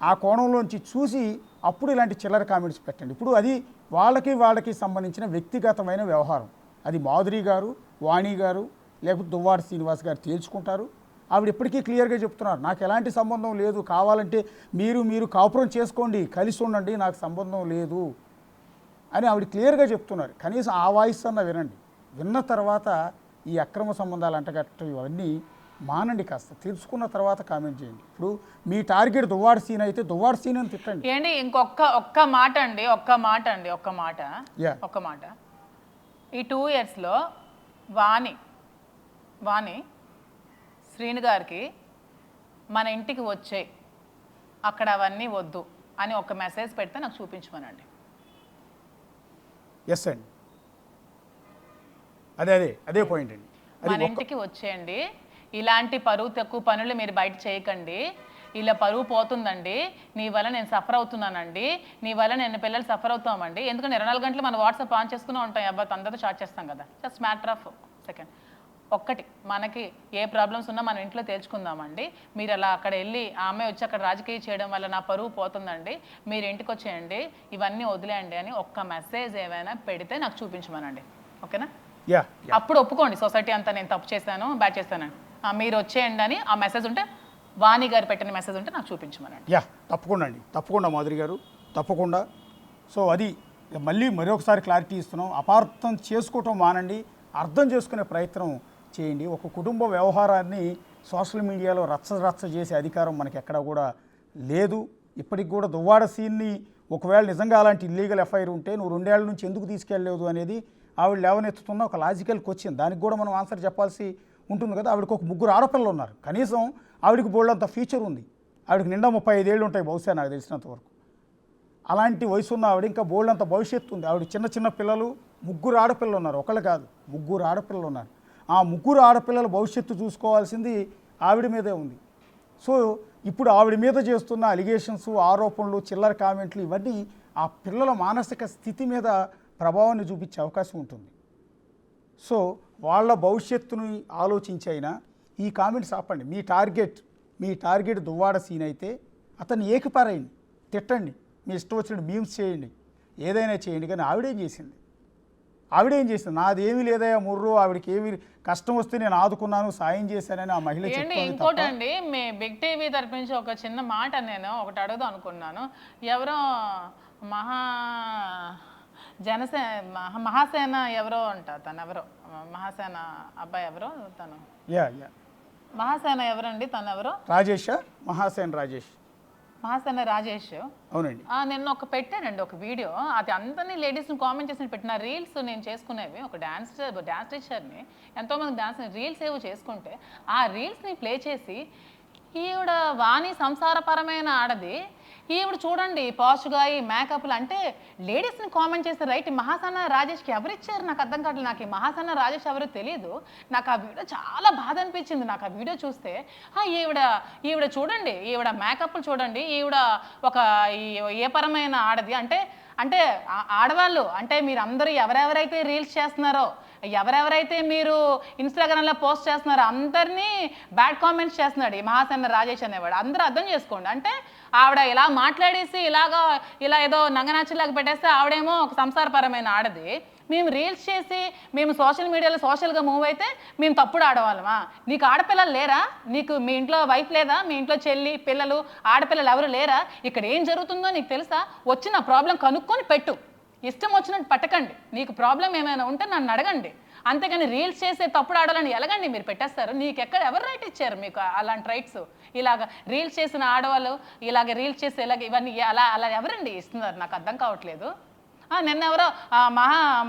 Speaker 1: ఆ కోణంలోంచి చూసి అప్పుడు ఇలాంటి చిల్లర కామెంట్స్ పెట్టండి. ఇప్పుడు అది వాళ్ళకి సంబంధించిన వ్యక్తిగతమైన వ్యవహారం. అది మాధురి గారు, వాణి గారు, లేకపోతే దువ్వాడ శ్రీనివాస్ గారు తేల్చుకుంటారు. ఆవిడ ఇప్పటికీ క్లియర్గా చెప్తున్నారు, నాకు ఎలాంటి సంబంధం లేదు, కావాలంటే మీరు కాపురం చేసుకోండి, కలిసి ఉండండి, నాకు సంబంధం లేదు అని ఆవిడ క్లియర్గా చెప్తున్నారు. కనీసం ఆ వాయిస్ అన్న వినండి. విన్న తర్వాత ఈ అక్రమ సంబంధాలు అంటగట్టడం ఇవన్నీ మానండి, కాస్త తెలుసుకున్న తర్వాత కామెంట్ చేయండి. ఇప్పుడు మీ టార్గెట్ దువ్వాడ సీన్ అయితే దువ్వాడ సీన్ అని తిట్టండి.
Speaker 2: ఏంటి ఒక్క మాట ఈ 2 yearsలో వాణి శ్రీను గారికి మన ఇంటికి వచ్చే అక్కడ అవన్నీ వద్దు అని ఒక మెసేజ్ పెడితే నాకు చూపించమనండి.
Speaker 1: ఎస్ అండి, అదే పాయింట్ అండి.
Speaker 2: మన ఇంటికి వచ్చేయండి, ఇలాంటి పరువు తక్కువ పనులు మీరు బయట చేయకండి, ఇలా పరువు పోతుందండి, నీ వల్ల నేను సఫర్ అవుతున్నానండి, నీ వల్ల నేను పిల్లలు సఫర్ అవుతామండి. ఎందుకంటే 24 గంటలు మనం వాట్సాప్ ఆన్ చేసుకునే ఉంటాం, అబ్బాయి అందరితో చాట్ చేస్తాం కదా. Just matter of second. ఒక్కటి, మనకి ఏ ప్రాబ్లమ్స్ ఉన్నా మనం ఇంట్లో తేల్చుకుందామండి. మీరు అలా అక్కడ వెళ్ళి ఆ అమ్మాయి వచ్చి అక్కడ రాజకీయ చేయడం వల్ల నా పరువు పోతుందండి, మీరు ఇంటికి వచ్చేయండి, ఇవన్నీ వదిలేయండి అని ఒక్క మెసేజ్ ఏమైనా పెడితే నాకు చూపించమనండి. ఓకేనా? అప్పుడు ఒప్పుకోండి, సొసైటీ అంతా నేను తప్పు చేశాను, బ్యాడ్ చేశాను, మీరు వచ్చేయండి అని ఆ మెసేజ్ ఉంటే, వాణి గారు పెట్టిన మెసేజ్ ఉంటే నాకు చూపించమనండి.
Speaker 1: తప్పకుండా మాధురి గారు, తప్పకుండా. సో అది మరొకసారి క్లారిటీ ఇస్తున్నాం. అపార్థం చేసుకోవటం మానండి, అర్థం చేసుకునే ప్రయత్నం చేయండి. ఒక కుటుంబ వ్యవహారాన్ని సోషల్ మీడియాలో రచ్చ చేసే అధికారం మనకి ఎక్కడా కూడా లేదు. ఇప్పటికి కూడా దువ్వాడ సీన్ని ఒకవేళ నిజంగా అలాంటి ఇల్లీగల్ ఎఫ్ఐఆర్ ఉంటే నువ్వు 2 ఏళ్ల నుంచి ఎందుకు తీసుకెళ్ళలేదు అనేది ఆవిడ లేవనెత్తుతున్న ఒక లాజికల్ క్వశ్చన్. దానికి కూడా మనం ఆన్సర్ చెప్పాల్సి ఉంటుంది కదా. ఆవిడకి ఒక 3 ఆడపిల్లలు ఉన్నారు, కనీసం ఆవిడకి బోల్డంత ఫ్యూచర్ ఉంది. ఆవిడకి నిండా 35 ఏళ్ళు ఉంటాయి బహుశా, నాకు తెలిసినంత వరకు. అలాంటి వయసు ఉన్న ఆవిడ ఇంకా బోల్డంత భవిష్యత్తు ఉంది. ఆవిడ చిన్న పిల్లలు, 3 ఆడపిల్లలు ఉన్నారు, ఒకళ్ళు కాదు 3 ఆడపిల్లలు ఉన్నారు. ఆ 3 ఆడపిల్లల భవిష్యత్తు చూసుకోవాల్సింది ఆవిడ మీదే ఉంది. సో ఇప్పుడు ఆవిడ మీద చేస్తున్న అలిగేషన్స్, ఆరోపణలు, చిల్లర కామెంట్లు ఇవన్నీ ఆ పిల్లల మానసిక స్థితి మీద ప్రభావాన్ని చూపించే అవకాశం ఉంటుంది. సో వాళ్ళ భవిష్యత్తుని ఆలోచించి అయినా ఈ కామెంట్స్ ఆపండి. మీ టార్గెట్ దువ్వాడ సీన్ అయితే అతన్ని ఏకిపారేయండి, తిట్టండి, మీ ఇష్టం వచ్చినట్టు మీమ్స్ చేయండి, ఏదైనా చేయండి. కానీ ఆవిడేం చేసింది? ఆవిడ ఏం చేసింది? నాదేమీ లేదయా ముర్రు, ఆవిడకి ఏమి కష్టం వస్తే నేను ఆదుకున్నాను, సాయం చేశానని ఆ మహిళ
Speaker 2: ఏంటి
Speaker 1: చెప్తోంది
Speaker 2: ఇంకోటి
Speaker 1: తప్ప
Speaker 2: అండి, మీ బిగ్ టీవీ తరపు నుంచి ఒక చిన్న మాట నేను ఒకటి అడుగుదాం అనుకున్నాను. ఎవరో మహాసేన ఎవరో అంట, తను ఎవరో మహాసేన అబ్బాయి ఎవరో తను,
Speaker 1: యా
Speaker 2: మహాసేన ఎవరండి తను ఎవరో?
Speaker 1: రాజేష్, మహాసేన్ రాజేష్.
Speaker 2: మహాసేన రాజేష్.
Speaker 1: అవునండి.
Speaker 2: నిన్న ఒక పెట్టానండి ఒక వీడియో, అది అందరినీ లేడీస్ని కామెంట్ చేసి పెట్టిన రీల్స్ నేను చేసుకునేవి. ఒక డ్యాన్స్ టీచర్ని, ఎంతోమంది డాన్స్ రీల్స్ ఏవో చేసుకుంటే ఆ రీల్స్ని ప్లే చేసి ఈవిడ వాణి సంసారపరమైన ఆడది, ఈవిడ చూడండి పాష్గా ఈ మేకప్లు అంటే లేడీస్ని కామెంట్ చేస్తే రైట్. మహాసేన రాజేష్కి ఎవరు ఇచ్చారు నాకు అర్థం కావట్లేదు. నాకు ఈ మహాసేన రాజేష్ ఎవరో తెలియదు. నాకు ఆ వీడియో చాలా బాధ అనిపించింది. నాకు ఆ వీడియో చూస్తే ఈవిడ చూడండి, ఈవిడ మేకప్లు చూడండి, ఈవిడ ఒక ఏ పరమైన ఆడది అంటే ఆడవాళ్ళు అంటే మీరు అందరూ ఎవరెవరైతే రీల్స్ చేస్తున్నారో, ఎవరెవరైతే మీరు ఇన్స్టాగ్రామ్లో పోస్ట్ చేస్తున్నారో అందరినీ బ్యాడ్ కామెంట్స్ చేస్తున్నాడు ఈ మహాసేన రాజేష్ అనేవాడు. అందరూ అర్థం చేసుకోండి. అంటే ఆవిడ ఇలా మాట్లాడేసి ఇలా ఏదో నంగనాచిలాగా పెట్టేస్తే ఆవిడేమో ఒక సంసారపరమైన ఆడది, మేము రీల్స్ చేసి మేము సోషల్ మీడియాలో సోషల్గా మూవ్ అయితే మేము తప్పుడు ఆడవాళ్ళమా? నీకు ఆడపిల్లలు లేరా? నీకు మీ ఇంట్లో వైఫ్ లేదా? మీ ఇంట్లో చెల్లి పిల్లలు ఆడపిల్లలు ఎవరు లేరా? ఇక్కడ ఏం జరుగుతుందో నీకు తెలుసా? వచ్చిన ప్రాబ్లం కనుక్కొని పెట్టు, ఇష్టం వచ్చినట్టు పట్టకండి. నీకు ప్రాబ్లం ఏమైనా ఉంటే నన్ను అడగండి, అంతేగాని రీల్స్ చేసే తప్పుడు ఆడాలని ఎలాగండి మీరు పెట్టేస్తారు? నీకు ఎక్కడ ఎవరు రైట్ ఇచ్చారు మీకు అలాంటి రైట్స్? ఇలాగ రీల్స్ చేసిన ఆడవాళ్ళు ఇలాగ రీల్స్ చేసి ఇవన్నీ అలా ఎవరండి ఇస్తున్నారు? నాకు అర్థం కావట్లేదు. నిన్న ఎవరో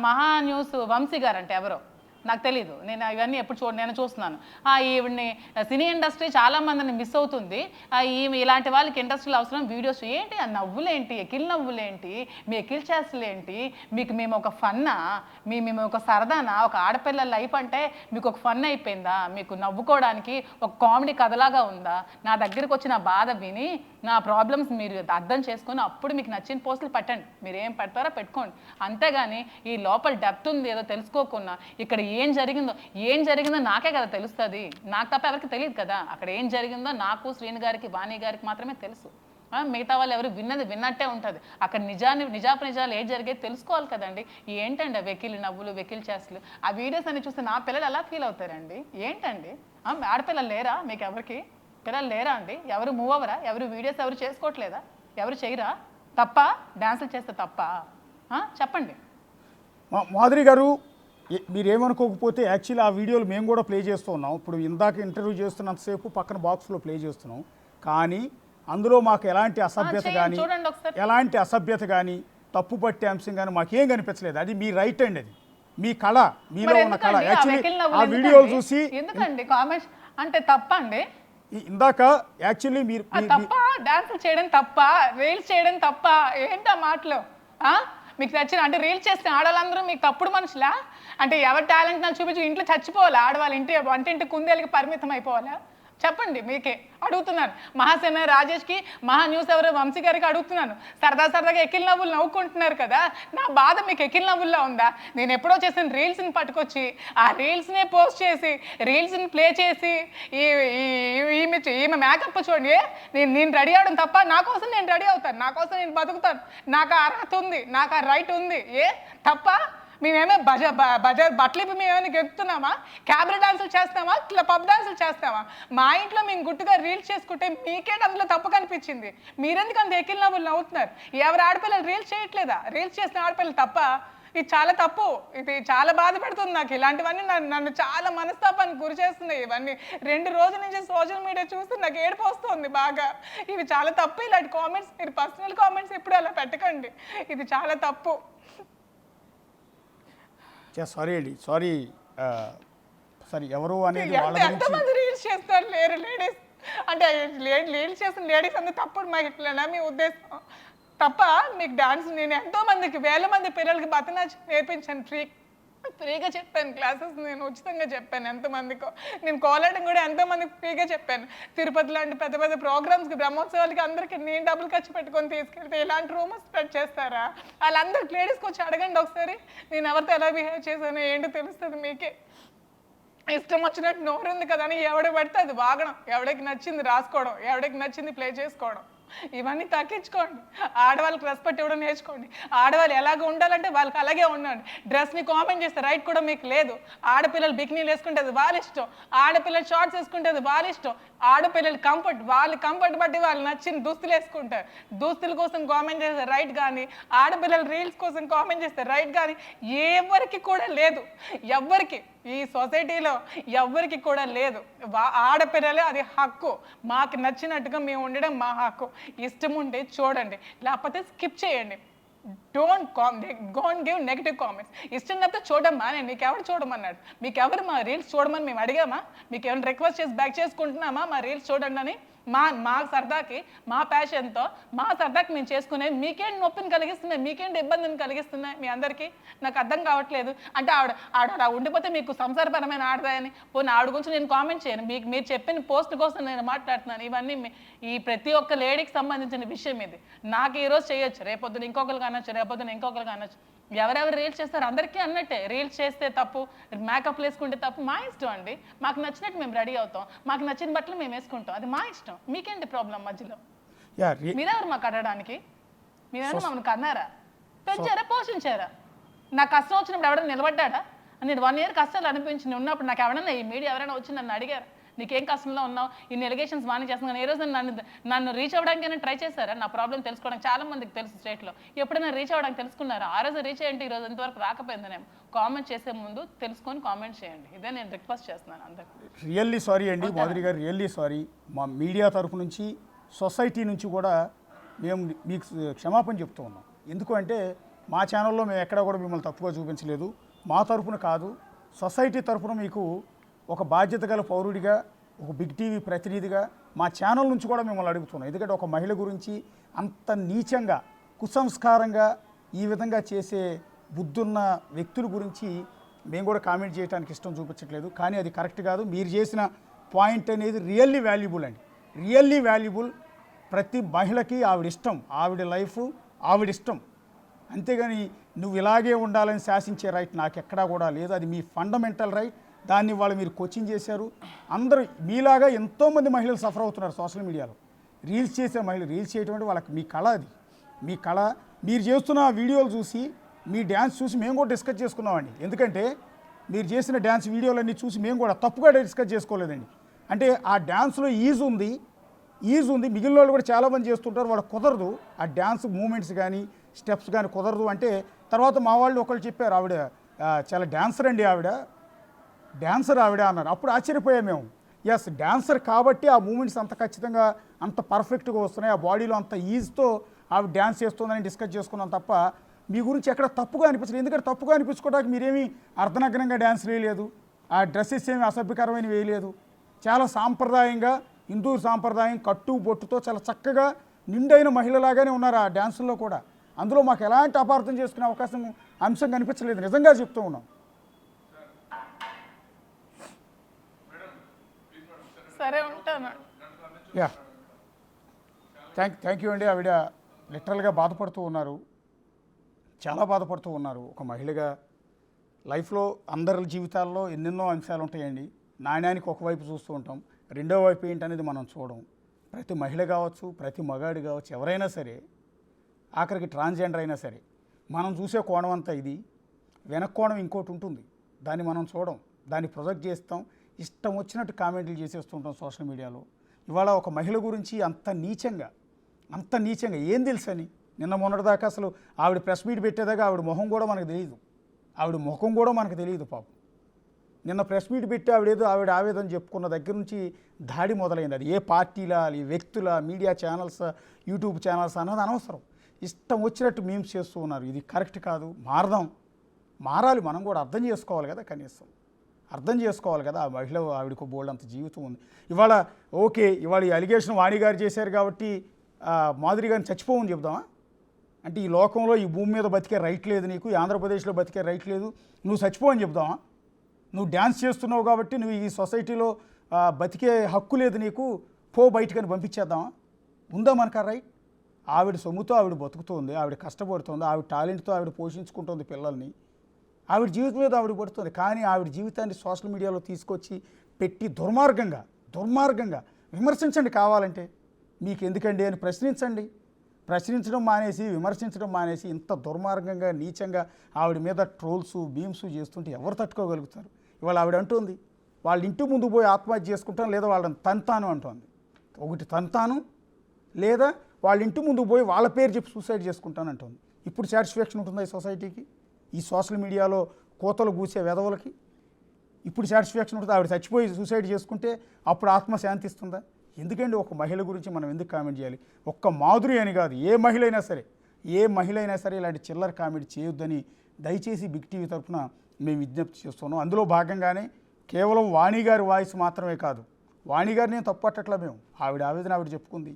Speaker 2: మహా న్యూస్ వంశీ గారు అంటే ఎవరో నాకు తెలీదు, నేను ఇవన్నీ ఎప్పుడు నేను చూస్తున్నాను. ఈవిడ్ని సినీ ఇండస్ట్రీ చాలామందిని మిస్ అవుతుంది. ఈమె ఇలాంటి వాళ్ళకి ఇండస్ట్రీలో అవసరం. వీడియోస్ ఏంటి, ఆ నవ్వులేంటి, ఎకిల్ నవ్వులేంటి, మీ ఎకిల్ చేస్తులేంటి? మేము ఒక ఫన్నా, మేము ఒక సరదానా? ఒక ఆడపిల్లల లైఫ్ అంటే మీకు ఒక ఫన్ అయిపోయిందా? మీకు నవ్వుకోవడానికి ఒక కామెడీ కథలాగా ఉందా? నా దగ్గరికి వచ్చి నా బాధ విని నా ప్రాబ్లమ్స్ మీరు అర్థం చేసుకొని అప్పుడు మీకు నచ్చిన పోస్టులు పెట్టండి. మీరు ఏం పెడతారో పెట్టుకోండి, అంతేగాని ఈ లోపల డెప్త్ ఉంది ఏదో తెలుసుకోకుండా ఇక్కడ ఏం జరిగిందో నాకే కదా తెలుస్తుంది. నాకు తప్ప ఎవరికి తెలియదు కదా. అక్కడ ఏం జరిగిందో నాకు, శ్రీని గారికి, వాణి గారికి మాత్రమే తెలుసు. మిగతా వాళ్ళు ఎవరు విన్నట్టే ఉంటుంది. అక్కడ నిజాలు ఏం జరిగేది తెలుసుకోవాలి కదండి. ఏంటండి ఆ వెకిలి నవ్వులు, వెకిలి చేస్తులు, ఆ వీడియోస్ అన్ని చూస్తే నా పిల్లలు ఎలా ఫీల్ అవుతారండి? ఏంటండి ఆడపిల్లలు లేరా? మీకు ఎవరికి పిల్లలు లేరా అండి? ఎవరు మూవ్ అవ్వరా? ఎవరు వీడియోస్ ఎవరు చేసుకోవట్లేదా? ఎవరు చేయరా? తప్ప డ్యాన్సులు చేస్తే తప్ప? చెప్పండి.
Speaker 1: మాధురి గారు, మీరేమనుకోకపోతే యాక్చువల్లీ ఆ వీడియోలు మేము కూడా ప్లే చేస్తూ ఉన్నాం. ఇప్పుడు ఇందాక ఇంటర్వ్యూ చేస్తున్నంతసేపు పక్కన బాక్స్లో ప్లే చేస్తున్నాం, కానీ అందులో మాకు ఎలాంటి అసభ్యత కానీ తప్పు పట్టే అంశం కానీ మాకేం కనిపించలేదు. అది మీ రైట్ అండి, అది మీ కళ, మీలో ఉన్న కళ. యాక్చువల్లీ ఆ వీడియోలు చూసి
Speaker 2: ఎందుకండి కామెంట్స్ అంటే తప్ప అండి?
Speaker 1: ఇందాక యాక్చువల్లీ మీరు
Speaker 2: తప్ప డాన్స్ చేయడం తప్ప, రీల్స్ చేయడం తప్ప, ఏంటా మాటలు? మీకు నచ్చిన అంటే రీల్స్ చేస్తే ఆడవాళ్ళందరూ మీకు తప్పుడు మనుషులా? అంటే ఎవరి టాలెంట్ నాకు చూపించి ఇంట్లో చచ్చిపోవాలా? ఆడవాళ్ళు వంటింటి కుందేలకి పరిమితం అయిపోవాలా? చెప్పండి, మీకే అడుగుతున్నాను. మహాసేన రాజేష్కి, మహా న్యూస్ ఎవరో వంశీ గారికి అడుగుతున్నాను. సరదాగా ఎకిల్ నవ్వులు నవ్వుకుంటున్నారు కదా, నా బాధ మీకు ఎకిల్ నవ్వుల్లో ఉందా? నేను ఎప్పుడో చేసిన రీల్స్ని పట్టుకొచ్చి ఆ రీల్స్నే పోస్ట్ చేసి రీల్స్ని ప్లే చేసి ఈమె మేకప్ చూడండి, నేను రెడీ అవడం తప్ప? నా కోసం నేను రెడీ అవుతాను, నా కోసం నేను బతుకుతాను, నాకు ఆ అర్హత ఉంది, నాకు ఆ రైట్ ఉంది. తప్ప? మేమేమో బట్టలు మేమేమైనా గెలుపుతున్నామా? క్యాబరీ డాన్సులు చేస్తామా? ఇట్లా పబ్ డాన్సులు చేస్తామా? మా ఇంట్లో మేము గుట్టుగా రీల్స్ చేసుకుంటే మీకేంటి అందులో తప్పు కనిపించింది? మీరెందుకు అంత ఎకిల్ నవ్వులు నవ్వుతున్నారు? ఎవరు ఆడపిల్లలు రీల్స్ చేయట్లేదా? రీల్స్ చేసిన ఆడపిల్లలు తప్ప? ఇది చాలా తప్పు. ఇది చాలా బాధ పెడుతుంది నాకు. ఇలాంటివన్నీ నన్ను చాలా మనస్తాపానికి గురి చేస్తున్నాయి. ఇవన్నీ 2 రోజుల నుంచి సోషల్ మీడియా చూస్తే నాకు ఏడుపు వస్తుంది బాగా. ఇవి చాలా తప్పు. ఇలాంటి కామెంట్స్, మీరు పర్సనల్ కామెంట్స్ ఎప్పుడు అలా పెట్టకండి. ఇది చాలా తప్పు.
Speaker 1: సారీ అండి, సారీ. ఎవరు అనేది
Speaker 2: ఎంతమంది రీల్స్ చేస్తారు లేరు లేడీస్ అంటే? రీల్స్ చేసిన లేడీస్ అంతా తప్పుడు మహిళనా మీ ఉద్దేశం? తప్ప మీకు డాన్స్? నేను ఎంతోమందికి, వేల మంది పిల్లలకి భరతనాట్యం నేర్పించాను, ఫ్రీగా చెప్పాను క్లాసెస్, నేను ఉచితంగా చెప్పాను ఎంతమందికో. నేను కోలాటం కూడా ఎంతోమందికి ఫ్రీగా చెప్పాను. తిరుపతి లాంటి పెద్ద పెద్ద ప్రోగ్రామ్స్కి, బ్రహ్మోత్సవాలకి అందరికీ నేను డబ్బులు ఖర్చు పెట్టుకొని తీసుకెళ్తే ఇలాంటి రూమర్స్ స్ప్రెడ్ చేస్తారా? వాళ్ళందరికి లేడీస్కి వచ్చి అడగండి ఒకసారి, నేను ఎవరితో ఎలా బిహేవ్ చేశానో ఏంటో తెలుస్తుంది మీకే. ఇష్టం వచ్చినట్టు నోరుంది కదా అని ఎవడ పడితే అది వాగడం, ఎవడికి నచ్చింది రాసుకోవడం, ఎవడికి నచ్చింది ప్లే చేసుకోవడం.
Speaker 5: ఇవన్నీ తగ్గించుకోండి. ఆడవాళ్ళకి రెస్పెక్ట్ ఇవ్వడం నేర్చుకోండి. ఆడవాళ్ళు ఎలాగ ఉండాలంటే వాళ్ళకి అలాగే ఉండండి. డ్రెస్ని కామెంట్ చేస్తే రైట్ కూడా మీకు లేదు. ఆడపిల్లలు బికినీలు వేసుకుంటే అది వాళ్ళ ఇష్టం, ఆడపిల్లలు షార్ట్స్ వేసుకుంటే అది వాళ్ళ ఇష్టం. ఆడపిల్లలు కంఫర్ట్, వాళ్ళ కంఫర్ట్ బట్టి వాళ్ళు నచ్చిన దుస్తులు వేసుకుంటారు. దుస్తుల కోసం కామెంట్ చేస్తే రైట్ కానీ, ఆడపిల్లలు రీల్స్ కోసం కామెంట్ చేస్తే రైట్ కానీ ఎవరికి కూడా లేదు. ఎవ్వరికి ఈ సొసైటీలో ఎవ్వరికి కూడా లేదు. ఆడపిల్లలే అది హక్కు. మాకు నచ్చినట్టుగా మేము ఉండడం మా హక్కు. ఇష్టం ఉంటే చూడండి, లేకపోతే స్కిప్ చేయండి. Don't give negative comments. ఇష్టం లేకపోతే చూడమ్మా, నేను మీకు ఎవరు చూడమన్నాడు? మీకు ఎవరు మా రీల్స్ చూడమని మేము అడిగామా? మీకు ఎవరైనా రిక్వెస్ట్ చేసి బ్యాక్ చేసుకుంటున్నామా మా రీల్స్ చూడండి అని? మా సరదాకి, మా ప్యాషన్తో, మా సరదాకి మేము చేసుకునేది మీకేంటి నొప్పిని కలిగిస్తున్నాయి, మీకేంటి ఇబ్బందిని కలిగిస్తున్నాయి మీ అందరికీ? నాకు అర్థం కావట్లేదు. అంటే ఆవిడ ఉండిపోతే మీకు సంసారపరమైన ఆడదాయని పోనీ ఆవిడ గురించి నేను కామెంట్ చేయను. మీరు చెప్పిన పోస్ట్ కోసం నేను మాట్లాడుతున్నాను. ఇవన్నీ ఈ ప్రతి ఒక్క లేడీకి సంబంధించిన విషయం ఇది. నాకు ఈరోజు చేయొచ్చు, రేపొద్దున ఇంకొకరికి అనొచ్చు, రేపొద్దున ఇంకొకరికి అనొచ్చు. ఎవరెవరు రీల్స్ చేస్తారు అందరికీ అన్నట్టే. రీల్స్ చేస్తే తప్పు, మేకప్ వేసుకుంటే తప్పు, మా ఇష్టం అండి. మాకు నచ్చినట్టు మేము రెడీ అవుతాం, మాకు నచ్చిన బట్టలు మేము వేసుకుంటాం, అది మా ఇష్టం. మీకేంటి ప్రాబ్లం మధ్యలో? మీరెవరు మాకు అడగడానికి? మీరెవరు మమ్మల్ని కన్నారా, పెంచారా, పోషించారా? నాకు కష్టం వచ్చినప్పుడు ఎవరైనా నిలబడ్డా? నేను 1 year కష్టాలు అనిపించి ఉన్నప్పుడు నాకు ఎవరైనా ఈ మీడియా ఎవరైనా వచ్చి నన్ను అడిగారు నీకేం కష్టంలో ఉన్నావు, ఇన్ని ఎలిగేషన్స్ బాగానే చేస్తున్నాను? ఏ రోజు నన్ను రీచ్ అవ్వడానికి ట్రై చేశారా? నా ప్రాబ్లం తెలుసుకోవడానికి చాలా మందికి తెలుసు స్టేట్లో. ఎప్పుడైనా రీచ్ అవ్వడానికి తెలుసుకున్నారా? ఆ రోజు రీచ్ అయ్యండి, ఈరోజు ఇంతవరకు రాకపోయిందనేమో. కామెంట్ చేసే ముందు తెలుసుకొని కామెంట్ చేయండి. ఇదే నేను రిక్వెస్ట్ చేస్తున్నాను అందరికీ.
Speaker 1: రియల్లీ సారీ అండి మాధురి గారు, రియల్లీ సారీ. మా మీడియా తరఫు నుంచి, సొసైటీ నుంచి కూడా మేము మీకు క్షమాపణ చెప్తూ ఉన్నాం. ఎందుకు అంటే మా ఛానల్లో మేము ఎక్కడా కూడా మిమ్మల్ని తప్పుగా చూపించలేదు. మా తరఫున కాదు, సొసైటీ తరఫున మీకు ఒక బాధ్యత గల పౌరుడిగా, ఒక బిగ్ టీవీ ప్రతినిధిగా మా ఛానల్ నుంచి కూడా మిమ్మల్ని అడుగుతున్నాం. ఎందుకంటే ఒక మహిళ గురించి అంత నీచంగా, కుసంస్కారంగా ఈ విధంగా చేసే బుద్ధున్న వ్యక్తుల గురించి మేము కూడా కామెంట్ చేయడానికి ఇష్టం చూపించట్లేదు. కానీ అది కరెక్ట్ కాదు. మీరు చేసిన పాయింట్ అనేది రియల్లీ వాల్యుబుల్ అండి, రియల్లీ వాల్యుబుల్. ప్రతి మహిళకి ఆవిడ ఇష్టం, ఆవిడ లైఫ్ ఆవిడ ఇష్టం. అంతేగాని నువ్వు ఇలాగే ఉండాలని శాసించే రైట్ నాకు ఎక్కడా కూడా లేదు. అది మీ ఫండమెంటల్ రైట్. దాన్ని వాళ్ళు మీరు కోచింగ్ చేశారు. అందరూ మీలాగా ఎంతోమంది మహిళలు సఫర్ అవుతున్నారు సోషల్ మీడియాలో. రీల్స్ చేసే మహిళలు, రీల్స్ చేయటం అంటే వాళ్ళకి మీ కళ, అది మీ కళ. మీరు చేస్తున్న వీడియోలు చూసి, మీ డ్యాన్స్ చూసి మేము కూడా డిస్కస్ చేసుకున్నామండి. ఎందుకంటే మీరు చేసిన డ్యాన్స్ వీడియోలన్నీ చూసి మేము కూడా తప్పుగా డిస్కస్ చేసుకోలేదండి. అంటే ఆ డ్యాన్స్లో ఈజ్ ఉంది, మిగిలిన వాళ్ళు కూడా చాలామంది చేస్తుంటారు, వాళ్ళకి కుదరదు. ఆ డ్యాన్స్ మూమెంట్స్ కానీ స్టెప్స్ కానీ కుదరదు. అంటే తర్వాత మా వాళ్ళు ఒకళ్ళు చెప్పారు, ఆవిడ చాలా డ్యాన్సర్ అండి, డ్యాన్సర్ ఆవిడ అన్నారు. అప్పుడు ఆశ్చర్యపోయాం మేము. ఎస్, డ్యాన్సర్ కాబట్టి ఆ మూమెంట్స్ అంత ఖచ్చితంగా అంత పర్ఫెక్ట్గా వస్తున్నాయి, ఆ బాడీలో అంత ఈజ్తో ఆవిడ డ్యాన్స్ చేస్తుందని డిస్కస్ చేసుకున్నాం తప్ప మీ గురించి ఎక్కడ తప్పుగా అనిపించలేదు. ఎందుకంటే తప్పుగా అనిపించుకోవడానికి మీరేమీ అర్ధనగ్నంగా డ్యాన్స్ వేయలేదు, ఆ డ్రెస్సెస్ ఏమి అసభ్యకరమైన వేయలేదు. చాలా సాంప్రదాయంగా, హిందూ సాంప్రదాయం కట్టు బొట్టుతో చాలా చక్కగా నిండైన మహిళలాగానే ఉన్నారు ఆ డ్యాన్సుల్లో కూడా. అందులో మాకు ఎలాంటి అపార్థం చేసుకునే అంశం కనిపించలేదు, నిజంగా చెప్తూ ఉన్నాం.
Speaker 5: సరే ఉంటాను.
Speaker 1: యా, థ్యాంక్ యూ అండి. ఆవిడ లిటరల్గా బాధపడుతూ ఉన్నారు, చాలా బాధపడుతూ ఉన్నారు. ఒక మహిళగా లైఫ్లో అందరి జీవితాల్లో ఎన్నెన్నో అంశాలు ఉంటాయండి. నాణ్యానికి ఒకవైపు చూస్తూ ఉంటాం, రెండో వైపు ఏంటనేది మనం చూడం. ప్రతి మహిళ కావచ్చు, ప్రతి మగాడు కావచ్చు, ఎవరైనా సరే, ఆఖరికి ట్రాన్స్జెండర్ అయినా సరే, మనం చూసే కోణం అంతా ఇది, వెనక్ కోణం ఇంకోటి ఉంటుంది. దాన్ని మనం చూడం, దాన్ని ప్రొజెక్ట్ చేస్తాం, ఇష్టం వచ్చినట్టు కామెంట్లు చేసేస్తుంటాం సోషల్ మీడియాలో. ఇవాళ ఒక మహిళ గురించి అంత నీచంగా ఏం తెలుసని నిన్న మొన్నటిదాకా అసలు ఆవిడ ప్రెస్ మీట్ పెట్టేదాకా ఆవిడ ముఖం కూడా మనకు తెలియదు, పాపం. నిన్న ప్రెస్ మీట్ పెట్టి ఆవిడ ఆవేదన చెప్పుకున్న దగ్గర నుంచి దాడి మొదలైంది. అది ఏ పార్టీల, వ్యక్తుల, మీడియా ఛానల్స్, యూట్యూబ్ ఛానల్స్ అన్నది అనవసరం. ఇష్టం వచ్చినట్టు మీమ్స్ చేస్తూ ఉన్నారు. ఇది కరెక్ట్ కాదు. మారాలి, మనం కూడా అర్థం చేసుకోవాలి కదా, కనీసం అర్థం చేసుకోవాలి కదా. ఆ మహిళ, ఆవిడకు బోల్డ్ అంత జీవితం ఉంది. ఇవాళ ఈ అలిగేషన్ వాణి గారు చేశారు కాబట్టి మాధురి గారిని చచ్చిపోవని చెప్దామా? అంటే ఈ లోకంలో, ఈ భూమి మీద బతికే రైట్ లేదు నీకు, ఈ ఆంధ్రప్రదేశ్లో బతికే రైట్ లేదు, నువ్వు చచ్చిపోవని చెప్దామా? నువ్వు డ్యాన్స్ చేస్తున్నావు కాబట్టి నువ్వు ఈ సొసైటీలో బతికే హక్కు లేదు నీకు, పో బయటకని పంపించేద్దామా? ఉందా మనకు ఆ రైట్? ఆవిడ సొమ్ముతో ఆవిడ బతుకుతుంది, ఆవిడ కష్టపడుతుంది, ఆవిడ టాలెంట్తో ఆవిడ పోషించుకుంటుంది పిల్లల్ని, ఆవిడ జీవితం మీద ఆవిడ పడుతుంది. కానీ ఆవిడ జీవితాన్ని సోషల్ మీడియాలో తీసుకొచ్చి పెట్టి దుర్మార్గంగా విమర్శించండి కావాలంటే. మీకు ఎందుకండి అని ప్రశ్నించండి. ప్రశ్నించడం మానేసి, విమర్శించడం మానేసి ఇంత దుర్మార్గంగా, నీచంగా ఆవిడ మీద ట్రోల్స్, బీమ్స్ చేస్తుంటే ఎవరు తట్టుకోగలుగుతారు? ఇవాళ ఆవిడ అంటుంది వాళ్ళ ఇంటి ముందు పోయి ఆత్మహత్య చేసుకుంటాను, లేదా వాళ్ళని తంతాను అంటుంది. ఒకటి తంతాను, లేదా వాళ్ళ ఇంటి ముందు పోయి వాళ్ళ పేరు చెప్పి సూసైడ్ చేసుకుంటాను అంటుంది. ఇప్పుడు సాటిస్ఫాక్షన్ ఉంటుందా ఈ సొసైటీకి? ఈ సోషల్ మీడియాలో కోతలు కూసే వెధవులకి ఇప్పుడు సాటిస్ఫాక్షన్ ఉంటుంది? ఆవిడ చచ్చిపోయి సూసైడ్ చేసుకుంటే అప్పుడు ఆత్మ శాంతిస్తుందా? ఎందుకండి ఒక మహిళ గురించి మనం ఎందుకు కామెంట్ చేయాలి? ఒక్క మాధురి అని కాదు, ఏ మహిళ అయినా సరే ఇలాంటి చిల్లర కామెంట్ చేయొద్దని దయచేసి బిగ్ టీవీ తరఫున మేము విజ్ఞప్తి చేస్తున్నాం. అందులో భాగంగానే కేవలం వాణి గారి వాయిస్ మాత్రమే కాదు, వాణి గారిని తప్పట్టట్లా మేము, ఆవిడ ఆవేదన ఆవిడ చెప్పుకుంది.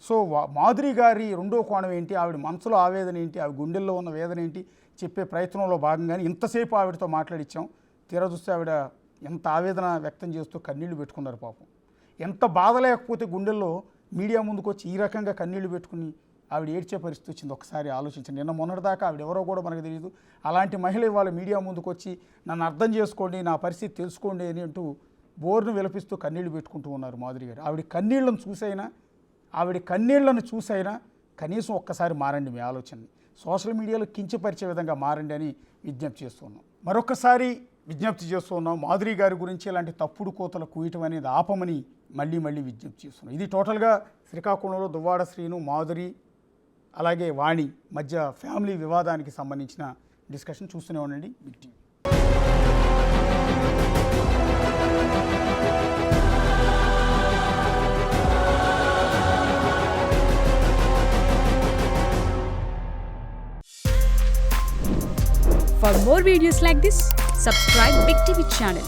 Speaker 1: సో మాధురి గారి రెండో కోణం ఏంటి, ఆవిడ మనసులో ఆవేదన ఏంటి, ఆవిడ గుండెల్లో ఉన్న వేదన ఏంటి చెప్పే ప్రయత్నంలో భాగంగానే ఇంతసేపు ఆవిడతో మాట్లాడించాం. తీరా చూస్తే ఆవిడ ఎంత ఆవేదన వ్యక్తం చేస్తూ కన్నీళ్లు పెట్టుకున్నారు. పాపం ఎంత బాధ లేకపోతే గుండెల్లో మీడియా ముందుకు వచ్చి ఈ రకంగా కన్నీళ్లు పెట్టుకుని ఆవిడ ఏడ్చే పరిస్థితి వచ్చింది. ఒకసారి ఆలోచించండి. నిన్న మొన్నటిదాకా ఆవిడ ఎవరో కూడా మనకు తెలియదు, అలాంటి మహిళ ఇవాళ మీడియా ముందుకు వచ్చి నన్ను అర్థం చేసుకోండి, నా పరిస్థితి తెలుసుకోండి అని అంటూ బోర్ను విలపిస్తూ కన్నీళ్లు పెట్టుకుంటూ ఉన్నారు మాధురి గారు. ఆవిడ కన్నీళ్లను చూసైనా కనీసం ఒక్కసారి మారండి మీ ఆలోచనని, సోషల్ మీడియాలో కించపరిచే విధంగా మారండి అని విజ్ఞప్తి చేస్తున్నాం. మరొకసారి విజ్ఞప్తి చేస్తున్నాం, మాధురి గారి గురించి ఇలాంటి తప్పుడు కోతలు కూయటం అనేది ఆపమని మళ్ళీ విజ్ఞప్తి చేస్తున్నాం. ఇది టోటల్గా శ్రీకాకుళంలో దువ్వాడ శ్రీను, మాధురి అలాగే వాణి మధ్య ఫ్యామిలీ వివాదానికి సంబంధించిన డిస్కషన్ చూస్తూనే ఉండండి big TV.
Speaker 6: For more videos like this, subscribe Big TV channel.